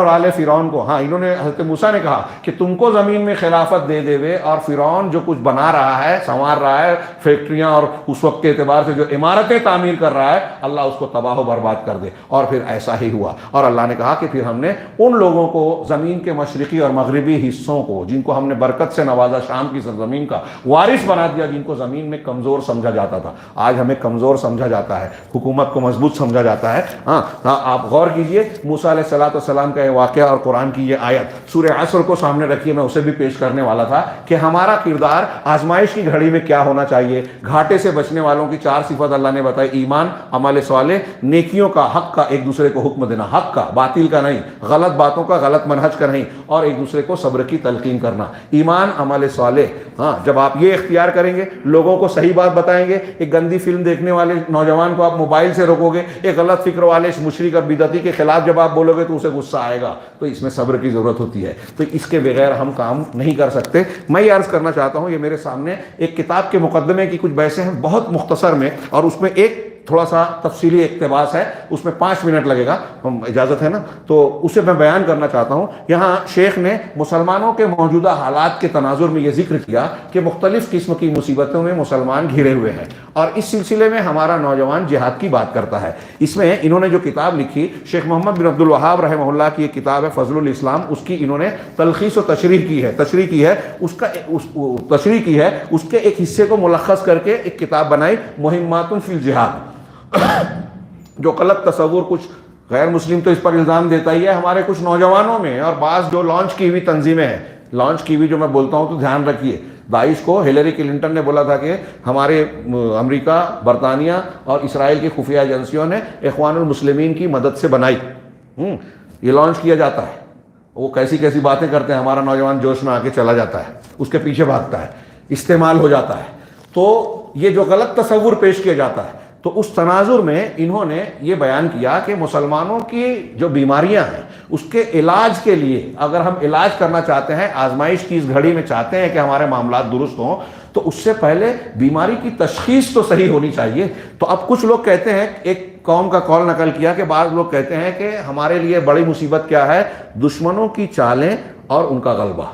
آل فرعون کو، ہاں، انہوں نے، حضرت موسیٰ نے کہا کہ تم کو زمین میں خلافت دے دے، اور فرعون جو کچھ بنا رہا ہے، سنوار رہا ہے، فیکٹریاں اور اس وقت کے اعتبار سے جو عمارتیں تعمیر کر رہا ہے، اللہ اس کو تباہ و برباد کر دے. اور پھر ایسا ہی ہوا. اور اللہ نے کہا کہ پھر ہم نے ان لوگوں کو زمین کے مشرقی اور مغربی حصوں کو، جن کو ہم نے برکت سے نوازا، شام کی سرزمین کا وارث بنا دیا، جن کو زمین میں کمزور سمجھا جاتا تھا. آج ہمیں کمزور سمجھا جاتا ہے، حکومت کو مضبوط سمجھا جاتا ہے. ہاں، آپ غور کیجئے، موسیٰ علیہ السلام کا واقعہ اور قرآن کی یہ آیت، سورہ عصر کو سامنے رکھیے، میں اسے بھی پیش کرنے والا تھا کہ ہمارا کردار آزمائش کی گھڑی میں کیا ہونا چاہیے. گھاٹے سے بچنے والوں کی 4 صفت اللہ نے بتائی: ایمان، عمل صالح، نیکیوں کا، حق کا، ایک دوسرے کو حکم دینا، حق کا، باطل کا نہیں، غلط باتوں کا، غلط منہج کا نہیں، اور ایک دوسرے کو صبر کی تلقین کرنا. ایمان، عمل صالح. ہاں، جب آپ یہ اختیار کریں گے، لوگوں کو صحیح بات بتائیں گے، ایک گندی فلم دیکھنے والے نوجوان کو آپ موبائل سے روکو گے، ایک غلط فکر والے مشرک اور بدعتی کے خلاف جب آپ بولو گے تو اسے غصہ آئے گا. تو اس میں صبر کی ضرورت ہوتی ہے. تو اس کے بغیر ہم کام نہیں کر سکتے. میں یہ عرض کرنا چاہتا ہوں، یہ میرے سامنے ایک کتاب کے مقدمے کی کچھ بحثیں ہیں بہت مختصر میں، اور اس میں ایک تھوڑا سا تفصیلی اقتباس ہے، اس میں 5 منٹ لگے گا، اجازت ہے نا؟ تو اسے میں بیان کرنا چاہتا ہوں. یہاں شیخ نے مسلمانوں کے موجودہ حالات کے تناظر میں یہ ذکر کیا کہ مختلف قسم کی مصیبتوں میں مسلمان گھرے ہوئے ہیں، اور اس سلسلے میں ہمارا نوجوان جہاد کی بات کرتا ہے. اس میں انہوں نے جو کتاب لکھی، شیخ محمد بن عبد الوہاب رحمہ اللہ کی ایک کتاب ہے فضل الاسلام، اس کی انہوں نے تلخیص و تشریح کی ہے، اس کے ایک حصے کو ملخص کر کے ایک کتاب بنائی، مہمات فی الجہاد. جو غلط تصور کچھ غیر مسلم تو اس پر الزام دیتا ہی ہے ہمارے کچھ نوجوانوں میں، اور بعض جو لانچ کی ہوئی تنظیمیں ہیں، لانچ کی ہوئی جو میں بولتا ہوں تو دھیان رکھیے، داعش کو ہیلری کلنٹن نے بولا تھا کہ ہمارے امریکہ، برطانیہ اور اسرائیل کی خفیہ ایجنسیوں نے اخوان المسلمین کی مدد سے بنائی. یہ لانچ کیا جاتا ہے. وہ کیسی کیسی باتیں کرتے ہیں، ہمارا نوجوان جوش میں آ کے چلا جاتا ہے، اس کے پیچھے بھاگتا ہے، استعمال ہو جاتا ہے. تو یہ جو غلط تصور پیش کیا جاتا ہے، تو اس تناظر میں انہوں نے یہ بیان کیا کہ مسلمانوں کی جو بیماریاں ہیں اس کے علاج کے لیے، اگر ہم علاج کرنا چاہتے ہیں، آزمائش کی اس گھڑی میں چاہتے ہیں کہ ہمارے معاملات درست ہوں، تو اس سے پہلے بیماری کی تشخیص تو صحیح ہونی چاہیے. تو اب کچھ لوگ کہتے ہیں، ایک قوم کا قول نقل کیا کہ بعض لوگ کہتے ہیں کہ ہمارے لیے بڑی مصیبت کیا ہے، دشمنوں کی چالیں اور ان کا غلبہ،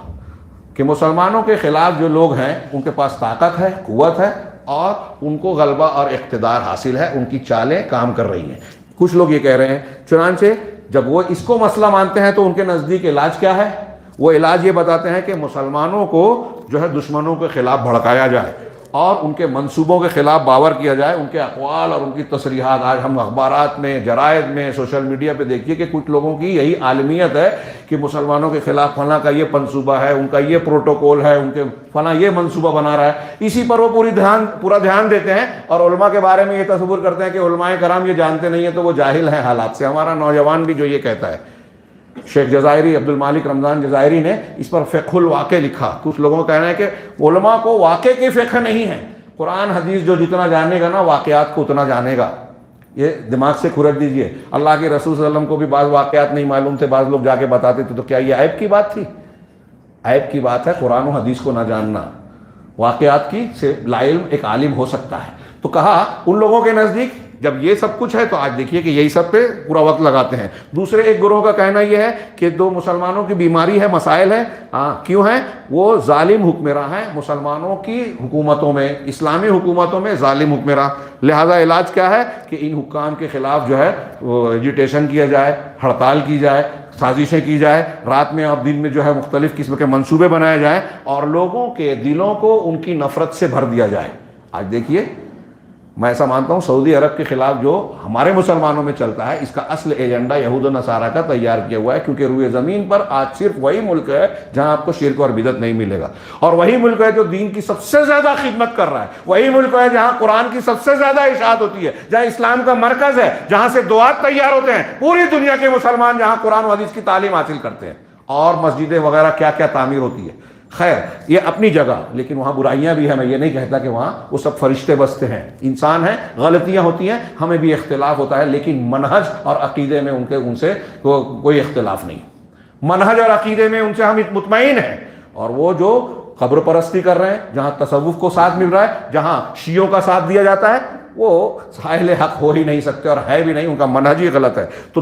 کہ مسلمانوں کے خلاف جو لوگ ہیں ان کے پاس طاقت ہے، قوت ہے، اور ان کو غلبہ اور اقتدار حاصل ہے، ان کی چالیں کام کر رہی ہیں. کچھ لوگ یہ کہہ رہے ہیں. چنانچہ جب وہ اس کو مسئلہ مانتے ہیں تو ان کے نزدیک علاج کیا ہے؟ وہ علاج یہ بتاتے ہیں کہ مسلمانوں کو جو ہے دشمنوں کے خلاف بھڑکایا جائے اور ان کے منصوبوں کے خلاف باور کیا جائے، ان کے اقوال اور ان کی تصریحات. آج ہم اخبارات میں، جرائد میں، سوشل میڈیا پہ دیکھیے کہ کچھ لوگوں کی یہی عالمیت ہے کہ مسلمانوں کے خلاف فلاں کا یہ منصوبہ ہے، ان کا یہ پروٹوکول ہے، ان کے فلاں یہ منصوبہ بنا رہا ہے. اسی پر وہ پورا دھیان دیتے ہیں اور علماء کے بارے میں یہ تصور کرتے ہیں کہ علماء کرام یہ جانتے نہیں ہیں تو وہ جاہل ہیں حالات سے. ہمارا نوجوان بھی جو یہ کہتا ہے، شیخ جزائری، عبد المالک رمضان جزائری نے اس پر فقہ الواقع لکھا. کچھ لوگوں کا کہنا ہے کہ علماء کو واقع کی فقہ نہیں ہے، قرآن حدیث جو جتنا جانے گا نا واقعات کو اتنا جانے گا. یہ دماغ سے کھرچ دیجئے. اللہ کے رسول صلی اللہ علیہ وسلم کو بھی بعض واقعات نہیں معلوم تھے، بعض لوگ جا کے بتاتے تھے، تو کیا یہ عیب کی بات تھی؟ عیب کی بات ہے قرآن و حدیث کو نہ جاننا. واقعات کی سے لا علم ایک عالم ہو سکتا ہے. تو کہا ان لوگوں کے نزدیک جب یہ سب کچھ ہے تو آج دیکھیے کہ یہی سب پہ پورا وقت لگاتے ہیں. دوسرے ایک گروہ کا کہنا یہ ہے کہ دو مسلمانوں کی بیماری ہے، مسائل ہے. کیوں ہیں؟ وہ ظالم حکمراں ہیں مسلمانوں کی حکومتوں میں، اسلامی حکومتوں میں ظالم حکمراں. لہذا علاج کیا ہے کہ ان حکام کے خلاف جو ہے وہ ایجیٹیشن کیا جائے، ہڑتال کی جائے، سازشیں کی جائے، رات میں اور دن میں جو ہے مختلف قسم کے منصوبے بنائے جائیں اور لوگوں کے دلوں کو ان کی نفرت سے بھر دیا جائے. آج دیکھیے، میں ایسا مانتا ہوں سعودی عرب کے خلاف جو ہمارے مسلمانوں میں چلتا ہے، اس کا اصل ایجنڈا یہود و نصارہ کا تیار کیا ہوا ہے، کیونکہ روئے زمین پر آج صرف وہی ملک ہے جہاں آپ کو شرک اور بدعت نہیں ملے گا، اور وہی ملک ہے جو دین کی سب سے زیادہ خدمت کر رہا ہے، وہی ملک ہے جہاں قرآن کی سب سے زیادہ اشاعت ہوتی ہے، جہاں اسلام کا مرکز ہے، جہاں سے دعات تیار ہوتے ہیں پوری دنیا کے مسلمان، جہاں قرآن و حدیث کی تعلیم حاصل کرتے ہیں، اور مسجدیں وغیرہ کیا کیا تعمیر ہوتی ہے. خیر، یہ اپنی جگہ، لیکن وہاں برائیاں بھی ہیں. میں یہ نہیں کہتا کہ وہاں وہ سب فرشتے بستے ہیں، انسان ہیں، غلطیاں ہوتی ہیں، ہمیں بھی اختلاف ہوتا ہے، لیکن منہج اور عقیدے میں ان سے کوئی اختلاف نہیں. منہج اور عقیدے میں ان سے ہم مطمئن ہیں. اور وہ جو قبر پرستی کر رہے ہیں، جہاں تصوف کو ساتھ مل رہا ہے، جہاں شیعوں کا ساتھ دیا جاتا ہے، وہ صاحب حق ہو ہی نہیں سکتے اور ہے بھی نہیں، ان کا منہج ہی غلط ہے. تو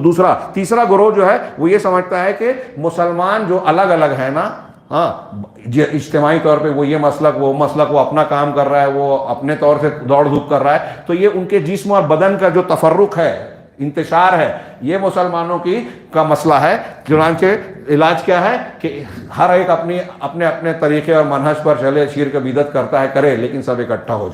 تیسرا گروہ جو ہے وہ یہ سمجھتا ہے کہ مسلمان جو الگ الگ ہے نا، اجتماعی طور پہ وہ یہ مسلک وہ مسلک، وہ اپنا کام کر رہا ہے، وہ اپنے طور سے دوڑ دھوپ کر رہا ہے، تو یہ ان کے جسم اور بدن کا جو تفرق ہے، انتشار ہے، یہ مسلمانوں کا مسئلہ ہے. چنانچہ علاج کیا ہے کہ ہر ایک اپنے اپنے طریقے اور منہج پر چلے، شرک بدعت کرتا ہے کرے، لیکن سب اکٹھا ہو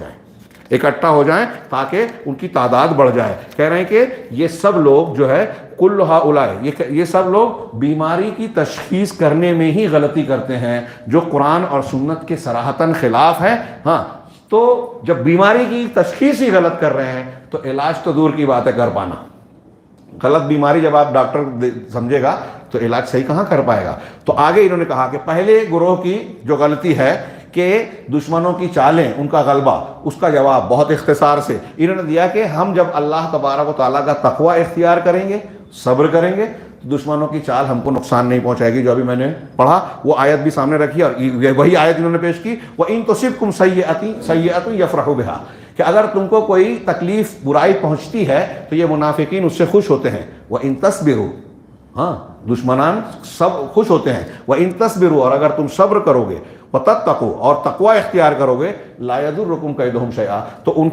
جائیں تاکہ ان کی تعداد بڑھ جائے. کہہ رہے ہیں کہ یہ سب لوگ جو ہے کل ہؤلاء، یہ سب لوگ بیماری کی تشخیص کرنے میں ہی غلطی کرتے ہیں جو قرآن اور سنت کے صراحتاً خلاف ہے. تو جب بیماری کی تشخیص ہی غلط کر رہے ہیں تو علاج تو دور کی بات ہے کر پانا. غلط بیماری جب آپ ڈاکٹر سمجھے گا تو علاج صحیح کہاں کر پائے گا. تو آگے انہوں نے کہا کہ پہلے گروہ کی جو غلطی ہے کہ دشمنوں کی چالیں، ان کا غلبہ، اس کا جواب بہت اختصار سے انہوں نے دیا کہ ہم جب اللہ تبارک و تعالیٰ کا تقوی اختیار کریں گے، صبر کریں گے، تو دشمنوں کی چال ہم کو نقصان نہیں پہنچائے گی. جو ابھی میں نے پڑھا وہ آیت بھی سامنے رکھی اور وہی آیت انہوں نے پیش کی، وَإِن تُصِبْكُمْ سَيِّئَةٌ يَفْرَحُوا بِهَا، کہ اگر تم کو کوئی تکلیف، برائی پہنچتی ہے تو یہ منافقین اس سے خوش ہوتے ہیں. وَإِن تَصْبِرُوا، دشمنان سب خوش ہوتے ہیں. وَإِن تَصْبِرُوا، اور اگر تم صبر کرو گے، وَتَتَّقُوا، اور تقوی اختیار کرو گے، لَا يَضُرُّكُمْ كَيْدُهُمْ شَيْئًا، تو ان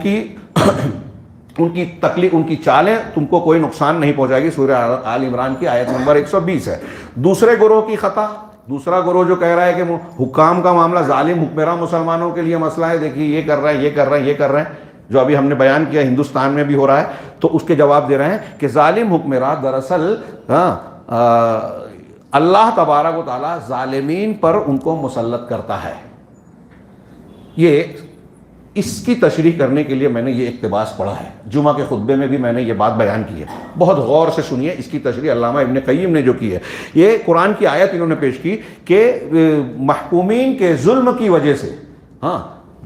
کی تکلیف، ان کی چالیں تم کو کوئی نقصان نہیں پہنچائے گی. سورہ آل عمران کی آیت نمبر 120 ہے. دوسرے گروہ کی خطا، دوسرا گروہ جو کہہ رہا ہے کہ حکام کا معاملہ، ظالم حکمراں مسلمانوں کے لیے مسئلہ ہے، دیکھیے یہ کر رہے ہیں، یہ کر رہے ہیں، یہ کر رہے ہیں، جو ابھی ہم نے بیان کیا ہندوستان میں بھی ہو رہا ہے. تو اس کے جواب دے رہے ہیں کہ ظالم حکمراں دراصل اللہ تبارک و تعالیٰ ظالمین پر ان کو مسلط کرتا ہے. یہ اس کی تشریح کرنے کے لیے میں نے یہ اقتباس پڑھا ہے، جمعہ کے خطبے میں بھی میں نے یہ بات بیان کی ہے، بہت غور سے سنیے اس کی تشریح علامہ ابن قیم نے جو کی ہے۔ یہ قرآن کی آیت انہوں نے پیش کی کہ محکومین کے ظلم کی وجہ سے، ہاں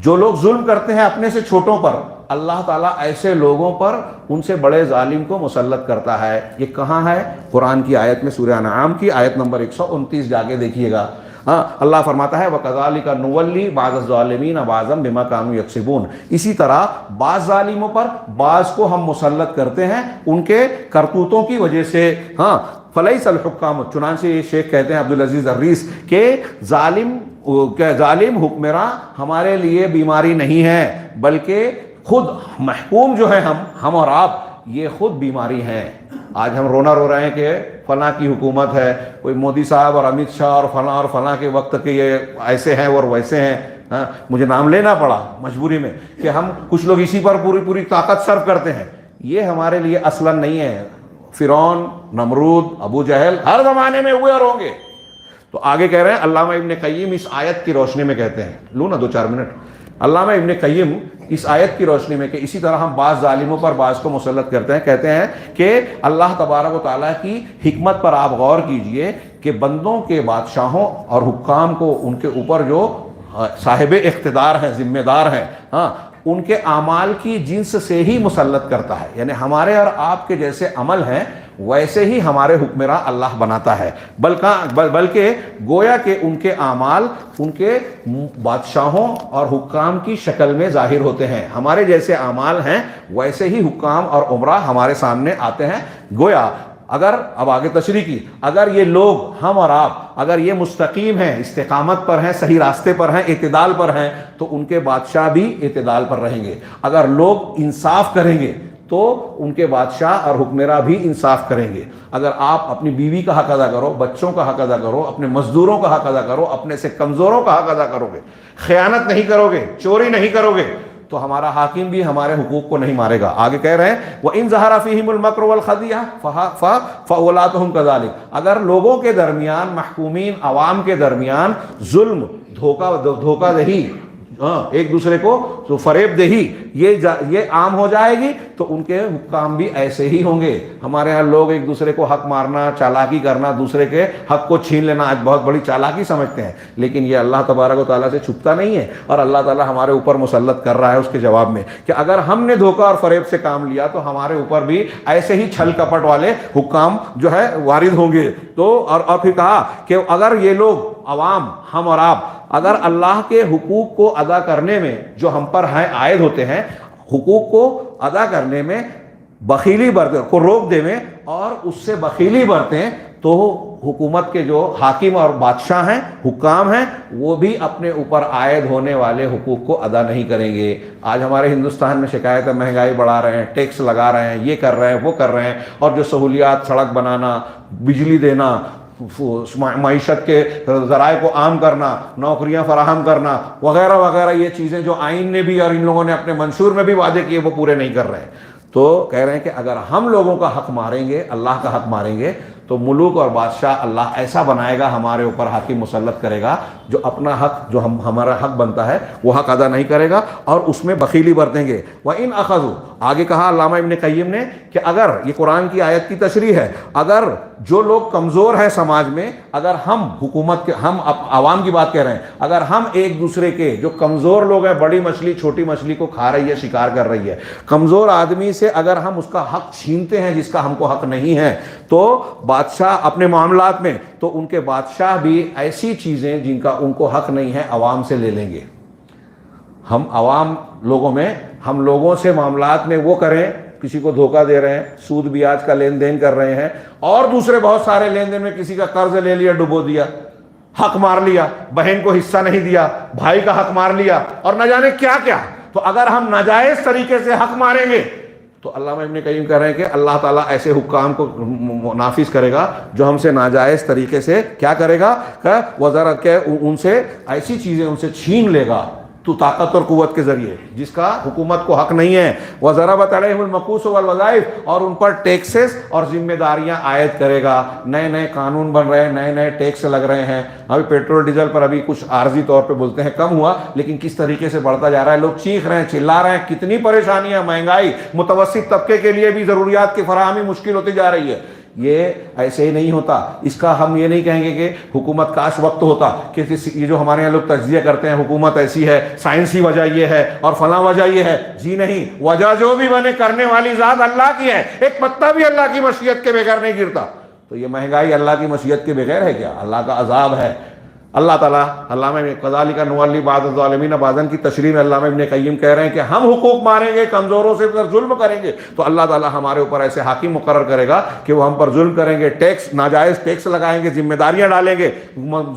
جو لوگ ظلم کرتے ہیں اپنے سے چھوٹوں پر، اللہ تعالیٰ ایسے لوگوں پر ان سے بڑے ظالم کو مسلط کرتا ہے۔ یہ کہاں ہے؟ قرآن کی آیت میں، سورہ انعام کی آیت نمبر 129 جا کے دیکھیے گا۔ ہاں اللہ فرماتا ہے وَكَذَلِكَ نُوَلِّي بَعْضَ الظَّالِمِينَ بَعْضًا بِمَا كَانُوا يَكْسِبُونَ، اسی طرح بعض ظالموں پر بعض کو ہم مسلط کرتے ہیں ان کے کرتوتوں کی وجہ سے۔ ہاں فَلَيْسَ الْحُكَّامُ، چنانچہ یہ شیخ کہتے ہیں عبدالعزیز الرِّیس کہ ظالم حکمراں ہمارے لیے بیماری نہیں ہے، بلکہ خود محکوم جو ہے ہم اور آپ، یہ خود بیماری ہیں۔ آج ہم رونا رو رہے ہیں کہ فلاں کی حکومت ہے، کوئی مودی صاحب اور امت شاہ اور فلاں کے وقت کے یہ ایسے ہیں اور ویسے ہیں۔ ہاں مجھے نام لینا پڑا مجبوری میں کہ ہم کچھ لوگ اسی پر پوری طاقت صرف کرتے ہیں، یہ ہمارے لیے اصلاً نہیں ہے۔ فرعون، نمرود، ابو جہل ہر زمانے میں ہوئے اور ہوں گے۔ تو آگے کہہ رہے ہیں علامہ ابن قیم اس آیت کی روشنی میں کہتے ہیں، لوں نا 2-4 منٹ۔ علامہ ابن قیم اس آیت کی روشنی میں کہ اسی طرح ہم بعض ظالموں پر بعض کو مسلط کرتے ہیں، کہتے ہیں کہ اللہ تبارک و تعالیٰ کی حکمت پر آپ غور کیجئے کہ بندوں کے بادشاہوں اور حکام کو ان کے اوپر جو صاحب اقتدار ہیں، ذمہ دار ہیں، ہاں ان کے اعمال کی جنس سے ہی مسلط کرتا ہے، یعنی ہمارے اور آپ کے جیسے عمل ہیں ویسے ہی ہمارے حکمراں اللہ بناتا ہے، بلکہ گویا کہ ان کے اعمال ان کے بادشاہوں اور حکام کی شکل میں ظاہر ہوتے ہیں، ہمارے جیسے اعمال ہیں ویسے ہی حکام اور عمرہ ہمارے سامنے آتے ہیں۔ گویا اگر اب آگے تشریح کی، اگر یہ لوگ ہم اور آپ اگر یہ مستقیم ہیں، استقامت پر ہیں، صحیح راستے پر ہیں، اعتدال پر ہیں، تو ان کے بادشاہ بھی اعتدال پر رہیں گے۔ اگر لوگ انصاف کریں گے تو ان کے بادشاہ اور حکمراں بھی انصاف کریں گے۔ اگر آپ اپنی بیوی کا حق ادا کرو، بچوں کا حق ادا کرو، اپنے مزدوروں کا حق ادا کرو، اپنے سے کمزوروں کا حق ادا کرو گے، خیانت نہیں کرو گے، چوری نہیں کرو گے، تو ہمارا حاکم بھی ہمارے حقوق کو نہیں مارے گا۔ آگے کہہ رہے ہیں وَإِن ظَهَرَ فِيهِمُ الْمَكْرُ وَالْخَدِيعَةُ فَأُولَاتُهُمْ كَذَلِكَ، اگر لوگوں کے درمیان، محکومین عوام کے درمیان ظلم، دھوکہ دہی، ایک دوسرے کو تو فریب دہی یہ عام ہو جائے گی تو ان کے حکام بھی ایسے ہی ہوں گے۔ ہمارے ہاں لوگ ایک دوسرے کو حق مارنا، چالاکی کرنا، دوسرے کے حق کو چھین لینا آج بہت بڑی چالاکی سمجھتے ہیں، لیکن یہ اللہ تبارک و تعالیٰ سے چھپتا نہیں ہے، اور اللہ تعالیٰ ہمارے اوپر مسلط کر رہا ہے اس کے جواب میں کہ اگر ہم نے دھوکہ اور فریب سے کام لیا تو ہمارے اوپر بھی ایسے ہی چھل کپٹ والے حکام جو ہے وارد ہوں گے۔ تو اور پھر کہا کہ اگر یہ لوگ عوام، ہم اور آپ، اگر اللہ کے حقوق کو ادا کرنے میں جو ہم پر ہیں عائد ہوتے ہیں، حقوق کو ادا کرنے میں بخیلی برتیں، کو روک دے میں اور اس سے بخیلی برتیں، تو حکومت کے جو حاکم اور بادشاہ ہیں، حکام ہیں، وہ بھی اپنے اوپر عائد ہونے والے حقوق کو ادا نہیں کریں گے۔ آج ہمارے ہندوستان میں شکایت ہے مہنگائی بڑھا رہے ہیں، ٹیکس لگا رہے ہیں، یہ کر رہے ہیں، وہ کر رہے ہیں، اور جو سہولیات، سڑک بنانا، بجلی دینا، معیشت کے ذرائع کو عام کرنا، نوکریاں فراہم کرنا وغیرہ وغیرہ، یہ چیزیں جو آئین نے بھی اور ان لوگوں نے اپنے منشور میں بھی وعدے کیے وہ پورے نہیں کر رہے ہیں۔ تو کہہ رہے ہیں کہ اگر ہم لوگوں کا حق ماریں گے، اللہ کا حق ماریں گے، تو ملوک اور بادشاہ اللہ ایسا بنائے گا، ہمارے اوپر حاکم مسلط کرے گا جو اپنا حق، جو ہمارا حق بنتا ہے وہ حق ادا نہیں کرے گا اور اس میں بخیلی برتیں گے۔ وَإِنْ أَخَذُوا، آگے کہا علامہ ابن قیم نے کہ اگر یہ قرآن کی آیت کی تشریح ہے، اگر جو لوگ کمزور ہیں سماج میں، اگر ہم حکومت کے، ہم عوام کی بات کہہ رہے ہیں، اگر ہم ایک دوسرے کے جو کمزور لوگ ہیں، بڑی مچھلی چھوٹی مچھلی کو کھا رہی ہے، شکار کر رہی ہے، کمزور آدمی سے اگر ہم اس کا حق چھینتے ہیں جس کا ہم کو حق نہیں ہے، تو بادشاہ اپنے معاملات میں، تو ان کے بادشاہ بھی ایسی چیزیں جن کا ان کو حق نہیں ہے عوام سے لے لیں گے۔ ہم عوام لوگوں میں، ہم لوگوں سے معاملات میں وہ کریں، کسی کو دھوکہ دے رہے ہیں، سود بیاج کا لین دین کر رہے ہیں، اور دوسرے بہت سارے لین دین میں کسی کا قرض لے لیا، ڈبو دیا، حق مار لیا، بہن کو حصہ نہیں دیا، بھائی کا حق مار لیا، اور نہ جانے کیا کیا۔ تو اگر ہم ناجائز طریقے سے حق ماریں گے تو علامہ ابن قیم کہہ رہے ہیں کہ اللہ تعالیٰ ایسے حکام کو نافذ کرے گا جو ہم سے ناجائز طریقے سے کیا کرے گا، وزارت کے ان سے ایسی چیزیں ان سے چھین لے گا تو طاقت اور قوت کے ذریعے جس کا حکومت کو حق نہیں ہے، وَضَرَبَتْ عَلَيْهِمُ الْمَكُوسُ وَالْوَظَائِفُ، اور ان پر ٹیکسز اور ذمہ داریاں عائد کرے گا. نئے نئے قانون بن رہے ہیں، نئے نئے ٹیکس لگ رہے ہیں. ابھی پیٹرول ڈیزل پر ابھی کچھ عارضی طور پہ بولتے ہیں کم ہوا، لیکن کس طریقے سے بڑھتا جا رہا ہے. لوگ چیخ رہے ہیں، چلا رہے ہیں، کتنی پریشانیاں، مہنگائی، متوسط طبقے کے لیے بھی ضروریات کی فراہمی مشکل ہوتی جا رہی ہے. یہ ایسے ہی نہیں ہوتا. اس کا ہم یہ نہیں کہیں گے کہ حکومت کاش وقت ہوتا کہ یہ جو ہمارے یہاں لوگ تجزیہ کرتے ہیں حکومت ایسی ہے، سائنسی وجہ یہ ہے اور فلاں وجہ یہ ہے. جی نہیں، وجہ جو بھی بنے کرنے والی ذات اللہ کی ہے. ایک پتا بھی اللہ کی مشیت کے بغیر نہیں گرتا. تو یہ مہنگائی اللہ کی مشیت کے بغیر ہے کیا؟ اللہ کا عذاب ہے. اللہ تعالیٰ علامہ کذالک نولی بعض الظالمین بعضا کی تشریح میں علامہ ابن قیم کہہ رہے ہیں کہ ہم حقوق ماریں گے، کمزوروں سے ظلم کریں گے تو اللہ تعالیٰ ہمارے اوپر ایسے حاکم مقرر کرے گا کہ وہ ہم پر ظلم کریں گے، ٹیکس ناجائز ٹیکس لگائیں گے، ذمہ داریاں ڈالیں گے،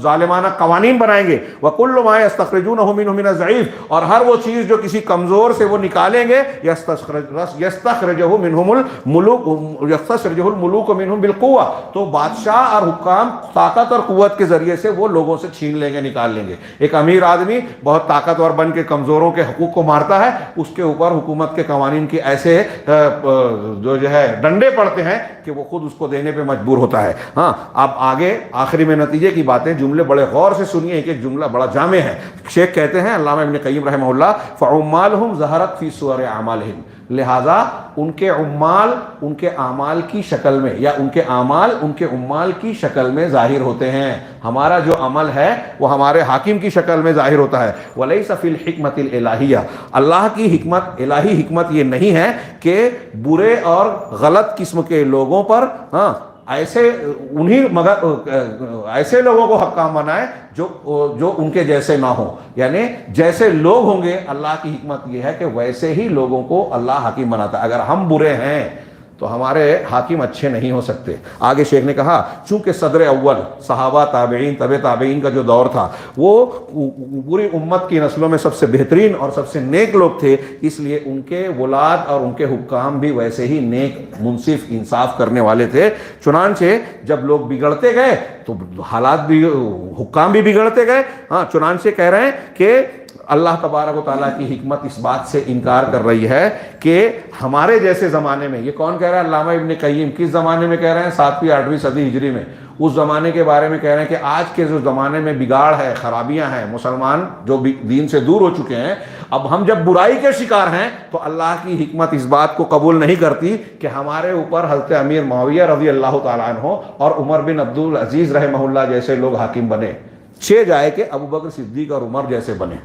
ظالمانہ قوانین بنائیں گے. وَكُلُّ مَا يَسْتَخْرِجُونَهُ مِنْهُ مِنَ الضَّعِيفِ، اور ہر وہ چیز جو کسی کمزور سے وہ نکالیں گے، يَسْتَخْرِجُهُ الْمُلُوكُ مِنْهُمْ بِالْقُوَّةِ، تو بادشاہ اور حکام طاقت اور قوت کے ذریعے سے وہ لوگوں سے چھین لیں گے، نکال لیں گے. ایک امیر آدمی بہت طاقتور بن کے کمزوروں کے حقوق کو مارتا ہے، اس کے اوپر حکومت کے قوانین کے ایسے جو ہے ڈنڈے پڑتے ہیں کہ وہ خود اس کو دینے پہ مجبور ہوتا ہے. ہاں اب آگے آخری میں نتیجے کی باتیں، جملے بڑے غور سے سنیے، ایک ایک جملہ بڑا جامع ہے. شیخ کہتے ہیں علامہ ابن قیم رحمہ اللہ، فَعُمَّالُهُمْ ظَهَرَتْ فِي صُوَرِ أَعْمَالِهِمْ، لہذا ان کے عمال ان کے اعمال کی شکل میں، یا ان کے اعمال ان کے عمال کی شکل میں ظاہر ہوتے ہیں. ہمارا جو عمل ہے وہ ہمارے حاکم کی شکل میں ظاہر ہوتا ہے. وَلَيْسَ فِي الْحِكْمَةِ الْإِلَٰهِيَّةِ، اللہ کی حکمت، الہی حکمت یہ نہیں ہے کہ برے اور غلط قسم کے لوگوں پر ایسے ایسے لوگوں کو حکام بنائے جو ان کے جیسے نہ ہوں. یعنی جیسے لوگ ہوں گے، اللہ کی حکمت یہ ہے کہ ویسے ہی لوگوں کو اللہ حاکم بناتا ہے. اگر ہم برے ہیں تو ہمارے حاکم اچھے نہیں ہو سکتے. آگے شیخ نے کہا چونکہ صدر اول صحابہ تابعین طب تابعین کا جو دور تھا وہ پوری امت کی نسلوں میں سب سے بہترین اور سب سے نیک لوگ تھے، اس لیے ان کے ولاد اور ان کے حکام بھی ویسے ہی نیک، منصف، انصاف کرنے والے تھے. چنانچہ جب لوگ بگڑتے گئے تو حالات بھی، حکام بھی بگڑتے گئے. چنانچہ کہہ رہے ہیں کہ اللہ تبارک و تعالیٰ کی حکمت اس بات سے انکار کر رہی ہے کہ ہمارے جیسے زمانے میں، یہ کون کہہ رہا ہے؟ علامہ ابن قیم. کس زمانے میں کہہ رہے ہیں؟ 7ویں 8ویں صدی ہجری میں. اس زمانے کے بارے میں کہہ رہے ہیں کہ آج کے جو زمانے میں بگاڑ ہے، خرابیاں ہیں، مسلمان جو دین سے دور ہو چکے ہیں، اب ہم جب برائی کے شکار ہیں تو اللہ کی حکمت اس بات کو قبول نہیں کرتی کہ ہمارے اوپر حضرت امیر معاویہ رضی اللہ تعالیٰ عنہ اور عمر بن عبد العزیز رحمہ اللہ جیسے لوگ حاکم بنے، چھ جائے کہ ابو بکر صدیق اور عمر جیسے بنے.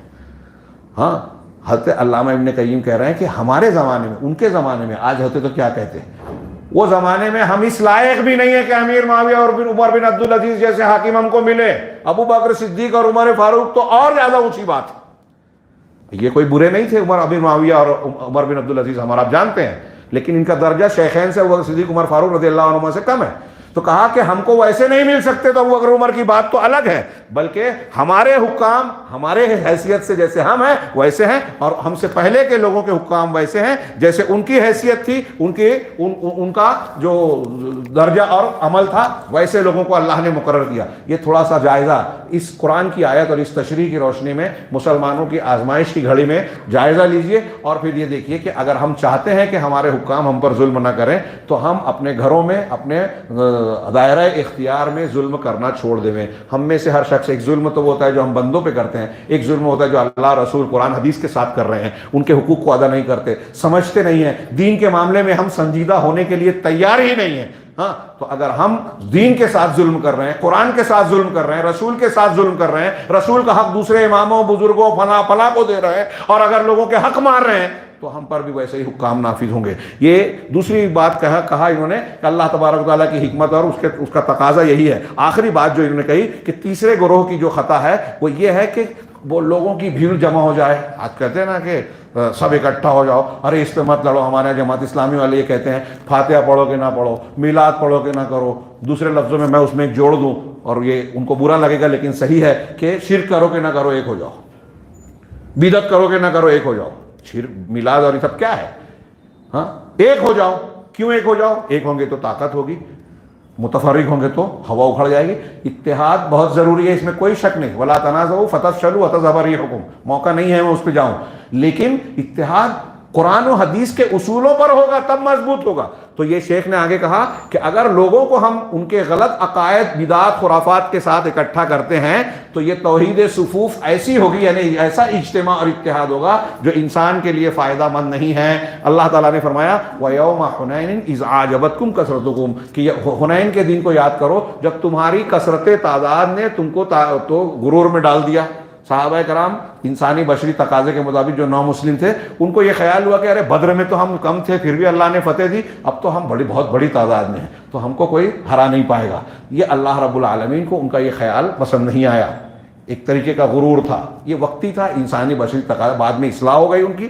حضرت علامہ ابن قیم کہہ رہے ہیں کہ ہمارے زمانے میں، ان کے زمانے میں آج ہوتے تو کیا کہتے ہیں؟ وہ زمانے میں ہم اس لائق بھی نہیں ہے کہ امیر معاویہ اور عمر بن عبد العزیز جیسے حاکم ہم کو ملے. ابو بکر صدیق اور عمر فاروق تو اور زیادہ اونچی بات ہے. یہ کوئی برے نہیں تھے عمر بن معاویہ اور عمر بن عبد العزیز، ہمارا آپ جانتے ہیں، لیکن ان کا درجہ شیخین سے ابو بکر صدیق عمر فاروق رضی اللہ عنہ سے کم ہے. تو کہا کہ ہم کو ویسے نہیں مل سکتے تو ابو بکر عمر کی بات تو الگ ہے، بلکہ ہمارے حکام ہمارے حیثیت سے جیسے ہم ہیں ویسے ہیں، اور ہم سے پہلے کے لوگوں کے حکام ویسے ہیں جیسے ان کی حیثیت تھی، ان کا جو درجہ اور عمل تھا ویسے لوگوں کو اللہ نے مقرر کیا. یہ تھوڑا سا جائزہ اس قرآن کی آیت اور اس تشریح کی روشنی میں مسلمانوں کی آزمائش کی گھڑی میں جائزہ لیجئے، اور پھر یہ دیکھیے کہ اگر ہم چاہتے ہیں کہ ہمارے حکام ہم پر ظلم نہ کریں تو ہم اپنے گھروں میں، اپنے دائرہ اختیار میں ظلم کرنا چھوڑ دیں. ہم میں سے ہر شخص، ایک ظلم تو وہ ہوتا ہے جو ہم بندوں پہ کرتے ہیں، ایک ظلم ہوتا ہے جو اللہ، رسول، قرآن، حدیث کے ساتھ کر رہے ہیں، ان کے حقوق کو ادا نہیں کرتے، سمجھتے نہیں ہیں، دین کے معاملے میں ہم سنجیدہ ہونے کے لیے تیار ہی نہیں ہیں. تو اگر ہم دین کے ساتھ ظلم کر رہے ہیں، قرآن کے ساتھ ظلم کر رہے ہیں، رسول کے ساتھ ظلم کر رہے ہیں، رسول کا حق دوسرے اماموں، بزرگوں، فلاں کو دے رہے ہیں، اور اگر لوگوں کے حق مار رہے ہیں تو ہم پر بھی ویسے ہی حکام نافذ ہوں گے. یہ دوسری بات کہا انہوں نے کہ اللہ تبارک و تعالیٰ کی حکمت اور اس کا تقاضا یہی ہے. آخری بات جو انہوں نے کہی کہ تیسرے گروہ کی جو خطا ہے وہ یہ ہے کہ وہ لوگوں کی بھیڑ جمع ہو جائے. آج کہتے ہیں نا کہ سب اکٹھا ہو جاؤ، ارے اس پہ مت لڑو. ہمارے جماعت اسلامی والے یہ کہتے ہیں فاتحہ پڑھو کہ نہ پڑھو، میلاد پڑھو کہ نہ کرو. دوسرے لفظوں میں اس میں ایک جوڑ دوں، اور یہ ان کو برا لگے گا لیکن صحیح ہے کہ شرک کرو کہ نہ کرو ایک ہو جاؤ، بدعت کرو کہ نہ کرو ایک ہو جاؤ. میلاد اور یہ سب کیا ہے؟ ایک ہو جاؤ. کیوں ایک ہو جاؤ؟ ایک ہوں گے تو طاقت ہوگی. متفرق ہوں گے تو ہوا اکھڑ جائے گی. اتحاد بہت ضروری ہے، اس میں کوئی شک نہیں. ولا تنازعوا فتفشلوا وتذهب ريحكم، موقع نہیں ہے میں اس پہ جاؤں، لیکن اتحاد قرآن و حدیث کے اصولوں پر ہوگا تب مضبوط ہوگا. تو یہ شیخ نے آگے کہا کہ اگر لوگوں کو ہم ان کے غلط عقائد، بدعات، خرافات کے ساتھ اکٹھا کرتے ہیں تو یہ توحید صفوف ایسی ہوگی، یعنی ایسا اجتماع اور اتحاد ہوگا جو انسان کے لیے فائدہ مند نہیں ہے. اللہ تعالیٰ نے فرمایا وَيَوْمَ حُنَيْنٍ إِذْ أَعْجَبَتْكُمْ كَثْرَتُكُمْ، کہ حنین کے دن کو یاد کرو جب تمہاری کثرت تعداد نے تم کو تو غرور میں ڈال دیا. صحابہ کرام انسانی بشری تقاضے کے مطابق جو نو مسلم تھے، ان کو یہ خیال ہوا کہ ارے بدر میں تو ہم کم تھے پھر بھی اللہ نے فتح دی، اب تو ہم بہت بڑی تعداد میں ہیں تو ہم کو کوئی ہرا نہیں پائے گا. یہ اللہ رب العالمین کو ان کا یہ خیال پسند نہیں آیا. ایک طریقے کا غرور تھا، یہ وقتی تھا، انسانی بشری تقاضا. بعد میں اصلاح ہو گئی ان کی،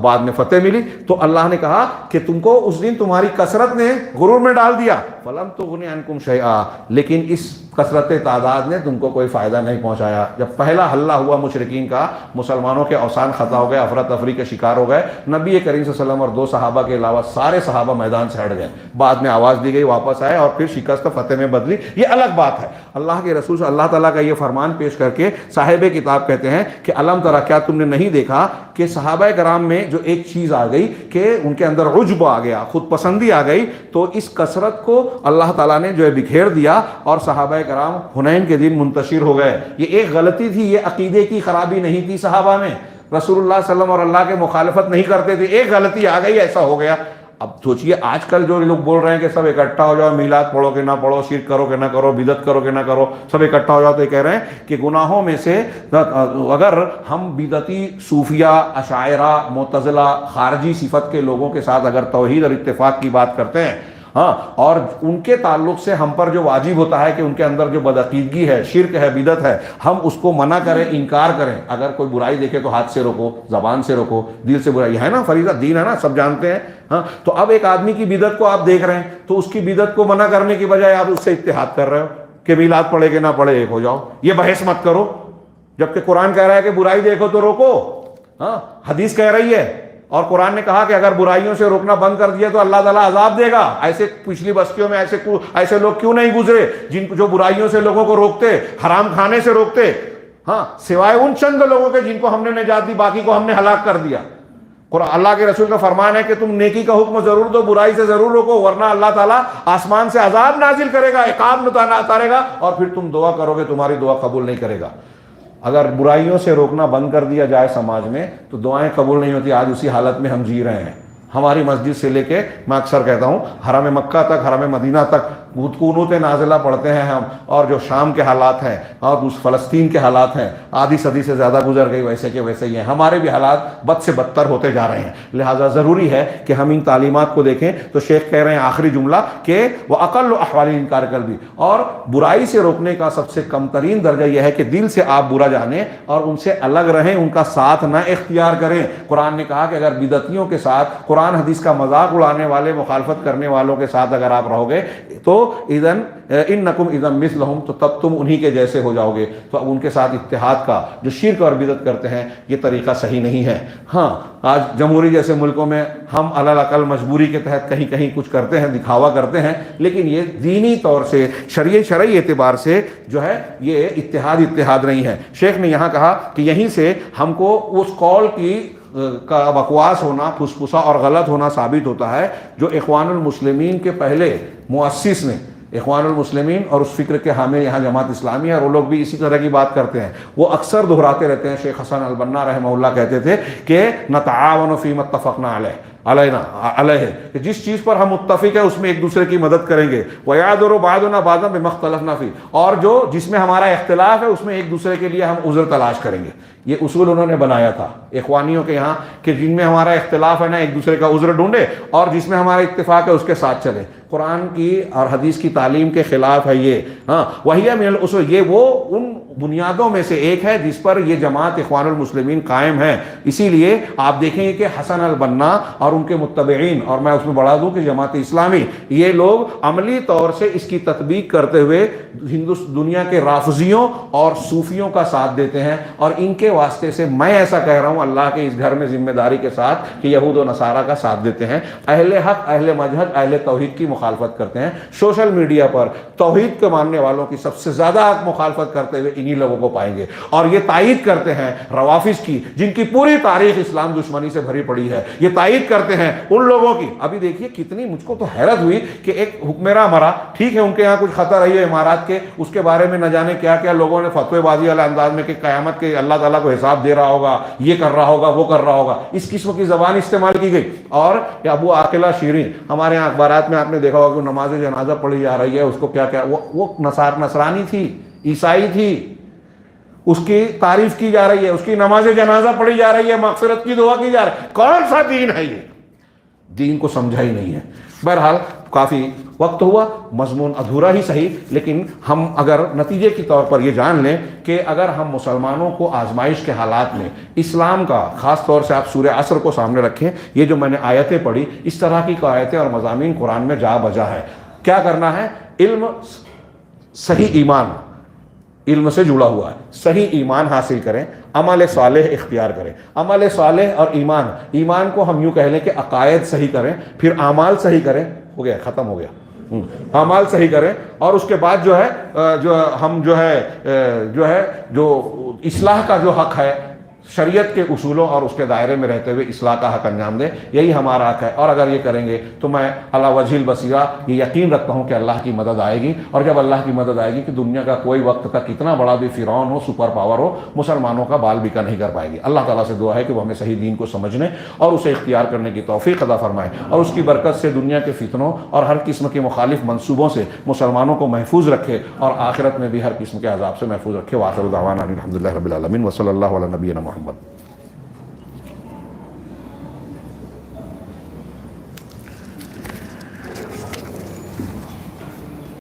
بعد میں فتح ملی. تو اللہ نے کہا کہ تم کو اس دن تمہاری کثرت نے غرور میں ڈال دیا. فلم تغنی عنکم شیئا، لیکن اس کثرت تعداد نے تم کو کوئی فائدہ نہیں پہنچایا. جب پہلا حلہ ہوا مشرکین کا، مسلمانوں کے اوثان خطا ہو گئے، افراتفری کے شکار ہو گئے، نبی کریم صلی اللہ علیہ وسلم اور 2 صحابہ کے علاوہ سارے صحابہ میدان سے ہٹ گئے. بعد میں آواز دی گئی، واپس آئے اور پھر شکست فتح میں بدلی. یہ الگ بات ہے. اللہ کے رسول سے اللہ تعالیٰ کا یہ فرمان پیش کر کے صاحب کتاب کہتے ہیں کہ الم ترى، کیا تم نے نہیں دیکھا کہ صحابہ کرام میں جو ایک چیز آ گئی کہ ان کے اندر عجب آ گیا، خود پسندی آ گئی، تو اس کثرت کو اللہ تعالیٰ نے جو ہے بکھیر دیا اور صحابہ کرام حنین کے دن منتشر ہو گئے. یہ ایک غلطی تھی، یہ عقیدے کی خرابی نہیں تھی صحابہ میں. رسول اللہ صلی اللہ علیہ وسلم اور اللہ کے مخالفت نہیں کرتے تھے، ایک غلطی آ گئی، ایسا ہو گیا. اب سوچئے آج کل جو لوگ بول رہے ہیں کہ سب اکٹھا ہو جاؤ، میلاد پڑھو کہ نہ پڑھو، شرک کرو کہ نہ کرو، بدعت کرو کہ نہ کرو، سب اکٹھا ہو جاؤ، تو یہ کہہ رہے ہیں کہ گناہوں میں سے اگر ہم بدعتی، صوفیہ، اشاعرہ، معتزلہ، خارجی صفت کے لوگوں کے ساتھ اگر توحید اور اتفاق کی بات کرتے ہیں، ہاں، اور ان کے تعلق سے ہم پر جو واجب ہوتا ہے کہ ان کے اندر جو بدعقیدگی ہے، شرک ہے، بدعت ہے، ہم اس کو منع کریں، انکار کریں. اگر کوئی برائی دیکھے تو ہاتھ سے روکو، زبان سے روکو، دل سے برائی ہے نا، فریضہ دین ہے نا، سب جانتے ہیں. ہاں، تو اب ایک آدمی کی بدعت کو آپ دیکھ رہے ہیں تو اس کی بدعت کو منع کرنے کی بجائے آپ اس سے اتحاد کر رہے ہو کہ میلاد پڑھے کہ نہ پڑھے ایک ہو جاؤ. یہ بحث مت کرو، جبکہ قرآن کہہ رہا ہے کہ برائی دیکھو تو روکو. ہاں، حدیث کہہ رہی ہے، اور قرآن نے کہا کہ اگر برائیوں سے روکنا بند کر دیا تو اللہ تعالیٰ عذاب دے گا. ایسے پچھلی بستیوں میں ایسے لوگ کیوں نہیں گزرے جو برائیوں سے لوگوں کو روکتے، حرام کھانے سے روکتے، ہاں، سوائے ان چند لوگوں کے جن کو ہم نے نجات دی، باقی کو ہم نے ہلاک کر دیا. اللہ کے رسول کا فرمان ہے کہ تم نیکی کا حکم ضرور دو، برائی سے ضرور روکو، ورنہ اللہ تعالیٰ آسمان سے عذاب نازل کرے گا، عقاب اتارے گا، اور پھر تم دعا کرو گے تمہاری دعا قبول نہیں کرے گا. اگر برائیوں سے روکنا بند کر دیا جائے سماج میں تو دعائیں قبول نہیں ہوتی. آج اسی حالت میں ہم جی رہے ہیں. ہماری مسجد سے لے کے، میں اکثر کہتا ہوں، حرم مکہ تک، حرم مدینہ تک قنوت نازلہ پڑھتے ہیں ہم، اور جو شام کے حالات ہیں اور اس فلسطین کے حالات ہیں، آدھی صدی سے زیادہ گزر گئی، ویسے کے ویسے ہی ہیں. ہمارے بھی حالات بد سے بدتر ہوتے جا رہے ہیں. لہٰذا ضروری ہے کہ ہم ان تعلیمات کو دیکھیں. تو شیخ کہہ رہے ہیں آخری جملہ کہ وَأَقَلُّ أَحْوَالِ الْإِنْكَارِ قَلْبِي، اور برائی سے روکنے کا سب سے کم ترین درجہ یہ ہے کہ دل سے آپ برا جانیں اور ان سے الگ رہیں، ان کا ساتھ نہ اختیار کریں. قرآن نے کہا کہ اگر بدعتیوں کے ساتھ، قرآن حدیث کا مذاق اڑانے والے، مخالفت کرنے والوں کے ساتھ اگر آپ رہو گے تو اذن انکم اذا مثلہم، تو تب تم انہی کے جیسے ہو جاؤ گے. تو اب ان کے ساتھ اتحاد کا جو شرک اور بدعت کرتے ہیں یہ طریقہ صحیح نہیں ہے. ہاں، آج جمہوری جیسے ملکوں میں ہم علی الاقل مجبوری کے تحت کہیں کہیں کچھ کرتے ہیں، دکھاوا کرتے ہیں، لیکن یہ دینی طور سے، شرعی اعتبار سے جو ہے یہ اتحاد نہیں ہے. شیخ نے یہاں کہا کہ یہیں سے ہم کو اس قول کا بکواس ہونا، پھسپھسا اور غلط ہونا ثابت ہوتا ہے جو اخوان المسلمین کے پہلے مؤسس نے، اخوان المسلمین اور اس فکر کے حامی یہاں جماعت اسلامی ہے، اور وہ لوگ بھی اسی طرح کی بات کرتے ہیں. وہ اکثر دہراتے رہتے ہیں. شیخ حسن البنا رحمہ اللہ کہتے تھے کہ نتعاون فیما اتفقنا علیہ، کہ جس چیز پر ہم متفق ہیں اس میں ایک دوسرے کی مدد کریں گے. وَيَعْذُرُ بَعْضُنَا بَعْضًا بِمَا اخْتَلَفْنَا فِيهِ، اور جس میں ہمارا اختلاف ہے اس میں ایک دوسرے کے لیے ہم عذر تلاش کریں گے. یہ اصول انہوں نے بنایا تھا اخوانیوں کے یہاں کہ جن میں ہمارا اختلاف ہے نا ایک دوسرے کا عذر ڈھونڈے، اور جس میں ہمارا اتفاق ہے اس کے ساتھ چلے. قرآن کی اور حدیث کی تعلیم کے خلاف ہے یہ. ہاں، وہی من الاصول، یہ وہ ان بنیادوں میں سے ایک ہے جس پر یہ جماعت اخوان المسلمین قائم ہے. اسی لیے آپ دیکھیں گے کہ حسن البنا اور ان کے متبعین، اور میں اس میں بڑھا دوں کہ جماعت اسلامی، یہ لوگ عملی طور سے اس کی تطبیق کرتے ہوئے دنیا کے رافضیوں اور صوفیوں کا ساتھ دیتے ہیں، اور ان کے واسطے سے میں ایسا کہہ رہا ہوں اللہ کے اس گھر میں ذمہ داری کے ساتھ کہ یہود و نصارہ کا ساتھ دیتے ہیں، اہل حق، اہل مذہب، اہل توحید کی مخالفت کرتے ہیں۔ سوشل میڈیا پر توحید کے ماننے والوں کی سب سے زیادہ حق مخالفت کرتے ہوئے انہی لوگوں کو پائیں گے، اور یہ تائید کرتے ہیں روافض کی، جن کی پوری تاریخ اسلام دشمنی سے بھری پڑی ہے، یہ تائید کرتے ہیں ان لوگوں کی۔ ابھی دیکھیے کتنی، مجھ کو تو حیرت ہوئی کہ ایک حکمراں مرا، ٹھیک ہے ان کے یہاں کچھ خطر رہی ہے امارات کے، اس کے بارے میں نہ جانے کیا کیا لوگوں نے فتوی بازی والے انداز میں کہ قیامت کے اللہ تعالیٰ کو حساب دے رہا ہوگا، یہ کر رہا ہوگا، وہ کر رہا ہوگا، اس قسم کی زبان استعمال کی گئی۔ اور ابو عاقلہ شیرین، ہمارے یہاں اخبارات میں آپ نے دیکھا ہوگا کہ نماز جنازہ پڑھی جا رہی ہے، اس کو کیا کیا، وہ نصرانی تھی، عیسائی تھی، اس کی تعریف کی جا رہی ہے، اس کی نماز جنازہ پڑھی جا رہی ہے، مغفرت کی دعا کی جا رہی ہے۔ کون سا دین ہے یہ؟ دین کو سمجھا ہی نہیں ہے۔ بہرحال کافی وقت ہوا، مضمون ادھورا ہی صحیح، لیکن ہم اگر نتیجے کے طور پر یہ جان لیں کہ اگر ہم مسلمانوں کو آزمائش کے حالات میں اسلام کا، خاص طور سے آپ سورہ عصر کو سامنے رکھیں، یہ جو میں نے آیتیں پڑھی، اس طرح کی آیتیں اور مضامین قرآن میں جا بجا ہے۔ کیا کرنا ہے؟ علم، صحیح ایمان، علم سے جڑا ہوا ہے، صحیح ایمان حاصل کریں، عمل صالح اختیار کریں۔ عمل صالح اور ایمان کو ہم یوں کہہ لیں کہ عقائد صحیح کریں، پھر اعمال صحیح کریں، ہو گیا، ختم ہو گیا، اعمال صحیح کریں، اور اس کے بعد جو ہے اصلاح کا جو حق ہے، شریعت کے اصولوں اور اس کے دائرے میں رہتے ہوئے اصلاح کا حق انجام دیں، یہی ہمارا حق ہے۔ اور اگر یہ کریں گے تو میں علی وجہ البصیرہ یہ یقین رکھتا ہوں کہ اللہ کی مدد آئے گی، اور جب اللہ کی مدد آئے گی کہ دنیا کا کوئی وقت کا کتنا بڑا بھی فرعون ہو، سپر پاور ہو، مسلمانوں کا بال بیکا نہیں کر پائے گی۔ اللہ تعالیٰ سے دعا ہے کہ وہ ہمیں صحیح دین کو سمجھنے اور اسے اختیار کرنے کی توفیق عطا فرمائے، اور اس کی برکت سے دنیا کے فتنوں اور ہر قسم کے مخالف منصوبوں سے مسلمانوں کو محفوظ رکھے، اور آخرت میں بھی ہر قسم کے عذاب سے محفوظ رکھے۔ وآخر دعوانا الحمد للہ رب العالمین، وصلی اللہ علی نبینا محمد۔